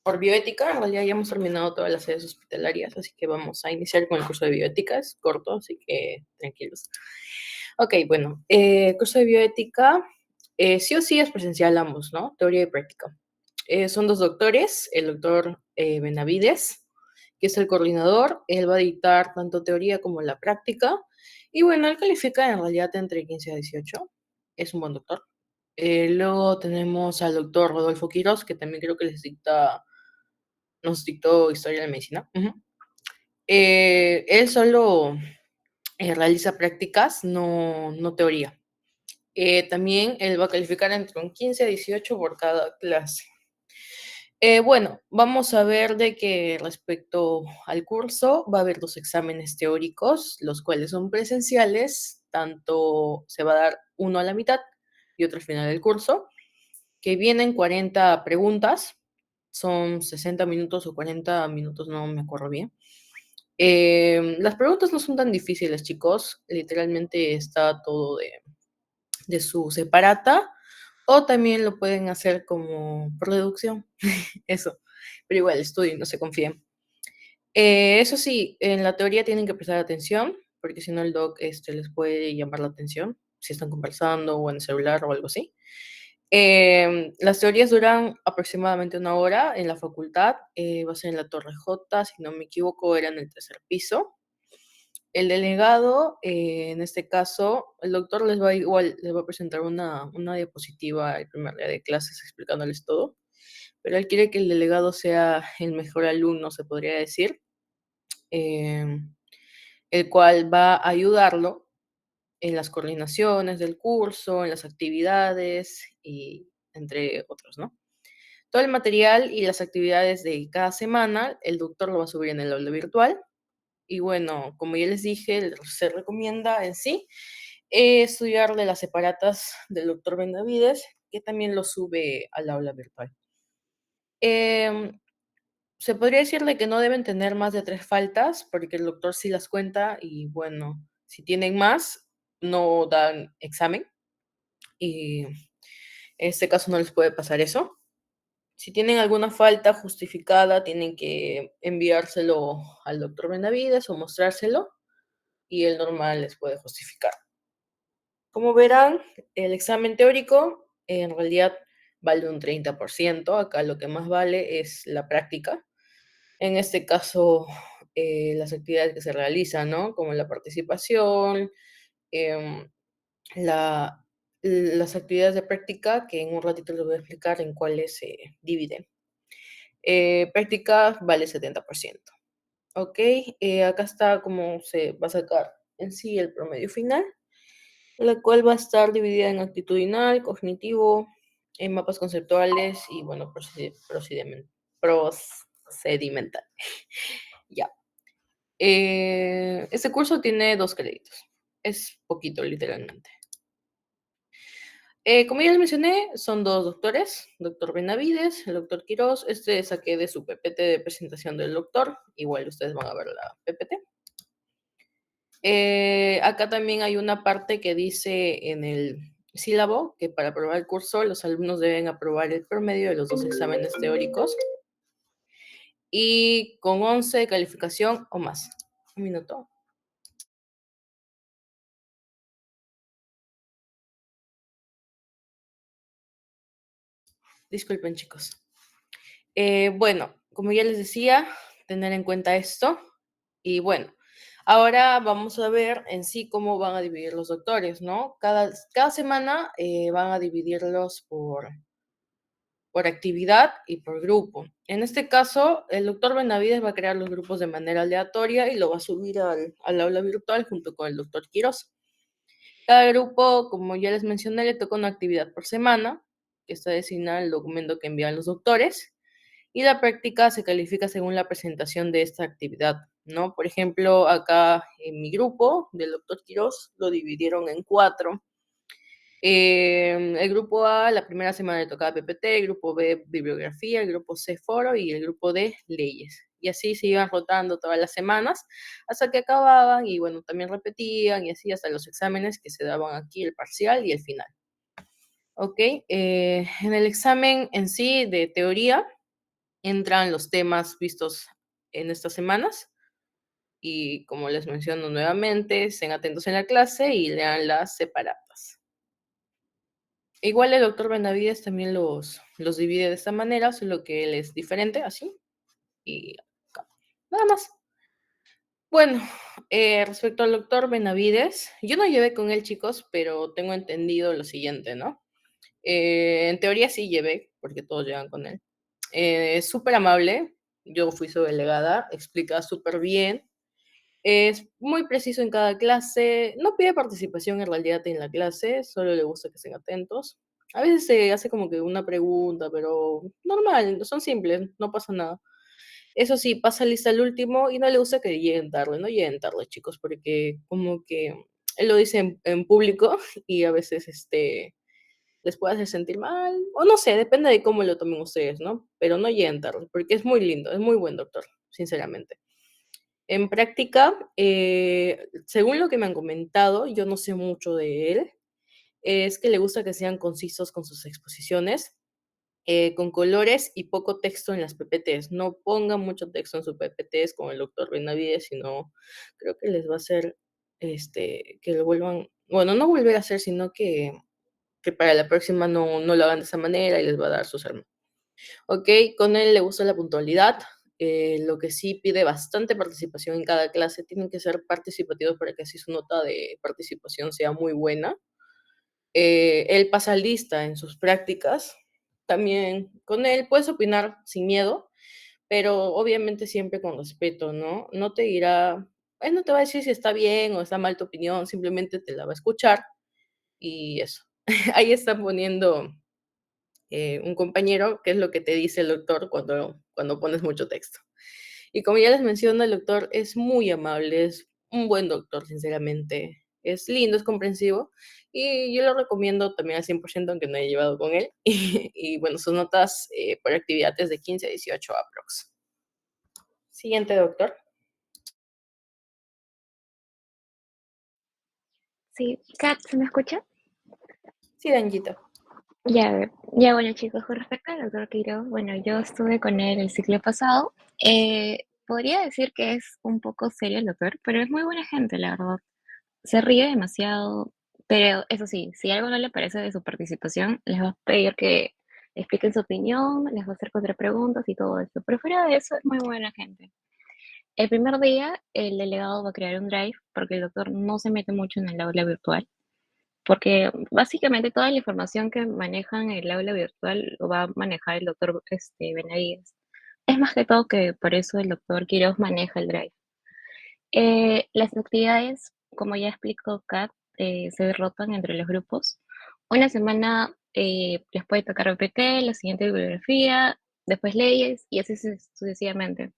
por bioética. En realidad ya hemos terminado todas las sedes hospitalarias, así que vamos a iniciar con el curso de bioética. Es corto, así que tranquilos. Ok, bueno, curso de bioética, sí o sí es presencial ambos, ¿no? Teoría y práctica. Son 2 doctores, el doctor Benavides, que es el coordinador. Él va a dictar tanto teoría como la práctica. Y bueno, él califica en realidad entre 15 a 18. Es un buen doctor. Luego tenemos al doctor Rodolfo Quiroz, que también creo que nos dictó historia de la medicina. Él solo realiza prácticas, no teoría. También él va a calificar entre un 15 a 18 por cada clase. Bueno, vamos a ver de que respecto al curso va a haber 2 exámenes teóricos, los cuales son presenciales, tanto se va a dar uno a la mitad y otro al final del curso. que vienen 40 preguntas, son 60 minutos o 40 minutos, no me acuerdo bien. Las preguntas no son tan difíciles, chicos, literalmente está todo de su separata, o también lo pueden hacer como por deducción, eso, pero igual estudien, no se confíen. Eso sí, en la teoría tienen que prestar atención, porque si no el doc les puede llamar la atención si están conversando o en el celular o algo así. Las teorías duran aproximadamente 1 hora en la facultad, va a ser en la Torre J, si no me equivoco, era en el 3er piso. El delegado, en este caso, el doctor les va a presentar una diapositiva el primer día de clases explicándoles todo, pero él quiere que el delegado sea el mejor alumno, se podría decir, el cual va a ayudarlo en las coordinaciones del curso, en las actividades y entre otros, ¿no? Todo el material y las actividades de cada semana, el doctor lo va a subir en el aula virtual. Y bueno, como ya les dije, se recomienda en sí estudiar de las separatas del doctor Benavides, que también lo sube al aula virtual. Em, Se podría decirle que no deben tener más de 3 faltas, porque el doctor sí las cuenta y bueno, si tienen más, no dan examen y en este caso no les puede pasar eso. Si tienen alguna falta justificada, tienen que enviárselo al doctor Benavides o mostrárselo y el normal les puede justificar. Como verán, el examen teórico en realidad vale un 30%. Acá lo que más vale es la práctica. En este caso, las actividades que se realizan, ¿no? Como la participación, em, la, las actividades de práctica, que en un ratito les voy a explicar en cuáles se dividen. Práctica vale 70%. Ok, acá está cómo se va a sacar en sí el promedio final, la cual va a estar dividida en actitudinal, cognitivo, en mapas conceptuales y, bueno, procedimental. Ya. Este curso tiene 2 créditos. Es poquito, literalmente. Como ya les mencioné, son 2 doctores, doctor Benavides, el doctor Quirós. Saqué de su PPT de presentación del doctor. Igual ustedes van a ver la PPT. Acá también hay una parte que dice en el sílabo que para aprobar el curso los alumnos deben aprobar el promedio de los 2 exámenes teóricos y con 11 de calificación o más. Un minuto. Disculpen, chicos. Bueno, como ya les decía, tener en cuenta esto. Y bueno, ahora vamos a ver en sí cómo van a dividir los doctores, ¿no? Cada semana van a dividirlos por actividad y por grupo. En este caso, el doctor Benavides va a crear los grupos de manera aleatoria y lo va a subir al aula virtual junto con el doctor Quirós. Cada grupo, como ya les mencioné, le toca una actividad por semana, que está designada en el documento que envían los doctores, y la práctica se califica según la presentación de esta actividad, ¿no? Por ejemplo, acá en mi grupo del doctor Quirós lo dividieron en 4. El grupo A, la primera semana le tocaba PPT, el grupo B, bibliografía, el grupo C, foro y el grupo D, leyes. Y así se iban rotando todas las semanas hasta que acababan y bueno, también repetían y así hasta los exámenes que se daban aquí, el parcial y el final. Ok, en el examen en sí de teoría entran los temas vistos en estas semanas y como les menciono nuevamente, estén atentos en la clase y lean las separatas. Igual el doctor Benavides también los divide de esta manera, solo que él es diferente, así. Y acá. Nada más. Bueno, respecto al doctor Benavides, yo no llevé con él, chicos, pero tengo entendido lo siguiente, ¿no? En teoría sí llevé, porque todos llevan con él. Es súper amable, yo fui su delegada, explica súper bien. Es muy preciso en cada clase, no pide participación en realidad en la clase, solo le gusta que estén atentos. A veces se hace como que una pregunta, pero normal, son simples, no pasa nada. Eso sí, pasa lista al último y no le gusta que lleguen tarde, no lleguen tarde, chicos, porque como que él lo dice en público y a veces les puede hacer sentir mal, o no sé, depende de cómo lo tomen ustedes, ¿no? Pero no lleguen tarde, porque es muy lindo, es muy buen doctor, sinceramente. En práctica, según lo que me han comentado, yo no sé mucho de él, es que le gusta que sean concisos con sus exposiciones, con colores y poco texto en las PPTs. No pongan mucho texto en sus PPTs con el doctor Benavides, sino creo que les va a hacer que lo vuelvan, bueno, no volver a hacer, sino que para la próxima no lo hagan de esa manera y les va a dar su sermón. Ok, con él le gusta la puntualidad, lo que sí pide bastante participación en cada clase, tienen que ser participativos para que así su nota de participación sea muy buena. Él pasa lista en sus prácticas, también con él puedes opinar sin miedo, pero obviamente siempre con respeto, ¿no? No te dirá, él no te va a decir si está bien o está mal tu opinión, simplemente te la va a escuchar y eso. Ahí están poniendo un compañero, qué es lo que te dice el doctor cuando pones mucho texto. Y como ya les menciono, el doctor es muy amable, es un buen doctor, sinceramente. Es lindo, es comprensivo y yo lo recomiendo también al 100%, aunque no haya llevado con él. Y bueno, sus notas por actividades de 15 a 18 aprox. Siguiente, doctor. Sí, Kat, ¿se me escucha? Sí, Danjita. Ya, bueno, chicos, con respecto al doctor Quiro, bueno, yo estuve con él el ciclo pasado. Podría decir que es un poco serio el doctor, pero es muy buena gente, la verdad. Se ríe demasiado, pero eso sí, si algo no le parece de su participación, les va a pedir que expliquen su opinión, les va a hacer contrapreguntas y todo eso. Pero fuera de eso, es muy buena gente. El primer día, el delegado va a crear un drive porque el doctor no se mete mucho en el aula virtual, porque básicamente toda la información que manejan en el aula virtual lo va a manejar el doctor Benavides. Es más que todo que por eso el doctor Quiroz maneja el drive. Las actividades, como ya explicó Kat, se rotan entre los grupos. Una semana les puede tocar PPT, la siguiente bibliografía, después leyes y así sucesivamente.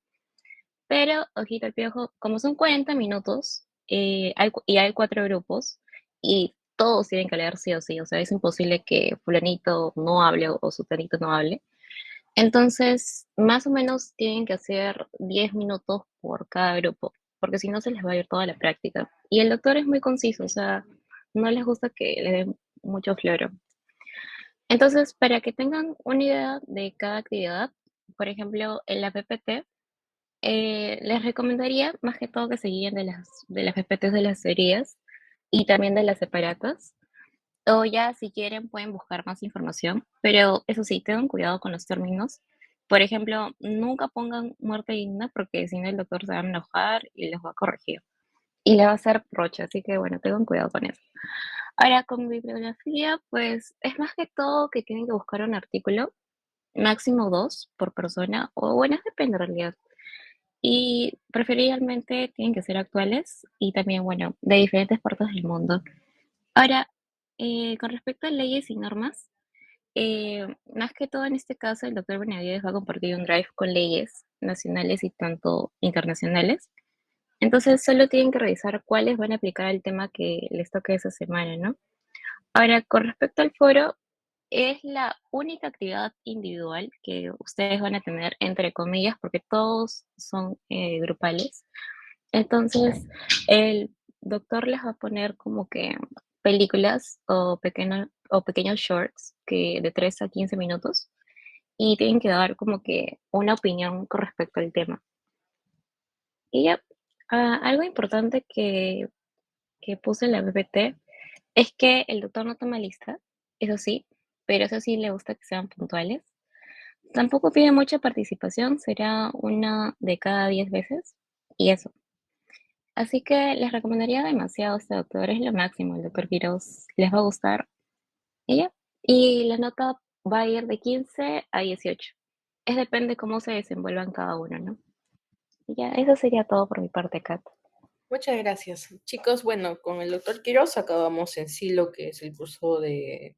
Pero, ojito al piojo, como son 40 minutos y hay 4 grupos y todos tienen que leer sí o sí, o sea, es imposible que fulanito no hable o sutanito no hable. Entonces, más o menos tienen que hacer 10 minutos por cada grupo, porque si no se les va a ir toda la práctica. Y el doctor es muy conciso, o sea, no les gusta que le den mucho floro. Entonces, para que tengan una idea de cada actividad, por ejemplo, en la PPT, les recomendaría más que todo que se guíen de las PPTs de las series y también de las separatas. O ya si quieren pueden buscar más información, pero eso sí, tengan cuidado con los términos. Por ejemplo, nunca pongan muerte digna porque si no el doctor se va a enojar y los va a corregir. Y le va a hacer rocha, así que bueno, tengan cuidado con eso. Ahora, con bibliografía, pues es más que todo que tienen que buscar un artículo, máximo 2 por persona, o bueno, depende en realidad. Y preferiblemente tienen que ser actuales y también, bueno, de diferentes partes del mundo. Ahora, con respecto a leyes y normas, más que todo en este caso, el doctor Benavides va a compartir un drive con leyes nacionales y tanto internacionales. Entonces, solo tienen que revisar cuáles van a aplicar al tema que les toque esa semana, ¿no? Ahora, con respecto al foro, es la única actividad individual que ustedes van a tener, entre comillas, porque todos son grupales. Entonces, el doctor les va a poner como que películas o pequeños shorts que de 3 a 15 minutos y tienen que dar como que una opinión con respecto al tema. Y ya, algo importante que puse en la PPT es que el doctor no toma lista, eso sí, pero eso sí le gusta que sean puntuales. Tampoco pide mucha participación, será una de cada 10 veces y eso. Así que les recomendaría demasiado a este doctor, es lo máximo, el doctor Quiroz, les va a gustar. Y ya. Y la nota va a ir de 15 a 18. Es depende cómo se desenvuelvan cada uno, ¿no? Y ya, eso sería todo por mi parte, Kat. Muchas gracias. Chicos, bueno, con el doctor Quiroz acabamos en sí lo que es el curso de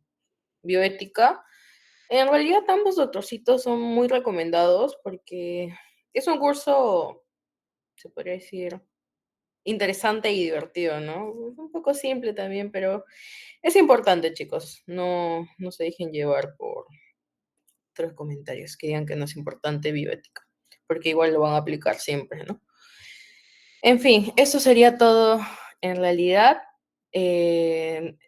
bioética. En realidad ambos doctorcitos son muy recomendados porque es un curso, se podría decir, interesante y divertido, ¿no? Un poco simple también, pero es importante, chicos. No se dejen llevar por otros comentarios que digan que no es importante bioética, porque igual lo van a aplicar siempre, ¿no? En fin, eso sería todo en realidad.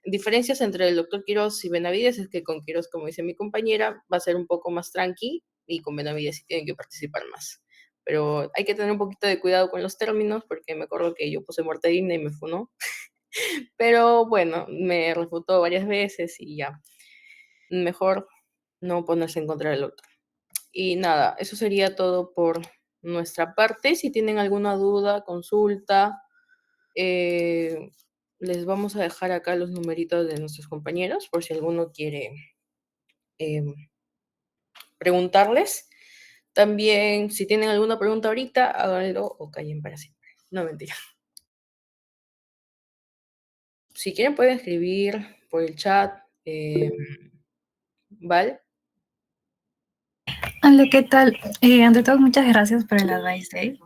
Diferencias entre el doctor Quiroz y Benavides es que con Quiroz, como dice mi compañera, va a ser un poco más tranqui y con Benavides sí tienen que participar más. Pero hay que tener un poquito de cuidado con los términos porque me acuerdo que yo puse muerte digna y me funó. Pero bueno, me refutó varias veces y ya. Mejor no ponerse en contra del otro. Y nada, eso sería todo por nuestra parte. Si tienen alguna duda, consulta, eh, les vamos a dejar acá los numeritos de nuestros compañeros por si alguno quiere eh, preguntarles. También, si tienen alguna pregunta ahorita, háganlo o callen para siempre. No, mentira. Si quieren pueden escribir por el chat. ¿Vale? Hola, ¿qué tal? Ante todo, muchas gracias por el Advice Day.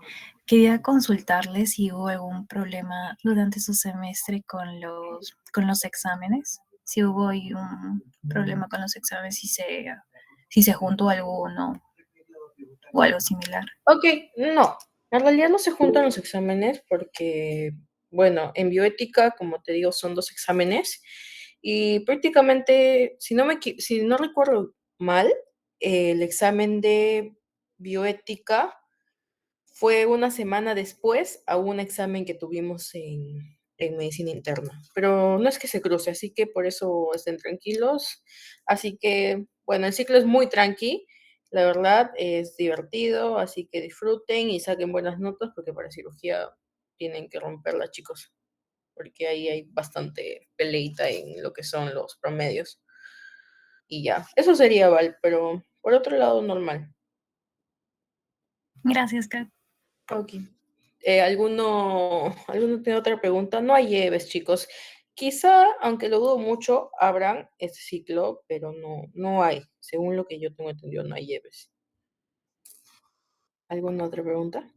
Quería consultarles si hubo algún problema durante su semestre con los exámenes. Si hubo ahí un problema con los exámenes, si se juntó alguno o algo similar. Ok, no. En realidad no se juntan los exámenes porque, bueno, en bioética, como te digo, son 2 exámenes y prácticamente, si no recuerdo mal, el examen de bioética fue una semana después a un examen que tuvimos en medicina interna. Pero no es que se cruce, así que por eso estén tranquilos. Así que, bueno, el ciclo es muy tranqui, la verdad es divertido, así que disfruten y saquen buenas notas porque para cirugía tienen que romperla, chicos, porque ahí hay bastante peleita en lo que son los promedios. Y ya, eso sería, Val, pero por otro lado, normal. Gracias, Kat. Ok. ¿Alguno tiene otra pregunta? No hay lleves, chicos. Quizá, aunque lo dudo mucho, habrán este ciclo, pero no hay. Según lo que yo tengo entendido, no hay lleves. ¿Alguna otra pregunta?